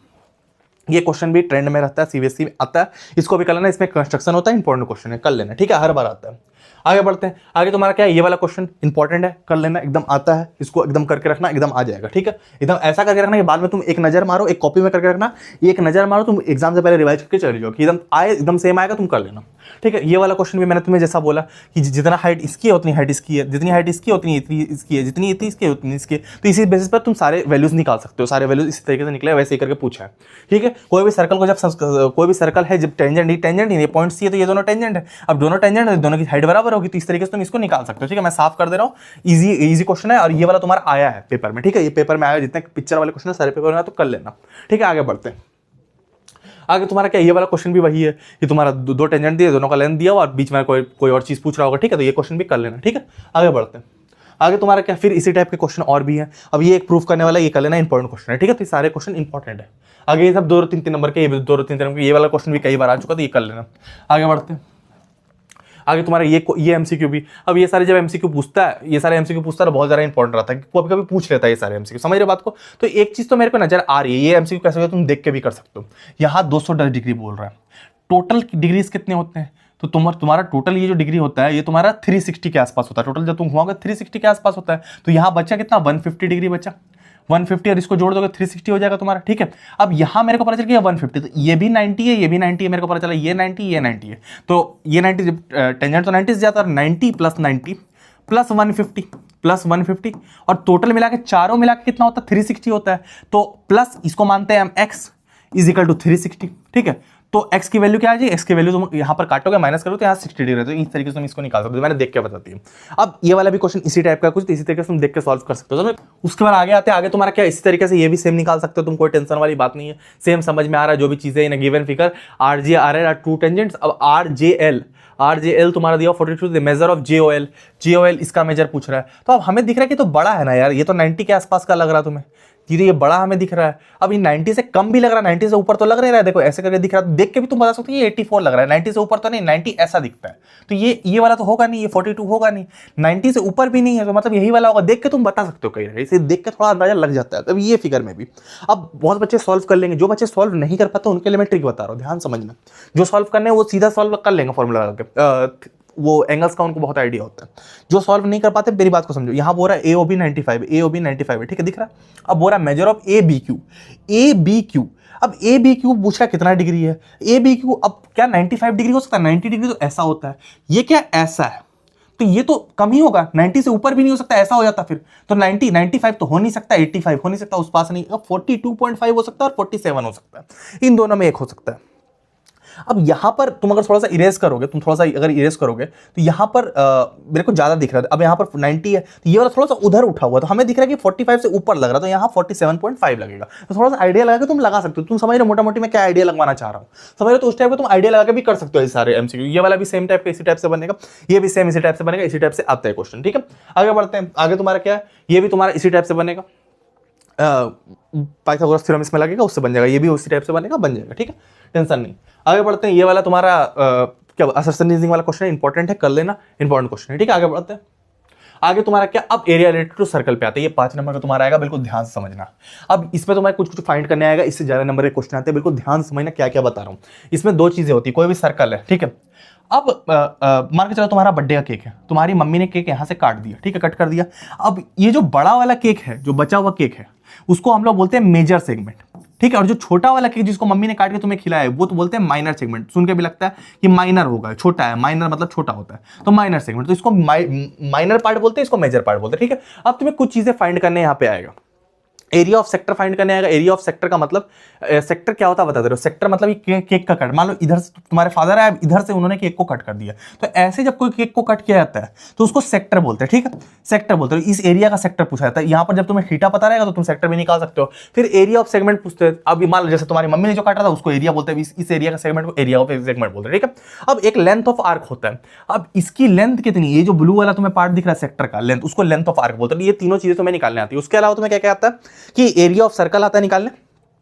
ये क्वेश्चन भी ट्रेंड में रहता है, सीबीएसई में आता है, इसको भी कर लेना, इसमें कंस्ट्रक्शन होता है, इंपॉर्टेंट क्वेश्चन है, कर लेना, ठीक है, हर बार आता है। आगे बढ़ते हैं। आगे तुम्हारा क्या है, ये वाला क्वेश्चन इंपॉर्टेंट है, कर लेना, एकदम आता है, इसको एकदम करके रखना, एकदम आ जाएगा, ठीक है। एकदम ऐसा करके रखना कि बाद में तुम एक नजर मारो, एक कॉपी में करके रखना, एक नजर मारो, तुम एग्जाम से पहले रिवाइज करके चले जाओ, कि एकदम आए, एकदम सेम आएगा, तुम कर लेना, ठीक है। ये वाला क्वेश्चन भी मैंने तुम्हें जैसा बोला कि जितना हाइट इसकी है उतनी हाइट इसकी है, जितनी हाइट इसकी उतनी इसकी है, जितनी इसकी उतनी इसकी, तो इसी बेसिस पर तुम सारे वैल्यूज निकाल सकते हो, सारे वैल्यूज इसी तरीके से निकले, वैसे ही करके पूछा है, ठीक है। कोई भी सर्कल को कोई भी सर्कल है, जब टेंजेंट ही ये पॉइंट सी है, तो ये दोनों टेंजेंट है, अब दोनों टेंजेंट है, दोनों की हाइट बराबर होगी, तो इस तरीके से तुम इसको निकाल सकते हो, ठीक है। मैं साफ कर दे रहा हूँ, इजी क्वेश्चन है, और ये वाला तुम्हारा आया है पेपर में, ठीक है। ये पेपर में आया, जितने पिक्चर वाले क्वेश्चन है सारे पेपर में आया, तो कर लेना, ठीक है। आगे बढ़ते हैं। आगे तुम्हारा क्या, ये वाला क्वेश्चन भी वही है कि तुम्हारा 2 टेंजेंट दिए, दोनों का लेंथ दिया हुआ, और बीच में कोई और चीज पूछ रहा होगा, ठीक है। तो ये क्वेश्चन भी कर लेना, ठीक है। आगे बढ़ते हैं। आगे तुम्हारा क्या, फिर इसी टाइप के क्वेश्चन और भी है, अब ये एक प्रूफ करने वाला, ये कर लेना, इंपॉर्टेंट क्वेश्चन है, ठीक है। तो ये सारे क्वेश्चन इंपॉर्टेंट है। आगे ये सब 2-3 नंबर के, ये 2-3 नंबर के, ये वाला क्वेश्चन भी कई बार आ चुका, तो ये कर लेना। आगे बढ़ते हैं। आगे तुम्हारा ये एमसीक्यू भी, अब ये सारे जब एमसीक्यू पूछता है, ये सारे एमसीक्यू पूछता है, बहुत ज़्यादा इंपॉर्टेंट रहता है, कभी कभी पूछ लेता है ये सारे एमसीक्यू, समझ रहे बात को। तो एक चीज़ तो मेरे को नजर आ रही है, ये एमसीक्यू कैसे होगा तुम देख के भी कर सकते हो। यहाँ 210 डिग्री बोल रहा है, टोटल डिग्रीज कितने होते हैं, तो तुम्हारा टोटल ये जो डिग्री होता है, ये तुम्हारा 360 के आसपास होता है, टोटल जब तुम घुमाओगे 360 के आसपास होता है। तो यहाँ बचा कितना, 150 डिग्री बचा, 150, और इसको जोड़ दोगे 360 हो जाएगा तुम्हारा, ठीक है। अब यहाँ मेरे को पता चल गया 150, तो ये भी 90 है, ये भी 90 है, मेरे को पता चला ये 90 है, तो ये 90, टेंजेंट तो 90 से जाता है, 90 + 90 + 150 और टोटल मिला के चारों मिला के कितना होता है, 360 होता है। तो प्लस इसको मानते हैं हम x, इज इक्वल टू 360, ठीक है। तो x की वैल्यू क्या आ जाएगी, x की वैल्यू तुम यहाँ पर काटोगे माइनस करो तो यहाँ 60 डिग्री है, तो इस तरीके से तुम इसको निकाल सकते हो, मैंने देख के बताती हूँ। अब ये वाला भी क्वेश्चन इसी टाइप का कुछ, तो इसी तरीके से तुम देख के सॉल्व कर सकते हो। तो उसके बाद आगे आते हैं, आगे तुम्हारा क्या इसी तरीके से ये भी सेम निकाल सकते हो तुम, कोई टेंशन वाली बात नहीं है, सेम समझ में आ रहा है जो भी चीजें in given figure R J R L are two tangents. अब आर जे एल तुम्हारा दिया 42, the measure of J O L इसका मेजर पूछ रहा है। तो अब हमें दिख रहा है कि तो बड़ा है ना यार, ये तो 90 के आसपास का लग रहा है तुम्हें, ये बड़ा हमें दिख रहा है। अब ये 90 से कम भी लग रहा है, 90 से ऊपर तो लग नहीं रहा है, देखो ऐसे करके दिख रहा है, देख के भी तुम बता सकते हो ये 84 लग रहा है, 90 से ऊपर तो नहीं, 90 ऐसा दिखता है, तो ये वाला तो होगा नहीं, ये 42 होगा नहीं, 90 से ऊपर भी नहीं है, तो मतलब यही वाला होगा, देख के तुम बता सकते हो कहीं, इसे देख के थोड़ा अंदाजा लग जाता है। अब ये फिगर में भी अब बहुत बच्चे सॉल्व कर लेंगे, जो बच्चे सॉल्व नहीं कर पाते उनके लिए मैं ट्रिक बता रहा हूँ, ध्यान समझना। जो सॉल्व करने वो सीधा सॉल्व कर लेंगे फॉर्मूला लगा के, वो एंगल्स का उनको बहुत आइडिया होता है। जो सॉल्व नहीं कर पाते मेरी बात को समझो, यहां बोल रहा है AOB 95 है, ठीक है, दिख रहा है। अब बोल रहा है मेजर ऑफ ABQ। अब ABQ पूछ रहा है कितना डिग्री है, ABQ अब क्या 95 डिग्री हो सकता है, 90 डिग्री तो ऐसा होता है, ये क्या ऐसा है, तो ये तो कम ही होगा, 90 से ऊपर भी नहीं हो सकता, ऐसा हो जाता फिर तो 95 तो हो नहीं सकता, 85 हो नहीं सकता, उस पास नहीं, 42.5 हो सकता है और 47 हो सकता है, इन दोनों में एक हो सकता है। अब यहां पर तुम अगर थोड़ा सा इरेज करोगे, तो यहां पर मेरे को ज्यादा दिख रहा है, अब यहां पर 90 है, तो ये वाला थोड़ा सा उधर उठा हुआ, तो हमें दिख रहा है कि 45 से ऊपर लग रहा है, तो यहां 47.5 लगेगा। तो थोड़ा सा आइडिया लगा के तुम लगा सकते हो, तुम समझ रहे हो मोटा मोटी मैं क्या आइडिया लगवाना चाह रहा हूं, समझ रहे हो, तो उस टाइप का तुम आइडिया लगा के भी कर सकते हो। सारे एमसीक्यू ये वाला भी सेम टाइप का इसी टाइप से बनेगा, ये भी सेम इसी टाइप से बनेगा, इसी टाइप से आता है क्वेश्चन, ठीक है। आगे बढ़ते हैं, आगे तुम्हारा क्या है, ये भी तुम्हारा इसी टाइप से बनेगा, पाइथागोरस थ्योरम इसमें लगेगा, उससे बन जाएगा, ये भी उसी टाइप से बनेगा, बन जाएगा, ठीक है, टेंशन नहीं। आगे बढ़ते हैं, ये वाला तुम्हारा क्या असर्शन रीजनिंग वाला क्वेश्चन है, इंपॉर्टेंट है, कर लेना, इंपॉर्टेंट क्वेश्चन है, ठीक है। आगे बढ़ते हैं, आगे तुम्हारा क्या, अब एरिया रिलेटेड टू सर्कल पे आते हैं, ये 5 नंबर का तुम्हारा आएगा, बिल्कुल ध्यान से समझना। अब इसमें तुम्हें कुछ फाइंड करने आएगा, इससे ज्यादा नंबर के क्वेश्चन आते हैं, बिल्कुल ध्यान से समझना क्या क्या बता रहा हूं। इसमें 2 चीजें होती है, कोई भी सर्कल है, ठीक है। अब मान के चलो तुम्हारा बर्थडे का केक है, तुम्हारी मम्मी ने केक यहां से काट दिया, ठीक है, कट कर दिया। अब ये जो बड़ा वाला केक है, जो बचा हुआ केक है, उसको हम लोग बोलते हैं मेजर सेगमेंट, ठीक है। और जो छोटा वाला केक जिसको मम्मी ने काट के तुम्हें खिलाया है, वो तो बोलते हैं माइनर सेगमेंट। सुन के भी लगता है कि माइनर होगा, छोटा है, माइनर मतलब छोटा होता है, तो माइनर सेगमेंट, तो इसको माइनर पार्ट बोलते हैं, इसको मेजर पार्ट बोलते हैं, ठीक है। अब तुम्हें कुछ चीजें फाइंड करने यहाँ पे आएगा, एरिया ऑफ सेक्टर फाइंड करने आएगा। एरिया ऑफ सेक्टर का मतलब, सेक्टर क्या होता है बता दे रहे हो, सेक्टर मतलब ये केक का कट, मान लो इधर से तुम्हारे फादर है, इधर से उन्होंने केक को कट कर दिया, तो ऐसे जब कोई केक को कट किया जाता है तो उसको सेक्टर बोलते हैं, ठीक है, सेक्टर बोलते हैं। इस एरिया का सेक्टर पूछा जाता है, यहां पर जब तुम्हें थीटा पता रहेगा तो तुम सेक्टर भी निकाल सकते हो। फिर एरिया ऑफ सेगमेंट पूछते हैं, अब मान लो जैसे तुम्हारी मम्मी ने जो काटा था उसको एरिया बोलते हैं, इस एरिया का सेगमेंट को एरिया ऑफ सेगमेंट बोलते हैं, ठीक है। अब एक लेंथ ऑफ आर्क होता है, अब इसकी लेंथ कितनी, ये जो ब्लू वाला तुम्हें पार्ट दिख रहा है सेक्टर का लेंथ, उसको लेंथ ऑफ आर्क बोलते हैं। ये तीनों चीजें तुम्हें निकालने आती है। उसके अलावा तुम्हें क्या क्या आता है कि एरिया ऑफ सर्कल आता है निकालने,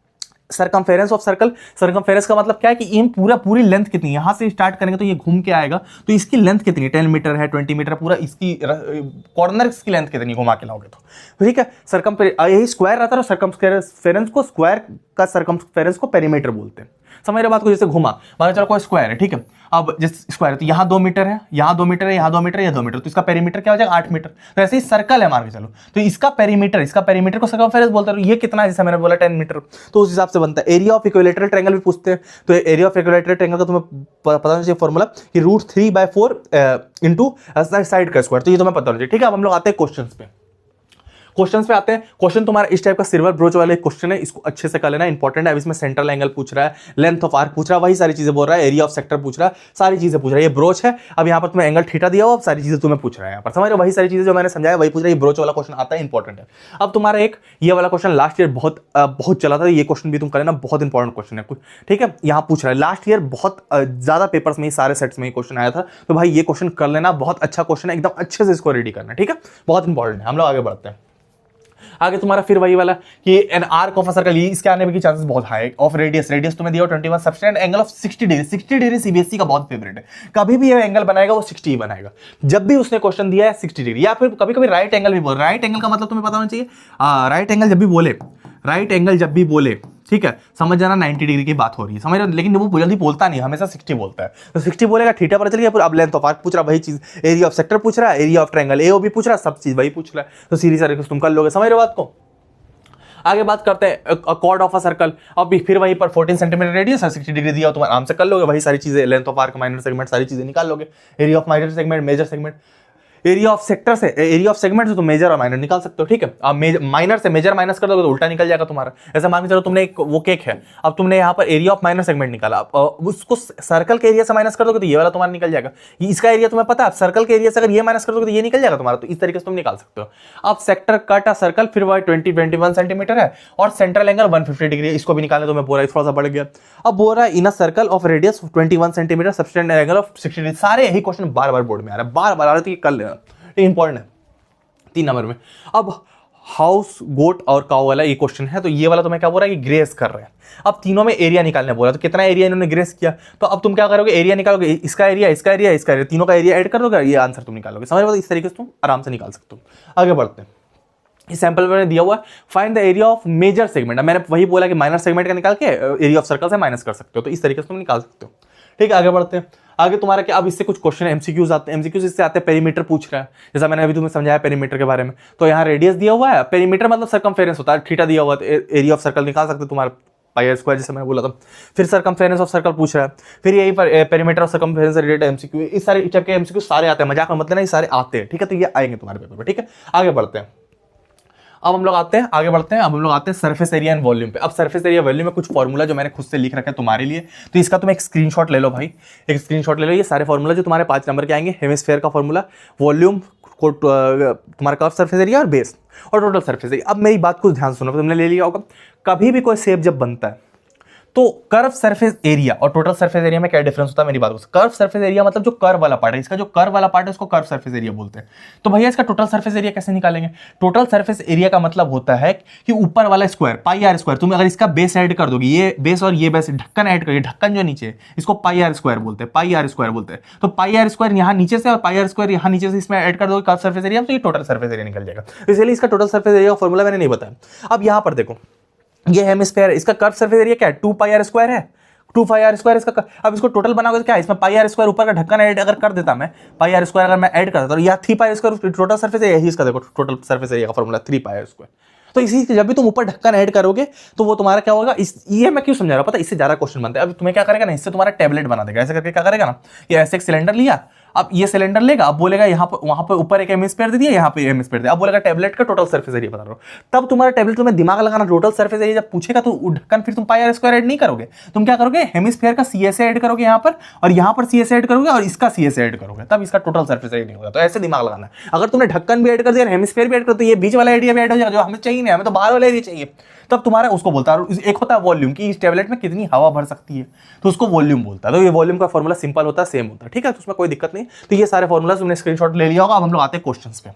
सरकमफेरेंस ऑफ सर्कल, सरकमफेरेंस का मतलब क्या है कि इन पूरी लेंथ कितनी, यहां से स्टार्ट करेंगे तो ये घूम के आएगा, तो इसकी लेंथ कितनी, 10 मीटर है, 20 मीटर, पूरा इसकी कॉर्नर की लेंथ कितनी घुमा के लाओगे तो, ठीक है। यही स्क्वायर रहता है, सरकमफेरेंस को, स्क्वायर का सरकमफेरेंस को पेरीमीटर बोलते हैं। समझ रहे बात को, जैसे घुमा, मान चलो कोई स्क्वायर है, ठीक है, अब जैसे स्क्वायर है तो यहाँ 2 मीटर है, यहाँ 2 मीटर है, यहाँ 2 मीटर, यहाँ 2 मीटर, तो इसका पेरीमीटर क्या हो जाएगा 8 मीटर। तो ऐसे ही सर्कल है मान के चलो, तो इसका पेरीमीटर को सर्कमफेरेंस बोलते हैं। ये कितना है, जैसे मैंने बोला 10 मीटर, तो उस हिसाब से बनता है। एरिया ऑफ इक्विलैटरल ट्रायंगल भी पूछते हैं, तो एरिया ऑफ इक्विलैटरल ट्रायंगल का तुम्हें पता होना चाहिए फॉर्मूला कि √3/4 इंटू साइड का स्क्वायर, तो ये तुम्हें पता होना चाहिए, ठीक है। अब हम लोग आते हैं क्वेश्चंस पे, क्वेश्चन पे आते हैं। क्वेश्चन तुम्हारा इस टाइप का सिल्वर ब्रोच वाले क्वेश्चन है, इसको अच्छे से कर लेना, इंपॉर्टेंट है। अब इसमें सेंट्रल एंगल पूछ रहा है, लेंथ ऑफ आर्क पूछ रहा है, वही सारी चीजें बोल रहा है, एरिया ऑफ सेक्टर पूछ रहा है, सारी चीजें पूछ रहा है। ये ब्रोच है, अब यहाँ पर तुम्हें एंगल थीटा दिया हुआ, अब सारी चीजें तुम्हें पूछ रहा है, यहाँ पर समझ रहे हो, वही सारी चीजें जो मैंने समझाया वही पूछ रहा है। ये ब्रोच वाला क्वेश्चन आता है, इंपॉर्टेंट है। अब तुम्हारा एक ये वाला क्वेश्चन लास्ट ईयर बहुत चला था, ये क्वेश्चन भी तुम कर लेना, बहुत इंपॉर्टेंट क्वेश्चन है, ठीक है। यहाँ पूछ रहा है, लास्ट ईयर बहुत ज्यादा पेपर्स में, सारे सेट्स में क्वेश्चन आया था, तो भाई ये क्वेश्चन कर लेना, बहुत अच्छा क्वेश्चन है, एकदम अच्छे से इसको रेडी करना, ठीक है, बहुत इंपॉर्टेंट है। हम लोग आगे बढ़ते हैं। आगे तुम्हारा फिर वही वाला कि an arc of a circle, इसके आने की चांसेस बहुत हाई। ऑफ रेडियस तुम्हें दिया 21, subtend angle of 60 degree. 60 degree CBSE का बहुत फेवरेट है, कभी भी ये एंगल बनाएगा वो 60 ही बनाएगा, जब भी उसने क्वेश्चन दिया है 60 डिग्री, या फिर कभी कभी राइट एंगल भी बोल। राइट एंगल का मतलब तुम्हें पता होना चाहिए, राइट एंगल जब भी बोले, ठीक है, समझ जाना 90 डिग्री की बात हो रही है, समझ रहे हो। लेकिन वो जल्दी बोलता नहीं, हमेशा 60 बोलता है, तो 60 बोलेगा, थीटा पर चल गया। अब लेंथ ऑफ आर्क पूछ रहा, वही चीज, एरिया ऑफ सेक्टर पूछ रहा है, एरिया ऑफ ट्रायंगल एओबी पूछ रहा है, सब चीज वही पूछ रहा है, तो सीरीज तरीके से तुम कर लोगे, समझ रहे हो बात को। आगे बात करते हैं कॉर्ड ऑफ अ सर्कल। अब फिर वहीं पर 14 सेंटीमीटर रेडियस है, 60 डिग्री दिया, तुम आराम से कर लोगे, वही सारी चीजें, length of arc, minor segment, सारी चीजें निकाल लोगे, area of minor segment, major segment, area of sector से, एरिया ऑफ सेगमेंट से तुम मेजर और माइनर निकाल सकते हो, ठीक है। अब माइनर से मेजर माइनस कर दोगे तो उल्टा निकल जाएगा तुम्हारा। ऐसा मान के चलो तुमने एक वो केक है, अब तुमने यहाँ पर एरिया ऑफ माइनर सेगमेंट निकाला, उसको सर्कल के एरिया से माइनस कर दोगे तो ये वाला तुम्हारा निकल जाएगा। इसका एरिया तुम्हें पता है, सर्कल के एरिया से अगर ये माइनस कर दोगे तो ये निकल जाएगा तुम्हारा। तो इस तरीके से तुम निकाल सकते हो। अब सेक्टर कट अ सर्कल, फिर वह 21 सेंटीमीटर है और सेंट्रल एंगल 150 डिग्री, इसको भी निकालने तो मैं बोल रहा थोड़ा सा बढ़ गया। अब बोल रहा है in a circle of radius 21 centimetre subtend angle of 60 degree. सारे यही क्वेश्चन बार बार बोर्ड में आ रहा है, बार बार आ रहा है, कर लेना, इंपॉर्टेंट है 3 नंबर में। अब हाउस, गोट और काऊ वाला ये क्वेश्चन है, तो ये वाला तुम्हें क्या बोल रहा है कि ग्रेस कर रहे हैं। अब तीनों में एरिया निकालने बोला, तो कितना एरिया इन्होंने ग्रेस किया, तो अब तुम क्या करोगे, एरिया निकालोगे, इसका एरिया, इसका एरिया, इसका एरिया, तीनों का एरिया ऐड करोगे, ये आंसर तुम निकालोगे। समझ में? इस तरीके से तुम आराम से निकाल सकते हो। आगे बढ़ते हैं। इस सैंपल में दिया हुआ है find the area of major segment. मैंने वही बोला कि माइनर सेगमेंट का निकाल के एरिया ऑफ सर्कल से माइनस कर सकते हो, तो इस तरीके से तुम निकाल सकते हो, ठीक है। आगे बढ़ते हैं। आगे तुम्हारा क्या, अब इससे कुछ क्वेश्चन एमसीक्यूज आते हैं। एमसीक्यूज इससे आते हैं, पेरीमीटर पूछ रहा है, जैसा मैंने अभी तुम्हें समझाया पेरीमीटर के बारे में। तो यहाँ रेडियस दिया हुआ है, पेरीमीटर मतलब सर्कमफेरेंस होता है, थीटा दिया हुआ है, तो एरिया ऑफ सर्कल निकाल सकते हो तुम्हारा पाई स्क्वायर, जैसे मैंने बोला था। फिर सर्कमफेरेंस ऑफ सर्कल पूछ रहा है, फिर यही पर perimeter of circumference related MCQ. इस सारे टाइप के एमसीक्यू सारे आते हैं, मजाक में मतलब नहीं, सारे आते हैं, ठीक है। तो ये आएंगे तुम्हारे पेपर में, ठीक है। आगे बढ़ते हैं। अब हम लोग आते हैं, आगे बढ़ते हैं। अब हम लोग आते हैं सरफेस एरिया एंड वॉल्यूम पे। अब सरफेस एरिया वॉल्यूम में कुछ फॉर्मूला जो मैंने खुद से लिख रखा है तुम्हारे लिए, तो इसका तुम एक स्क्रीनशॉट ले लो भाई, एक स्क्रीनशॉट ले लो। ये सारे फॉर्मूला जो तुम्हारे 5 नंबर के आएंगे, हेमिस्फेयर का फॉर्मूला, वॉल्यूम को तुम्हारा कर्व सरफेस एरिया और बेस और टोटल सरफेस एरिया। अब मेरी बात कुछ ध्यान सुनो, तुमने ले लिया होगा, कभी भी कोई शेप जब बनता है तो कर्व सरफेस एरिया और टोटल सरफेस एरिया में क्या डिफरेंस होता है, मेरी बात को। कर्व सरफेस एरिया मतलब जो कर्व वाला पार्ट है, इसका जो कर्व वाला पार्ट है उसको कर्व सरफेस एरिया बोलते हैं। तो भैया इसका टोटल सरफेस एरिया कैसे निकालेंगे? टोटल सरफेस एरिया का मतलब होता है कि ऊपर वाला स्क्वायर पाई आर स्क्वायर, तुम अगर इसका बेस ऐड कर दोगे, ये बेस और ये बेस, ढक्कन ऐड करिए, ढक्कन जो नीचे इसको पाई आर स्क्वायर बोलते हैं, पाई आर स्क्वायर बोलते हैं। तो पाई आर स्क्वायर यहाँ नीचे से और पाई आर स्क्वायर यहाँ नीचे से इसमें ऐड कर दोगे कर्व सरफेस एरिया, तो ये टोटल सरफेस एरिया निकल जाएगा। इसलिए इसका टोटल सरफेस एरिया का फॉर्मूला मैंने नहीं बताया। अब यहाँ पर देखो, ये हेमिस्फीयर है, इसका कर्व सरफेस एरिया क्या है, 2 पाई आर स्क्वायर है, 2 पाई आर स्क्वायर इसका। अब इसको टोटल बनाओगे तो क्या है, इसमें पाई आर स्क्वायर ऊपर का ढक्कन ऐड अगर कर देता मैं, पाई आर स्क्वायर अगर मैं ऐड कर देता, तो या 3 pi square total surface area, यही इसका देखो टोटल सरफेस एरिया का फॉर्मूला 3 पाई आर स्क्वायर। तो इसी जब भी तुम ऊपर ढक्कन ऐड करोगे तो वो तुम्हारा क्या होगा, ये मैं क्यों समझा रहा हूं पता है, इससे ज्यादा क्वेश्चन बनते हैं। अब तुम्हें क्या करेगा ना, इससे तुम्हारा टैबलेट बना देगा, ऐसे करके क्या करेगा ना, ये ऐसे एक सिलेंडर लिया, अब ये सिलेंडर लेगा, अब बोलेगा यहाँ पर, वहां पर ऊपर एक हेमिस्फीयर दे दिया, यहाँ पे हेमिस्फीयर दिया, अब बोलेगा टैबलेट का टोटल सरफेस एरिया बता रहा हूं। तब तुम्हारा टैबलेट तुम्हें दिमाग लगाना, टोटल सरफेस एरिया जब पूछेगा तो ढक्कन फिर तुम पाई आर स्क्वायर ऐड नहीं करोगे, तुम क्या करोगे, हेमिस्फीयर का सीएसए ऐड करोगे यहाँ पर, और यहाँ पर सीएसए ऐड करोगे, और इसका सीएसए ऐड करोगे, तब इसका टोटल सरफेस एरिया नहीं होगा। तो ऐसे दिमाग लगाना है। अगर तुमने ढक्कन भी ऐड कर दिया, हेमिस्फीयर भी ऐड कर, तो ये बीच वाला एरिया भी ऐड हो जाएगा, जो हमें चाहिए नहीं, हमें तो बाहर वाला एरिया चाहिए। तब तुम्हारा उसको बोलता है। एक होता है वॉल्यूम की, इस टैबलेट में कितनी हवा भर सकती है, तो उसको वॉल्यूम बोलता है। तो ये वॉल्यूम का फॉर्मूला सिंपल होता है, सेम होता है, ठीक है, तो उसमें कोई दिक्कत नहीं। तो ये सारे फॉर्मूला तुमने स्क्रीनशॉट ले लिया होगा। अब हम लोग आते हैं क्वेश्चंस पे।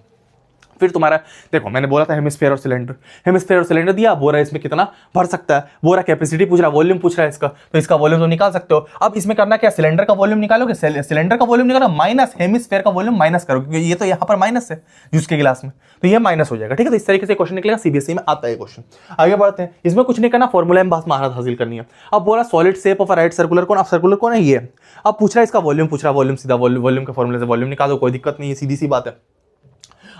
फिर तुम्हारा देखो, मैंने बोला था हेमिस्फीयर और सिलेंडर, हेमिस्फीयर और सिलेंडर दिया, बोरा इसमें कितना भर सकता है, बोरा कैपेसिटी पूछ रहा है, वॉल्यूम पूछ रहा है इसका, तो इसका वॉल्यूम तो निकाल सकते हो। अब इसमें करना क्या, सिलेंडर का वॉल्यूम निकालोगे, सिलेंडर का वॉल्यूम निकालो माइनस हेमिस्फीयर का वॉल्यूम माइनस करो, क्योंकि ये तो यहाँ पर माइनस है जूस के गिलास में, तो ये माइनस हो जाएगा, ठीक है। तो इस तरीके से क्वेश्चन निकलेगा, सीबीएसई में आता है क्वेश्चन। आगे बढ़ते हैं। इसमें कुछ नहीं करना, फॉर्मूला में बस महारत हासिल करनी है। अब बोला solid shape of right circular cone, अब सर्कुलर कोन है ये, अब पूछ रहा है इसका वॉल्यूम पूछ रहा है, वॉल्यूम सीधा वॉल्यूम के फॉर्मूले से वॉल्यूम निकालो, कोई दिक्कत नहीं है, सीधी सी बात है।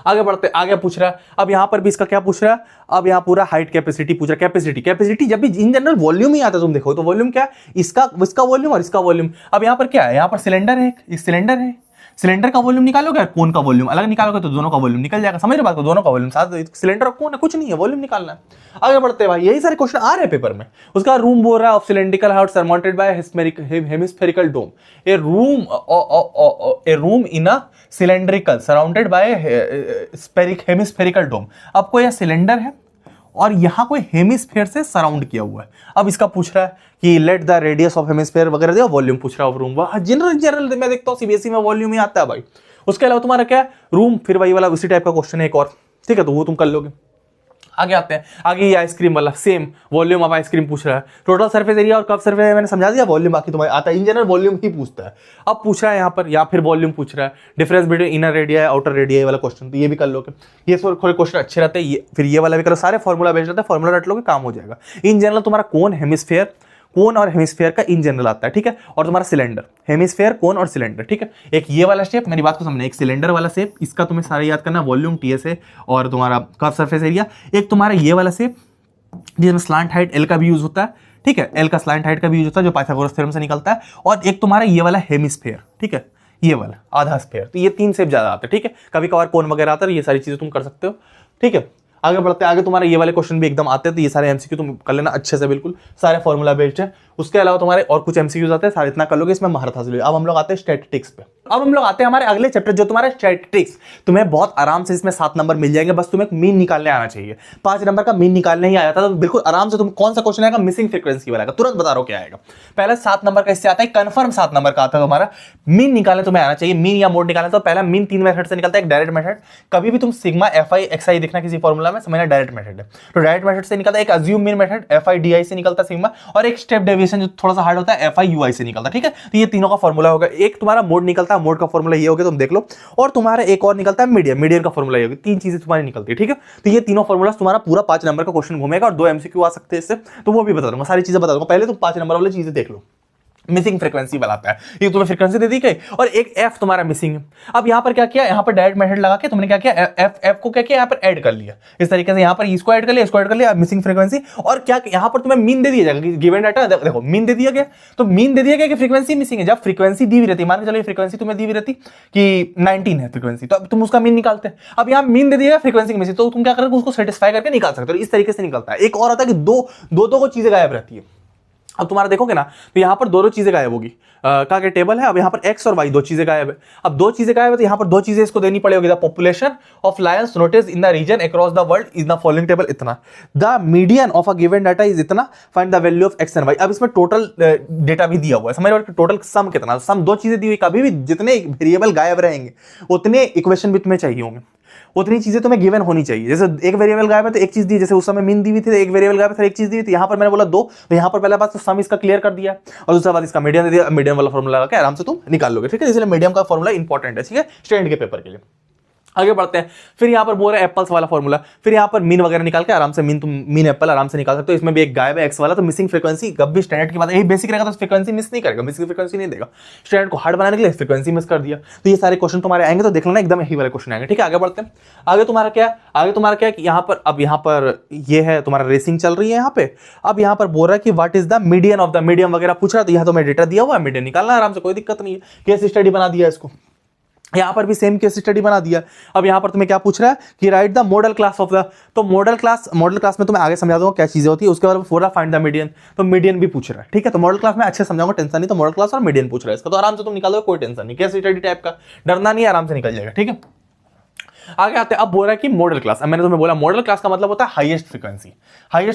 आगे बढ़ते, आगे पूछ रहा है, अब यहां पर भी इसका क्या पूछ रहा है, अब यहां पूरा हाइट कैपेसिटी पूछ रहा है। कैपेसिटी जब भी इन जनरल वॉल्यूम ही आता है, तुम देखो तो वॉल्यूम क्या है, इसका वॉल्यूम और इसका वॉल्यूम। अब यहां पर क्या है, यहां पर सिलेंडर है, एक सिलेंडर है, सिलेंडर का वॉल्यूम निकालोगे, कोन का वॉल्यूम अलग निकालोगे तो दोनों का वॉल्यूम निकल जाएगा। समझ रहे बात को, दोनों का वॉल्यूम साथ, सिलेंडर और कोन है, कुछ नहीं है, वॉल्यूम निकालना है। आगे बढ़ते हैं भाई, यही सारे क्वेश्चन आ रहे हैं पेपर में। उसका रूम बोल रहा है of cylindrical house surrounded by hemispherical dome, a room in a cylindrical surrounded by hemispherical dome. अब कोई सिलेंडर है और यहां कोई हेमिस्फीयर से सराउंड किया हुआ है। अब इसका पूछ रहा है कि let the radius of hemisphere वगैरह दिया, वॉल्यूम पूछ रहा है रूम। जनरल मैं देखता हूं सीबीएसई में वॉल्यूम ही आता है भाई। उसके अलावा तुम्हारा क्या है, रूम, फिर वही वाला उसी टाइप का क्वेश्चन है एक और, ठीक है, तो वो तुम कर लोगे। आगे आते हैं, आगे ये आइसक्रीम वाला सेम वॉल्यूम ऑफ आइसक्रीम पूछ रहा है, टोटल सरफेस एरिया और कर्व सरफेस एरिया मैंने समझा दिया, वॉल्यूम बाकी तुम्हारे आता है, इन जनरल वॉल्यूम ही पूछता है। अब पूछ रहा है यहाँ पर, या फिर वॉल्यूम पूछ रहा है, difference between inner radii outer radii वाला क्वेश्चन, तो ये भी कर लोगे। ये थोड़े क्वेश्चन अच्छे रहते हैं, फिर ये वाला भी करो, सारे फॉर्मूला बेस्ड रहता है, फॉर्मूला रट लोगे काम हो जाएगा। इन जनरल तुम्हारा कोन हेमिस्फीयर, कोन और हेमिस्फीयर का इन जनरल आता है, ठीक है, और तुम्हारा सिलेंडर, हेमिस्फीयर, कोन और सिलेंडर, ठीक है। एक ये वाला शेप, मेरी बात को समझना, एक सिलेंडर वाला शेप, इसका तुम्हें सारे याद करना, वॉल्यूम टीएसए और तुम्हारा कर्व सरफेस एरिया। एक तुम्हारा ये वाला शेप जिसमें स्लांट हाइट एल का भी यूज होता है, ठीक है, एल का स्लांट हाइट का भी यूज होता है जो पाइथागोरस थ्योरम से निकलता है। और एक तुम्हारा ये वाला हेमिस्फीयर, ठीक है, ये वाला आधा स्फीयर, तो ये 3 शेप ज्यादा आते हैं, ठीक है। कभी कभार कोन वगैरह आता है, ये सारी चीजें तुम कर सकते हो, ठीक है। आगे बढ़ते हैं, आगे तुम्हारे ये वाले क्वेश्चन भी एकदम आते हैं, तो ये सारे एमसीक्यू तुम कर लेना अच्छे से, बिल्कुल सारे फॉर्मूला बेस्ड है। उसके अलावा तुम्हारे और कुछ एमसीक्यूज आते हैं, सारे इतना कर लोगे, इसमें महारत हासिल होगी। अब हम लोग आते हैं स्टैटिस्टिक्स पे। अब हम लोग आते हैं हमारे अगले चैप्टर जो तुम्हारा स्टैटिस्टिक्स। तुम्हें बहुत आराम से इसमें 7 नंबर मिल जाएंगे, बस तुम्हें मीन निकालने आना चाहिए। 5 नंबर का मीन निकालने ही आया था, तो बिल्कुल आराम से तुम कौन सा क्वेश्चन आएगा, मिसिंग फ्रीक्वेंसी वाला, तुरंत बता रहा हूं क्या आएगा। पहले 7 नंबर का इससे आता है, कंफर्म 7 नंबर का आता है तुम्हारा। मीन निकालने तुम्हें आना चाहिए, मीन या मोड निकालना। तो पहला मीन 3 मेथड से निकलता है, एक डायरेक्ट मेथड। कभी भी तुम सिग्मा FI XI देखना किसी फॉर्मूला में, समझना डायरेक्ट मेथड है, तो डायरेक्ट मेथड से निकलता है। एक assume mean method FI DI से निकलता है सिग्मा, और एक स्टेप डेविएशन जो थोड़ा सा हार्ड होता है FI UI से निकलता है, ठीक है। तो ये तीनों का फॉर्मूला होगा। एक तुम्हारा मोड निकलता है, मोड का फॉर्मूला ये होगा, तुम देख लो। और तुम्हारा एक और निकलता है मीडियम, मीडियम का फॉर्मूला ये होगा। 3 चीजें तुम्हारी निकलती है, ठीक है। तो ये तीनों फॉर्मूला तुम्हारा पूरा 5 नंबर का क्वेश्चन घूमेगा, और 2 MCQ आ सकते हैं इससे, तो वो भी बता दूंगा, सारी चीजें बता दूंगा। पहले तुम 5 नंबर वाली चीजें देख लो। मिसिंग फ्रीक्वेंसी वाला आता है, ये तुम्हें फ्रीक्वेंसी दे दी गई, और एक एफ तुम्हारा मिसिंग है। अब यहाँ पर क्या किया, यहाँ पर डायरेक्ट मेथड लगा के तुमने क्या किया, एफ को क्या किया, यहाँ पर ऐड कर लिया इस तरीके से। यहाँ पर इसको ऐड कर लिया, इसको ऐड कर लिया, मिसिंग फ्रीक्वेंसी। और क्या यहाँ पर तुम्हें मीन दे दिया जाएगा, गिवन डाटा देखो मीन दे दिया गया, तो मीन दे दिया गया कि फ्रीक्वेंसी मिसिंग है। जब फ्रीक्वेंसी दी हुई रहती, मान के चलो फ्रीक्वेंसी तुम्हें दी हुई रहती कि 19 है फ्रीक्वेंसी, तो अब तुम उसका मीन निकालते हैं। अब यहाँ मीन दे दिया फ्रीक्वेंसी मिसिंग, तो तुम क्या करोगे, उसको सेटिस्फाई करके निकाल सकते हो। इस तरीके से निकलता है। एक और आता है कि दो को चीजें गायब रहती है। अब तुम्हारा देखोगे ना, तो यहाँ पर दो चीजें गायब होगी, का के टेबल है। अब यहाँ पर एक्स और वाई 2 चीजें गायब है। अब 2 चीजें गायब है, तो यहाँ पर 2 चीजें इसको देनी पड़ेगी। The population of lions notice in the region across the world is the following table इतना, the median of a given data is इतना, find the value of x and y. अब इसमें टोटल डेटा भी दिया हुआ है, समझ रहे हो, टोटल सम कितना, सम 2 चीजें दी हुई। कभी भी जितने वेरिएबल गायब रहेंगे उतने इक्वेशन भी तुम्हें चाहिए होंगे, उतनी चीजें तुम्हें गिवन होनी चाहिए। जैसे एक वेरिएबल गायब है तो एक चीज दी, जैसे उस समय मीन दी हुई थी, एक वेरिएबल गायब है तो एक चीज दी थी। यहाँ पर मैंने बोला 2, तो यहाँ पर पहला बात तो सम इसका क्लियर कर दिया, और दूसरा बात इसका मीडियम दे दिया। मीडियम वाला फॉर्मूला लगा के आराम से तुम निकाल लोगे, ठीक है। इसलिए मीडियम का फॉर्मूला इंपॉर्टेंट है, ठीक है, स्टैंड के पेपर के लिए। आगे बढ़ते हैं, फिर यहाँ पर बोल रहा है एप्पल्स वाला फॉर्मूला। फिर यहाँ पर मीन वगैरह निकाल के आराम से मीन एप्पल आराम से निकाल सकते हो। इसमें भी एक गायब है एक्स वाला, तो मिसिंग फ्रीक्वेंसी कब भी स्टैंडर्ड की बात है, यही बेसिक रहेगा तो फ्रीक्वेंसी मिस नहीं करेगा, मिसिंग फ्रीक्वेंसी नहीं देगा। स्टैंडर्ड को हार्ड बनाने के लिए फ्रीक्वेंसी मिस कर दिया। तो ये सारे क्वेश्चन तुम्हारे आएंगे, तो देख लेना एकदम यही वाले क्वेश्चन आएंगे, ठीक है। आगे बढ़ते हैं, आगे तुम्हारा क्या है कि यहाँ पर, अब यहाँ पर ये है तुम्हारा रेसिंग चल रही है यहाँ पे। अब यहाँ पर बोल रहा है कि what is the median of the medium वगैरह पूछ रहा है, तो यहाँ तो मैं डेटा दिया हुआ है, मीडियन निकालना आराम से, कोई दिक्कत नहीं है। केस स्टडी बना दिया इसको, यहाँ पर भी सेम केस स्टडी बना दिया। अब यहाँ पर तुम्हें क्या पूछ रहा है कि right the model class of the, तो मॉडल क्लास में तुम्हें आगे समझा दूंगा क्या चीजें होती है। उसके बाद फोर फाइंड द मीडियन, तो मीडियन भी पूछ रहा है, ठीक है। तो मॉडल क्लास में अच्छे समझाऊंगा, टेंशन नहीं। तो मॉडल क्लास और मीडियन पूछ रहा है इसका, तो आराम से तुम निकालोगे, कोई टेंशन नहीं। केस स्टडी टाइप का डरना नहीं, आराम से निकल जाएगा, ठीक है। आगे आते हैं, अब बोल रहा है कि मॉडल क्लास। अब मैंने तुम्हें बोला मॉडल क्लास का मतलब होता है हाईएस्ट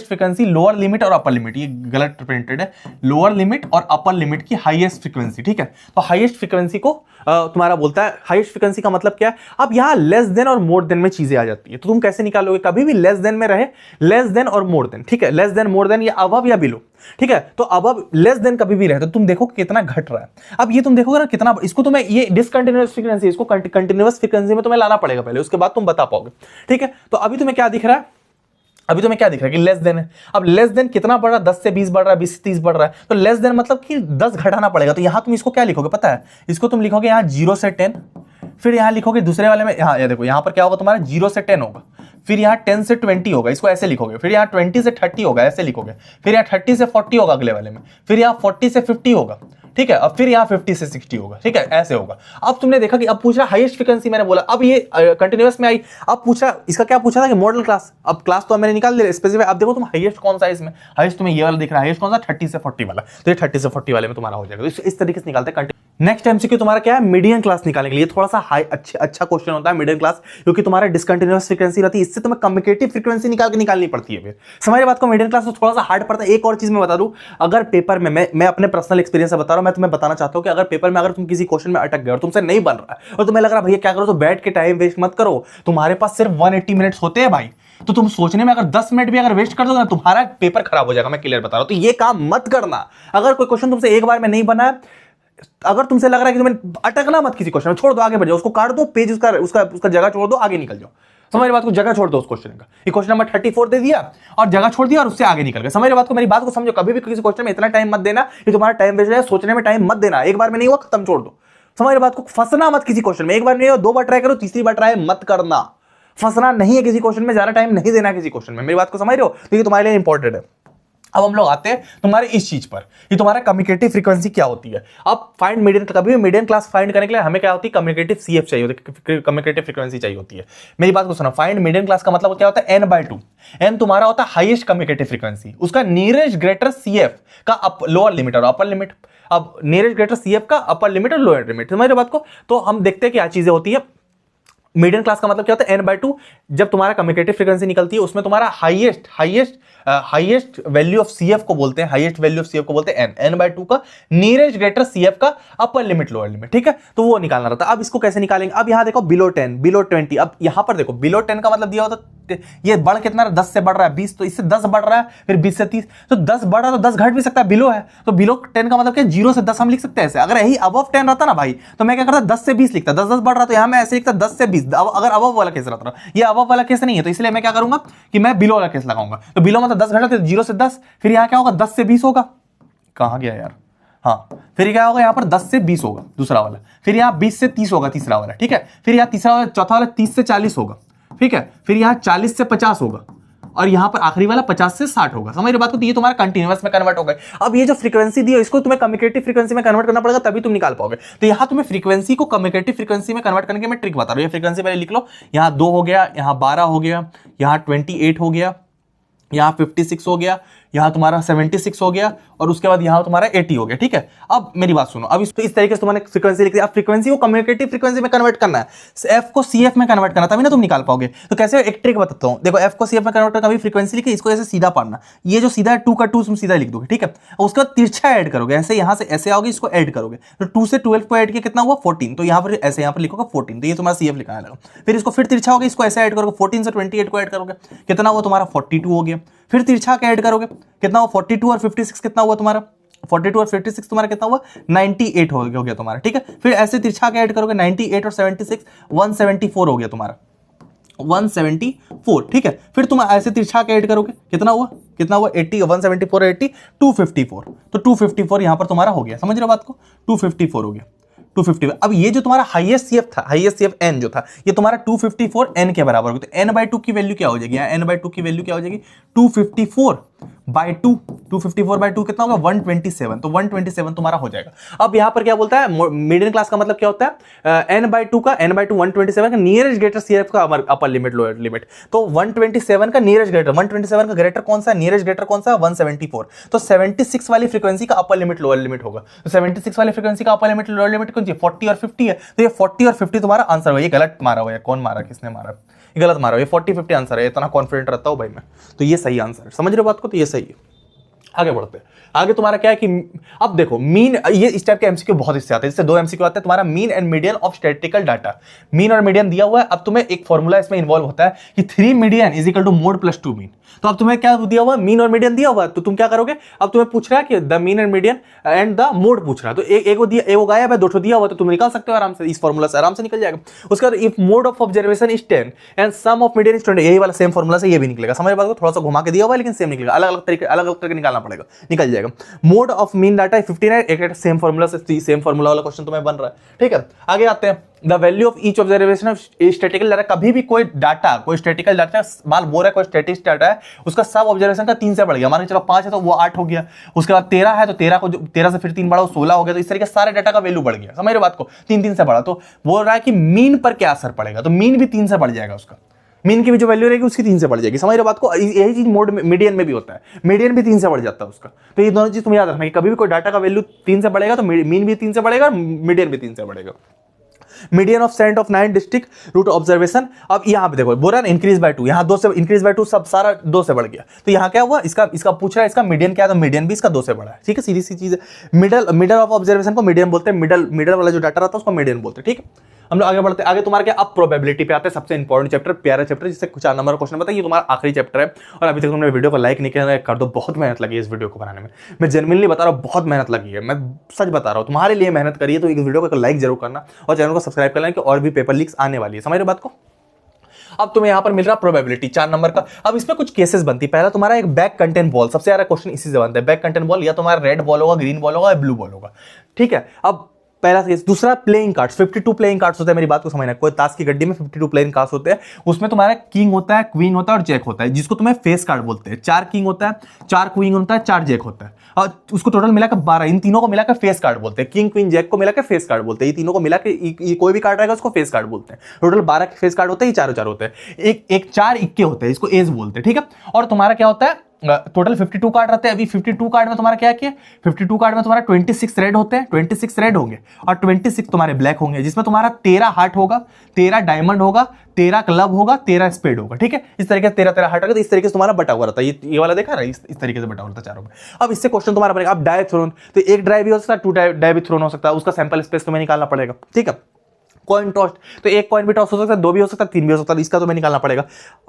फ्रीक्वेंसी, लोअर लिमिट और अपर लिमिट। ये गलत प्रिंटेड है, लोअर लिमिट और अपर लिमिट की हाईएस्ट फ्रीक्वेंसी, ठीक है। तो हाईएस्ट फ्रीक्वेंसी को तुम्हारा बोलता है, हाईएस्ट फ्रीक्वेंसी का मतलब क्या है। अब यहाँ लेस देन और मोर देन में चीजें आ जाती है, तो तुम कैसे निकालोगे, कभी भी लेस देन में रहे, लेस देन और मोर देन, ठीक है। लेस देन, मोर देन, या अबव या बिलो, ठीक है। तो अब लेस देन कभी भी रहे तो तुम देखो कितना घट रहा है। अब ये तुम देखोगे ना कितना, इसको तुम्हें ये डिसकंटिन्यूअस फ्रीक्वेंसी, इसको कंटिन्यूअस फ्रीक्वेंसी में तुम्हें लाना पड़ेगा पहले, उसके बाद तुम बता पाओगे, ठीक है। तो अभी तुम्हें क्या दिख रहा है, अभी तुम्हें क्या दिख रहा है कि लेस देन है। अब लेस देन कितना बढ़ रहा है, 10 से 20 बढ़ रहा है, 20 से 30 बढ़ रहा है, तो लेस देन मतलब कि 10 घटाना पड़ेगा। तो यहां तुम इसको क्या लिखोगे पता है, इसको तुम लिखोगे यहाँ 0 से 10, फिर यहां लिखोगे दूसरे वाले में, यहाँ देखो यहाँ पर क्या होगा तुम्हारा 0 से 10 होगा, फिर यहाँ 10 से 20 होगा, इसको ऐसे लिखोगे, फिर यहाँ 20 से 30 होगा, ऐसे लिखोगे, फिर यहाँ 30 से 40 होगा अगले वाले में, फिर यहाँ 40 से 50 होगा, ठीक है। अब फिर यहाँ 50 से 60 होगा, ठीक है, ऐसे होगा। अब तुमने देखा कि अब पूछ रहा हाईएस्ट फ्रीक्वेंसी, मैंने बोला अब ये कंटिन्यूअस में आई। अब पूछ रहा, इसका क्या पूछा था कि मॉडल क्लास, अब क्लास तो मैंने निकाल दिया स्पेसिफाई। अब देखो तुम हाईएस्ट कौन सा है इसमें, हाईएस्ट तुम्हें ये वाला दिख रहा है, हाईएस्ट कौन सा 30 से 40 वाला, तो ये 30 से 40 वाले में तुम्हारा हो जाएगा। तो इस तरीके से निकालते हैं। नेक्स्ट एमसीक्यू तुम्हारा क्या है, मीडियन क्लास निकालने के लिए थोड़ा सा हाई अच्छा क्वेश्चन होता है मीडियन क्लास, क्योंकि तुम्हारा डिसकंटिन्यूअस फ्रीक्वेंसी रहती है, इससे तुम्हें कम्युटेटिव फ्रीक्वेंसी निकालनी पड़ती है। फिर समझ बात को, मीडियन क्लास तो थोड़ा सा हार्ड पड़ता है। एक और चीज मैं बता दूं, अगर पेपर में मैं अपने पर्सनल एक्सपीरियंस से बता रहा हूं, मैं तुम्हें बताना चाहता हूं कि अगर पेपर में अगर तुम किसी क्वेश्चन में अटक गए और तुमसे नहीं बन रहा है और तुम्हें लग रहा है भैया क्या करो, तो बैठ के टाइम वेस्ट मत करो। तुम्हारे पास सिर्फ 180 मिनट्स होते हैं भाई, तो तुम सोचने में अगर 10 मिनट भी अगर वेस्ट कर दोगे ना, तुम्हारा पेपर खराब हो जाएगा, मैं क्लियर बता रहा हूं। तो ये काम मत करना। अगर कोई क्वेश्चन तुमसे एक बार में नहीं बना है, अगर तुमसे लग रहा है कि तुम्हें अटकना मत किसी क्वेश्चन में, छोड़ दो, आगे बढ़ जाओ, उसको काट दो, पेज उसका जगह छोड़ दो, आगे निकल जाओ। समझ बात को, जगह छोड़ दो उस क्वेश्चन का। ये क्वेश्चन नंबर 34 दे दिया और जगह छोड़ दिया और उससे आगे निकल गए। समझ बात को, मेरी बात को समझो। कभी भी किसी क्वेश्चन में इतना टाइम मत देना कि तुम्हारा टाइम वेस्ट जाए, सोचने में टाइम मत देना। एक बार में नहीं हुआ खत्म, छोड़ दो। समझ बात को, फंसना मत किसी क्वेश्चन में। एक बार नहीं हो, 2 बार ट्राई करो, तीसरी बार ट्राई मत करना। फंसना नहीं है किसी क्वेश्चन में, ज्यादा टाइम नहीं देना किसी क्वेश्चन में। मेरी बात को समझ रहे हो, तो ये तुम्हारे लिए इंपॉर्टेंट है। अब हम लोग आते हैं तुम्हारे इस चीज पर कि तुम्हारा कम्युनिकेटिव फ्रीक्वेंसी क्या होती है। अब फाइंड मीडियन, कभी भी मीडियन क्लास फाइंड करने के लिए हमें क्या होती है, कम्युनिकेटिव सीएफ चाहिए होती है, कम्युनिकेटिव फ्रीक्वेंसी चाहिए होती है। मेरी बात को सुनो, फाइंड मीडियन क्लास का मतलब क्या होता है, n/2। n तुम्हारा होता है हाईएस्ट कम्युनिकेटिव फ्रीक्वेंसी, उसका नियरेस्ट ग्रेटर सीएफ का लोअर लिमिट और अपर लिमिट। अब नियरेस्ट ग्रेटर सीएफ का अपर लिमिट और लोअर लिमिट, समझ रहे बात को। तो हम देखते हैं क्या चीजें होती है। मीडियन क्लास का मतलब क्या होता है, n/2। जब तुम्हारा कम्युनिकेटिव फ्रीक्वेंसी निकलती है उसमें तुम्हारा हाईएस्ट वैल्यू ऑफ सीएफ को बोलते हैं, हाईएस्ट वैल्यू ऑफ सीएफ को बोलते हैं n/2 का नियरेस्ट ग्रेटर सीएफ का अपर लिमिट लोअर लिमिट, ठीक है। तो वो निकालना रहता है। अब इसको कैसे निकालेंगे, अब यहां देखो बिलो 10 बिलो 20। अब यहां पर देखो बिलो 10 का मतलब दिया होता, ये बढ़ कितना 10 से बढ़ रहा है 20, तो इससे 10 बढ़ रहा है, फिर 20 से 30, तो 10 बढ़ रहा है तो 10 घट भी सकता है, बिलो है। तो बिलो 10 का मतलब क्या, 0 से 10 हम लिख सकते हैं ऐसे। अगर यही अबव 10 रहता ना भाई, तो मैं क्या करता 10 से 20 लिखता, 10 10 बढ़ रहा तो यहां मैं ऐसे लिखता 10 से 20। अगर अबव वाला केस रहता, ये अबव वाला केस नहीं है, तो इसलिए मैं क्या करूंगा कि मैं बिलो वाला केस लगाऊंगा। तो बिलो मतलब 10 घटा तो 0 से 10, फिर यहां क्या होगा 10 से 20 होगा। कहां गया यार, हाँ, फिर क्या होगा यहाँ पर 10 से 20 होगा दूसरा वाला, फिर यहाँ 20 से 30 होगा तीसरा वाला, ठीक है। फिर यहाँ तीसरा वाला, चौथा वाला 30 से 40 होगा, ठीक है। फिर यहाँ 40 से 50 होगा, और यहाँ पर आखिरी वाला 50 से 60 होगा। समझ रहे बात को। तो ये तुम्हारा कंटीन्यूअस में कन्वर्ट हो गए। अब ये जो फ्रीक्वेंसी दी है इसको तुम्हें कम्युनिकेटिव फ्रीक्वेंसी में कन्वर्ट करना पड़ेगा, तभी तुम निकाल पाओगे। तो यहाँ तुम्हें फ्रीक्वेंसी को कम्युनिकेटिव फ्रीक्वेंसी में कन्वर्ट करने के मैं ट्रिक बता रहा हूँ। ये फ्रीक्वेंसी पहले लिख लो, यहाँ 2 हो गया, यहाँ 12 हो गया, यहाँ 28 हो गया, यहाँ 56 हो गया, यहाँ तुम्हारा 76 हो गया, और उसके बाद यहाँ तुम्हारा 80 हो गया, ठीक है। अब मेरी बात सुनो, अब इसको इस तरीके से तुम्हारे फ्रीक्वेंसी लिख दी। अब फ्रीक्वेंसी को कम्युनिकेटिव फ्रीक्वेंसी में कन्वर्ट करना है, एफ को सीएफ में कन्वर्ट करना, तभी ना तुम निकाल पाओगे। तो कैसे, एक ट्रिक बताता हूँ। देखो एफ को सीएफ में कन्वर्ट करना, कभी फ्रीक्वेंसी लिखी, इसको ऐसे सीधा पढ़ना, ये जो सीधा है 2 का 2 तुम सीधा लिख दोगे, ठीक है। उसके बाद तिरछा ऐड करोगे, ऐसे यहाँ से ऐसे आओगे, इसको ऐड करोगे, तो 2 से 12 को ऐड किया कितना हुआ 14, तो यहाँ पर ऐसे यहाँ पर लिखोगे 14, तो ये तुम्हारा सीएफ लिखा है। फिर इसको फिर तिरछा होगा, इसको ऐसे ऐड करोगे, 14 से 28 को ऐड करोगे, कितना हुआ तुम्हारा 42 हो गया। फिर तिरछा का ऐड करोगे, कितना हुआ 42 और 56 कितना हुआ तुम्हारा, 42 और 56 तुम्हारा कितना हुआ 98 हो गया तुम्हारा, ठीक है। फिर ऐसे तिरछा का ऐड करोगे, 98 और 76 174 हो गया तुम्हारा, 174, ठीक है। फिर तुम ऐसे तिरछा का ऐड करोगे, कितना हुआ 80, 174 80 254, तो 254 यहां पर तुम्हारा हो गया। समझ रहे हो बात को, 254 हो गया, 250। अब ये जो तुम्हारा हाईएस्ट सीएफ था, हाईएस्ट सीएफ एन जो था, ये तुम्हारा 254 एन के बराबर हो गया। तो n/2 की वैल्यू क्या हो जाएगी, यहाँ n/2 की वैल्यू क्या हो जाएगी 254/2, 254/2 कितना होगा 127, तो 127 तुम्हारा हो जाएगा। अब यहाँ पर क्या बोलता है, मीडियन क्लास का मतलब क्या होता है, n/2 का 127 का नियरेस्ट ग्रेटर सीएफ का अपर लिमिट लोअर लिमिट। तो 127 का नियरेस्ट ग्रेटर, 127 का ग्रेटर कौन सा, नियरेस्ट ग्रेटर कौन सा 174, तो 76 वाली फ्रीक्वेंसी का अपर लिमिट लोअर लिमिट होगा। तो 76 वाली फ्रीक्वेंसी का अपर लिमिट लोअर लिमिट कौन सी, 40 और 50 है, तो ये 40 और 50 तुम्हारा आंसर हुआ। ये गलत मारा हुआ है, कौन मारा, किसने मारा, ये गलत मारा हुआ, ये 40 50 आंसर है, इतना कॉन्फिडेंट रहता हूं भाई मैं, तो ये सही आंसर है। समझ रहे हो बात को, तो ये सही है। आगे बढ़ते हैं, आगे तुम्हारा क्या है कि अब देखो मीन, ये इस टाइप के एमसीक्यू बहुत इससे आते हैं, इससे 2 एमसीक्यू आते हैं तुम्हारा, mean and median of statistical data. Mean और मीडियन दिया हुआ है, अब तुम्हें एक फॉर्मूला इसमें इन्वॉल्व होता है कि 3 median is equal to mode plus 2 mean. तो अब तुम्हें क्या दिया हुआ है, मीन और मीडियन दिया हुआ है, तो तुम क्या करोगे, अब तुम्हें पूछ रहा है कि the mean and median and the mode पूछ रहा है, तो एक वो दिया, वो गायब है, 2 दिया हुआ, तो तुम निकाल सकते हो आराम से, इस फॉर्मूला से आराम से निकल जाएगा। उसके बाद if mode of observation is 10 and sum of median is 20, यही वाला सेम फॉर्मूला से ये भी निकलेगा। समझ बात को, थोड़ा सा घुमा के दिया हुआ है लेकिन सेम निकलेगा, अलग अलग तरीके निकालना पड़ेगा, निकल जाएगा। मोड ऑफ मीन डाटा 59, एक सेम फॉर्मूला से, सेम फॉर्मूला वाला क्वेश्चन तुम्हें बन रहा है, ठीक है। आगे आते हैं, the value of each observation of statistical data. कभी भी कोई डाटा, कोई स्टैटिकल डाटा माल बोल रहा है, कोई स्टैटिस्टिक डाटा है, उसका सब ऑब्जर्वेशन का 3 से बढ़ गया, मान के चलो 5 है तो वो 8 हो गया, उसके बाद 13 है तो 13 को 13 से फिर 3 बढ़ा, वो 16 हो गया, तो इस तरीके सारे डाटा का वैल्यू बढ़ गया। समझ रहे बात को, 3 से बढ़ा, तो बोल रहा है कि मीन पर क्या असर पड़ेगा, तो मीन भी 3 से बढ़ जाएगा, उसका मीन की भी जो वैल्यू रहेगी उसकी 3 से बढ़ जाएगी। समझ रहे बात को, यही चीज मोड मीडियन में भी होता है, मीडियन भी 3 से बढ़ जाता है उसका। तो ये दोनों चीज तुम याद रखना कि कभी भी कोई डाटा का वैल्यू 3 से बढ़ेगा तो मीन भी 3 से बढ़ेगा, मीडियन भी 3 से बढ़ेगा। Median of set of 9 distinct root observation. अब यहाँ पे देखो बोल रहा है इंक्रीज बाय 2, यहाँ 2 से इंक्रीज बाय 2, सब सारा 2 से बढ़ गया, तो यहाँ क्या हुआ, इसका पूछ रहा है इसका मीडियन क्या है, तो मीडियन भी इसका 2 से बढ़ा है, ठीक है, सीधी सी चीज है। मिडल ऑफ ऑब्जर्वेशन को मीडियन बोलते हैं, मिडल वाला जो डाटा रहता है उसको मीडियन बोलते हैं, ठीक है। हम लोग आगे बढ़ते हैं, आगे तुम्हारे क्या, अब प्रोबेबिलिटी पे आते हैं, सबसे इंपॉर्टेंट चैप्टर, प्यारा चैप्टर, जिससे 4 नंबर क्वेश्चन बताइए, ये तुम्हारा आखिरी चैप्टर है। और अभी तक तुमने वीडियो को लाइक नहीं किया, कर दो, बहुत मेहनत लगी है इस वीडियो को बनाने में, मैं जेन्युइनली बता रहा हूँ, बहुत मेहनत लगी है, मैं सच बता रहा हूँ, तुम्हारे लिए मेहनत करिए, तो इस वीडियो को लाइक जरूर करना और चैनल को सब्सक्राइब कर लेना, कि और भी पेपर लीक्स आने वाली है। समझ रहे बात को। अब तुम्हें यहां पर मिल रहा प्रोबेबिलिटी 4 नंबर का। अब इसमें कुछ केसेस बनती है। पहला तुम्हारा एक बैक कंटेंट बॉल, सबसे ज्यादा क्वेश्चन इसी से बनता है। बैक कंटेंट बॉल या तुम्हारा रेड बॉल होगा, ग्रीन बॉल होगा या ब्लू बॉल होगा, ठीक है। अब पहला केस। दूसरा प्लेइंग कार्ड्स, 52 प्लेइंग कार्ड्स होते हैं, मेरी बात को समझना। कोई ताश की गड्डी में 52 प्लेइंग कार्ड्स होते हैं, उसमें तुम्हारा किंग होता है, क्वीन होता है और जैक होता है, जिसको तुम्हें फेस कार्ड बोलते हैं। 4 किंग होता है, 4 क्वीन होता है, 4 जैक होता है, और उसको टोटल मिलाकर 12। इन तीनों को मिलाकर फेस कार्ड बोलते हैं। किंग क्वीन जैक को मिलाकर फेस कार्ड बोलते हैं। ये तीनों को मिलाकर कोई भी कार्ड रहेगा उसको फेस कार्ड बोलते हैं। टोटल 12 के फेस कार्ड होते हैं, ये चारों चार होते हैं। एक 4 इक्के होते हैं, इसको एज बोलते हैं, ठीक है। और तुम्हारा क्या होता है, टोटल 52 कार्ड रहते हैं। अभी 52 कार्ड में तुम्हारा क्या किया, 52 कार्ड में तुम्हारा 26 रेड होते हैं, 26 रेड होंगे और 26 तुम्हारे ब्लैक होंगे, जिसमें तुम्हारा 13 हार्ट होगा, 13 डायमंड होगा, 13 क्लब होगा, 13 स्पेड होगा, ठीक है। इस तरीके से 13 हार्ट होगा। तो इस तरीके से तुम्हारा बटा हुआ रहता है। ये वाला देखा रहा है, इस तरीके से बटा हुआ रहता है चारों में। अब इससे क्वेश्चन तुम्हारा बनेगा, अब डाई थ्रोन, तो एक डाई भी हो सकता है, 2 डाई भी थ्रोन हो सकता है, उसका सैंपल स्पेस तुम्हें निकालना पड़ेगा, ठीक है। कॉइन टॉस, तो एक कॉइन भी टॉस हो सकता है, 2 भी हो सकता है, 3 भी हो सकता है, इसका तुम्हें निकालना पड़ेगा।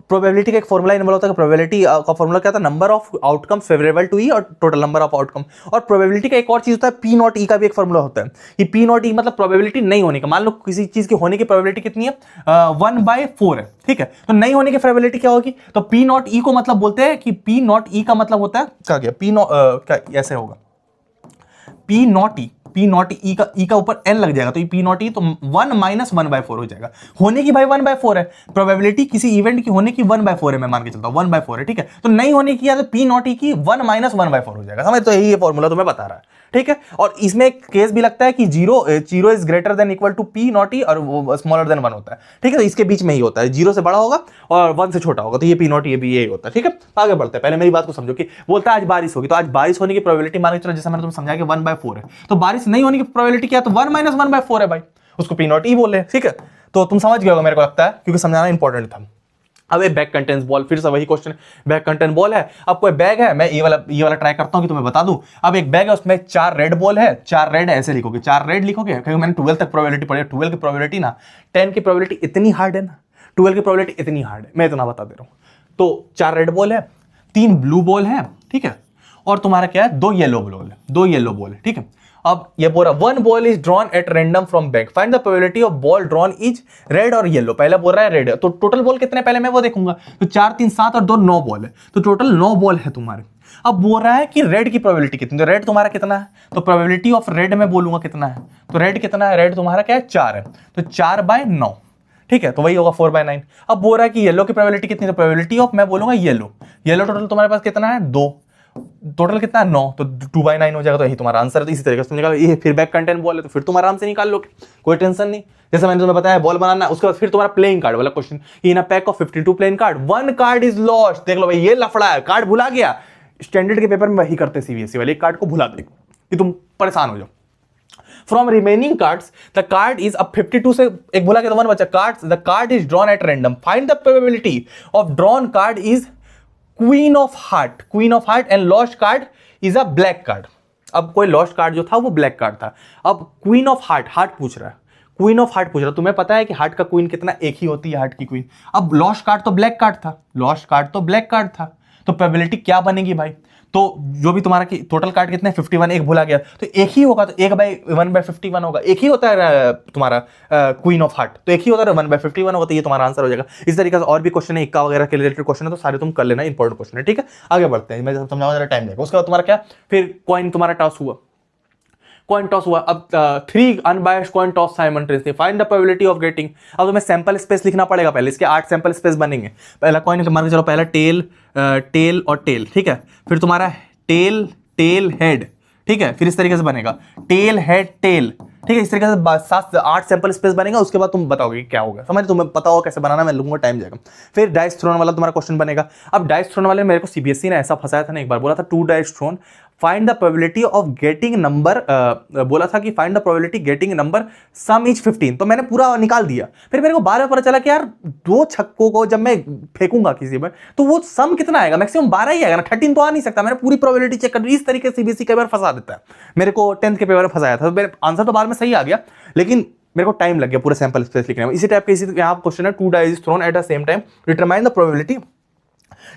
प्रोबेबिलिटी का एक फॉर्मूला इन्वॉल्व होता है। प्रोबेबिलिटी का फॉर्मूला क्या था, number of outcome favourable to E और टोटल नंबर ऑफ आउटकम। और प्रोबेबिलिटी का एक और चीज होता है, पी नॉट ई का भी एक फॉर्मूला होता है। ये पी नॉट ई मतलब प्रोबेबिलिटी नहीं होने का। मान लो किसी चीज की होने की प्रोबेबिलिटी कितनी है, 1/4 है, ठीक है। तो नहीं होने की प्रोबेबिलिटी क्या होगी, तो पी नॉट ई को मतलब बोलते हैं कि पी नॉट ई का मतलब होता है क्या, गया पी नॉट क्या ऐसे होगा, पी नॉट ई का ऊपर एन लग जाएगा, तो ये पी नॉट ई, तो 1 - 1/4 हो जाएगा। होने की भाई 1/4 है, प्रोबेबिलिटी किसी इवेंट की होने की 1/4 है, मैं मान के चलता हूं 1/4 है, ठीक है। तो नहीं होने की या तो पी नॉट ई की 1 - 1/4 हो जाएगा, समझ। तो यही फॉर्मूला तुम्हें बता रहा है, ठीक है। और इसमें एक केस भी लगता है कि zero is greater than equal to P not E और स्मॉलर देन 1 होता है, ठीक है। तो इसके बीच में ही होता है, 0 से बड़ा होगा और 1 से छोटा होगा, तो ये पी नॉट ये भी यही होता है, ठीक है। आगे बढ़ते हैं, पहले मेरी बात को समझो कि बोलता है आज बारिश होगी, तो आज बारिश होने की प्रोबेबिलिटी मान के चलो, जैसे मैंने तुम्हें समझाया कि 1/4 है, तो बारिश नहीं होने की प्रोबेबिलिटी क्या है, तो 1 - 1/4 है भाई, उसको पी नॉट ई बोले, ठीक है। तो तुम समझ गए होगा मेरे को लगता है, क्योंकि समझाना इंपॉर्टेंट था। अब एक बैग कंटेंट्स बॉल, फिर से वही क्वेश्चन, बैग कंटेंट बॉल है। अब कोई बैग है, मैं ये वाला ट्राई करता हूं कि तुम्हें बता दूं। अब एक बैग है, उसमें 4 रेड बॉल है, 4 रेड ऐसे लिखोगे, 4 रेड लिखोगे, क्योंकि मैंने 12 तक प्रोबेबिलिटी पढ़ी है। 12 की प्रोबेबिलिटी ना 10 की प्रोबेबिलिटी इतनी हार्ड है ना, 12 की प्रोबेबिलिटी इतनी हार्ड है, मैं इतना बता दे रहा हूं। तो 4 रेड बॉल है, 3 ब्लू बॉल है, ठीक है, और तुम्हारा क्या है, 2 येलो बॉल है, 2 येलो बॉल है, ठीक है। अब ये बोल रहा 1 ball is drawn at random from bag, find the probability of ball drawn is red और येलो। पहले बोल रहा है रेड, तो टोटल बॉल कितने पहले मैं वो देखूंगा, तो 4 3 7 और 2 9 बॉल है, तो टोटल 9 बॉल है तुम्हारे। अब बोल रहा है कि रेड की प्रोबेबिलिटी कितनी, तो रेड तुम्हारा कितना है, तो प्रोबेबिलिटी ऑफ रेड में बोलूंगा कितना है, तो रेड कितना है, रेड तुम्हारा क्या है 4 है, तो 4/9, ठीक है, तो वही होगा 4/9। अब बोल रहा है कि येलो की प्रोबेबिलिटी कितनी, तो प्रोबेबिलिटी ऑफ मैं बोलूंगा येलो टोटल तुम्हारे पास कितना है 2, टोटल कितना है 9, तो 2/9 हो जाएगा, तो यही तुम्हारा आंसर है। तो इसी तरीके से निकालो। ये फिर बैक कंटेंट बॉल है, तो फिर तुम आराम से निकाल लो, कोई टेंशन नहीं। जैसे मैंने तुम्हें बताया बॉल बनाना, उसके बाद फिर तुम्हारा प्लेइंग कार्ड वाला question, in a pack of 52 playing card 1 card is lost. देख लो भाई, ये लफड़ा है, कार्ड भुला गया। स्टैंडर्ड के पेपर में वही करते सीबीएसई वाले, एक कार्ड को भुला दे कि तुम परेशान हो जाओ। From remaining cards the card is अब 52 से एक भुला गया तो 1 बचा। Cards the card is drawn at random, find the probability of drawn card is queen of heart and lost card is a black card. अब कोई लॉस्ट कार्ड जो था वो ब्लैक कार्ड था। अब क्वीन ऑफ हार्ट पूछ रहा है, क्वीन ऑफ हार्ट पूछ रहा है। तुम्हें पता है कि हार्ट का क्वीन कितना, एक ही होती है हार्ट की क्वीन। अब लॉस्ट कार्ड तो ब्लैक कार्ड था, तो प्रोबेबिलिटी क्या बनेगी भाई, तो जो भी तुम्हारा की टोटल कार्ड कितने 51, एक भुला गया तो एक ही होगा, तो 1/51 होगा, एक ही होता है तुम्हारा क्वीन ऑफ हार्ट, तो एक ही होता है 1/51 होगा, तो ये तुम्हारा आंसर हो जाएगा। इस तरीके से और भी क्वेश्चन है, इक्का वगैरह के रिलेटेड क्वेश्चन है, तो सारे तुम कर लेना, इंपॉर्टेंट क्वेश्चन है, ठीक है। आगे बढ़ते हैं, मैं समझाऊंगा जरा, टाइम लगेगा। उसके बाद तुम्हारा क्या, फिर कॉइन तुम्हारा टॉस हुआ, अब 3 unbiased coin toss simultaneously, find the probability of getting. अब तुम्हें सैंपल स्पेस लिखना पड़ेगा, पहले इसके 8 सैंपल स्पेस बनेंगे। पहला कॉइन मान के चलो, पहला टेल और टेल, ठीक है। फिर तुम्हारा टेल हेड, ठीक है। फिर इस तरीके से बनेगा टेल हेड टेल, ठीक है। इस तरीके से 7-8 सैंपल स्पेस बनेगा। उसके बाद तुम बताओगे क्या होगा, समझ, तुम्हें पता होगा कैसे बनाना, मैं लूंगा, टाइम जाएगा। फिर डाइस थ्रोन वाला तुम्हारा क्वेश्चन बनेगा। अब डाइस थ्रोन वाले मेरे को सीबीएसई ने ऐसा फंसाया था ना, एक बार बोला था 2 dice thrown, find the probability of getting number, बोला था कि find the probability getting number sum is 15, तो मैंने पूरा निकाल दिया। फिर मेरे को बाद में पता चला कि यार 2 छक्कों को जब मैं फेंकूंगा किसी में, तो वो सम कितना आएगा, मैक्सिमम 12 ही आएगा ना, 13 तो आ नहीं सकता। मैंने पूरी प्रोबेबिलिटी चेक कर दी। इस तरीके से सीबीएसई कई बार फंसा देता है। मेरे को 10th के पेपर में फंसाया था, तो मेरे आंसर तो बाद में सही आ गया, लेकिन मेरे को टाइम लग गया पूरे सैंपल स्पेस लिखने में। इसी टाइप के यहाँ क्वेश्चन है, 2 dice thrown at the same time, determine the probability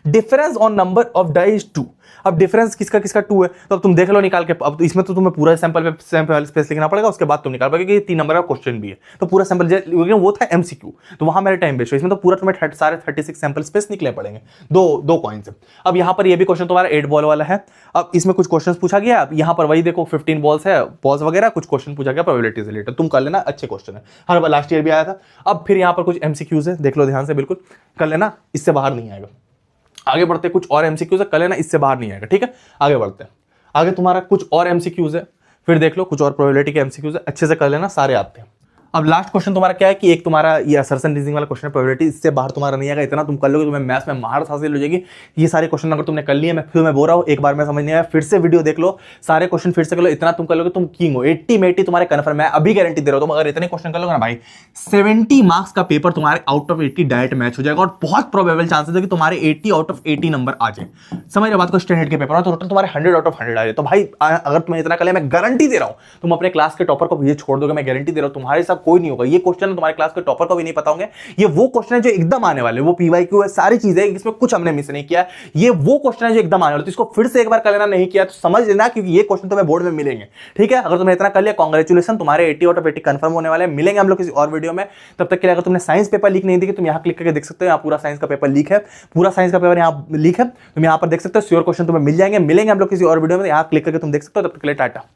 difference on number of die is 2। अब डिफरेंस किसका किसका 2 है, तो अब तुम देख लो निकाल के। अब इसमें तो तुम्हें पूरा सैंपल स्पेस लिखना पड़ेगा, उसके बाद तुम निकाल पाओगे कि 3 नंबर का क्वेश्चन भी है, तो पूरा सैंपल वो था एमसीक्यू, तो वहां मेरे टाइम वेस्ट हुआ। इसमें तो पूरा तुम्हें सारे 36 सैंपल स्पेस निकले पड़ेंगे, दो कॉइन्स। अब यहाँ पर ये भी क्वेश्चन तुम्हारा 8 बॉल वाला है। अब इसमें कुछ क्वेश्चन पूछा गया, अब यहाँ पर वही देखो 15 बॉल्स है, बॉल्स वगैरह कुछ क्वेश्चन पूछा गया प्रोबेबिलिटी से रिलेटेड, तुम कर लेना, अच्छे क्वेश्चन है, हर बार लास्ट ईयर भी आया था। अब फिर यहाँ पर कुछ एमसीक्यूज है, देख लो ध्यान से, बिल्कुल कर लेना, इससे बाहर नहीं आएगा। आगे बढ़ते, कुछ और एमसीक्यूज है, कल है ना, इससे बाहर नहीं आएगा, ठीक है। आगे बढ़ते हैं, आगे तुम्हारा कुछ और एमसीक्यूज है, फिर देख लो कुछ और प्रोबेबिलिटी के एमसीक्यूज है, अच्छे से कर लेना, सारे आते हैं। अब लास्ट क्वेश्चन तुम्हारा क्या है कि एक तुम्हारा ये असर्शन रीजनिंग वाला क्वेश्चन है, प्रोबेबिलिटी, इससे बाहर तुम्हारा नहीं आएगा, इतना तुम कर लोगे, तुम्हें मैथ्स में महारत हासिल हो जाएगी। ये सारे क्वेश्चन अगर तुमने कर लिए, मैं बोल रहा हूँ, एक बार में समझ नहीं आया फिर से वीडियो देख लो, सारे क्वेश्चन फिर से कर लो, इतना तुम कर लोगे, तुम किंग हो। 80 में 80 तुम्हारे कन्फर्म, मैं अभी गारंटी दे रहा हूँ, तुम अगर इतने क्वेश्चन कर लोगे ना भाई, 70 मार्क्स का पेपर तुम्हारे आउट ऑफ 80 डायरेक्ट मैच हो जाएगा, और बहुत प्रोबेबल चांसेस है कि तुम्हारे 80 आउट ऑफ 80 नंबर आ जाए। समझ रहे बात को, स्टैंडर्ड के पेपर में तो टोटल तुम्हारे 100 आउट ऑफ 100 आ जाए। तो भाई अगर तुम्हें इतना कर लिया, मैं गारंटी दे रहा हूँ, तुम अपने क्लास के टॉपर को ये छोड़ दोगे, मैं गारंटी दे रहा हूँ, तुम्हारे साथ कोई नहीं होगा। ये क्वेश्चन तुम्हारे क्लास के टॉपर को भी नहीं पता होंगे, ये वो क्वेश्चन है जो एकदम आने वाले, वो पीवाईक्यू है, सारी चीजें, इसमें कुछ हमने मिस नहीं किया, ये वो क्वेश्चन है जो एकदम आने वाले। तो इसको फिर से एक बार कर लेना, नहीं किया तो समझ लेना, क्योंकि ये क्वेश्चन तुम्हें बोर्ड में मिलेंगे, ठीक है। अगर तुमने इतना कर लिया, कांग्रेचुलेशन, तुम्हारे 80 आउट ऑफ 80 कंफर्म होने वाले हैं। मिलेंगे हम लोग किसी और वीडियो में, तब तक के लिए अगर तुमने साइंस पेपर लीक नहीं देखी, तुम यहां क्लिक करके देख सकते हो, यहाँ पूरा साइंस का पेपर लीक है, पूरा साइंस का पेपर यहाँ लीक है, तुम यहाँ पर देख सकते हो, श्योर क्वेश्चन तुम्हें मिल जाएंगे। मिलेंगे हम लोग किसी और वीडियो में, यहाँ क्लिक करके तुम देख सकते हो। तब तक के लिए टाटा।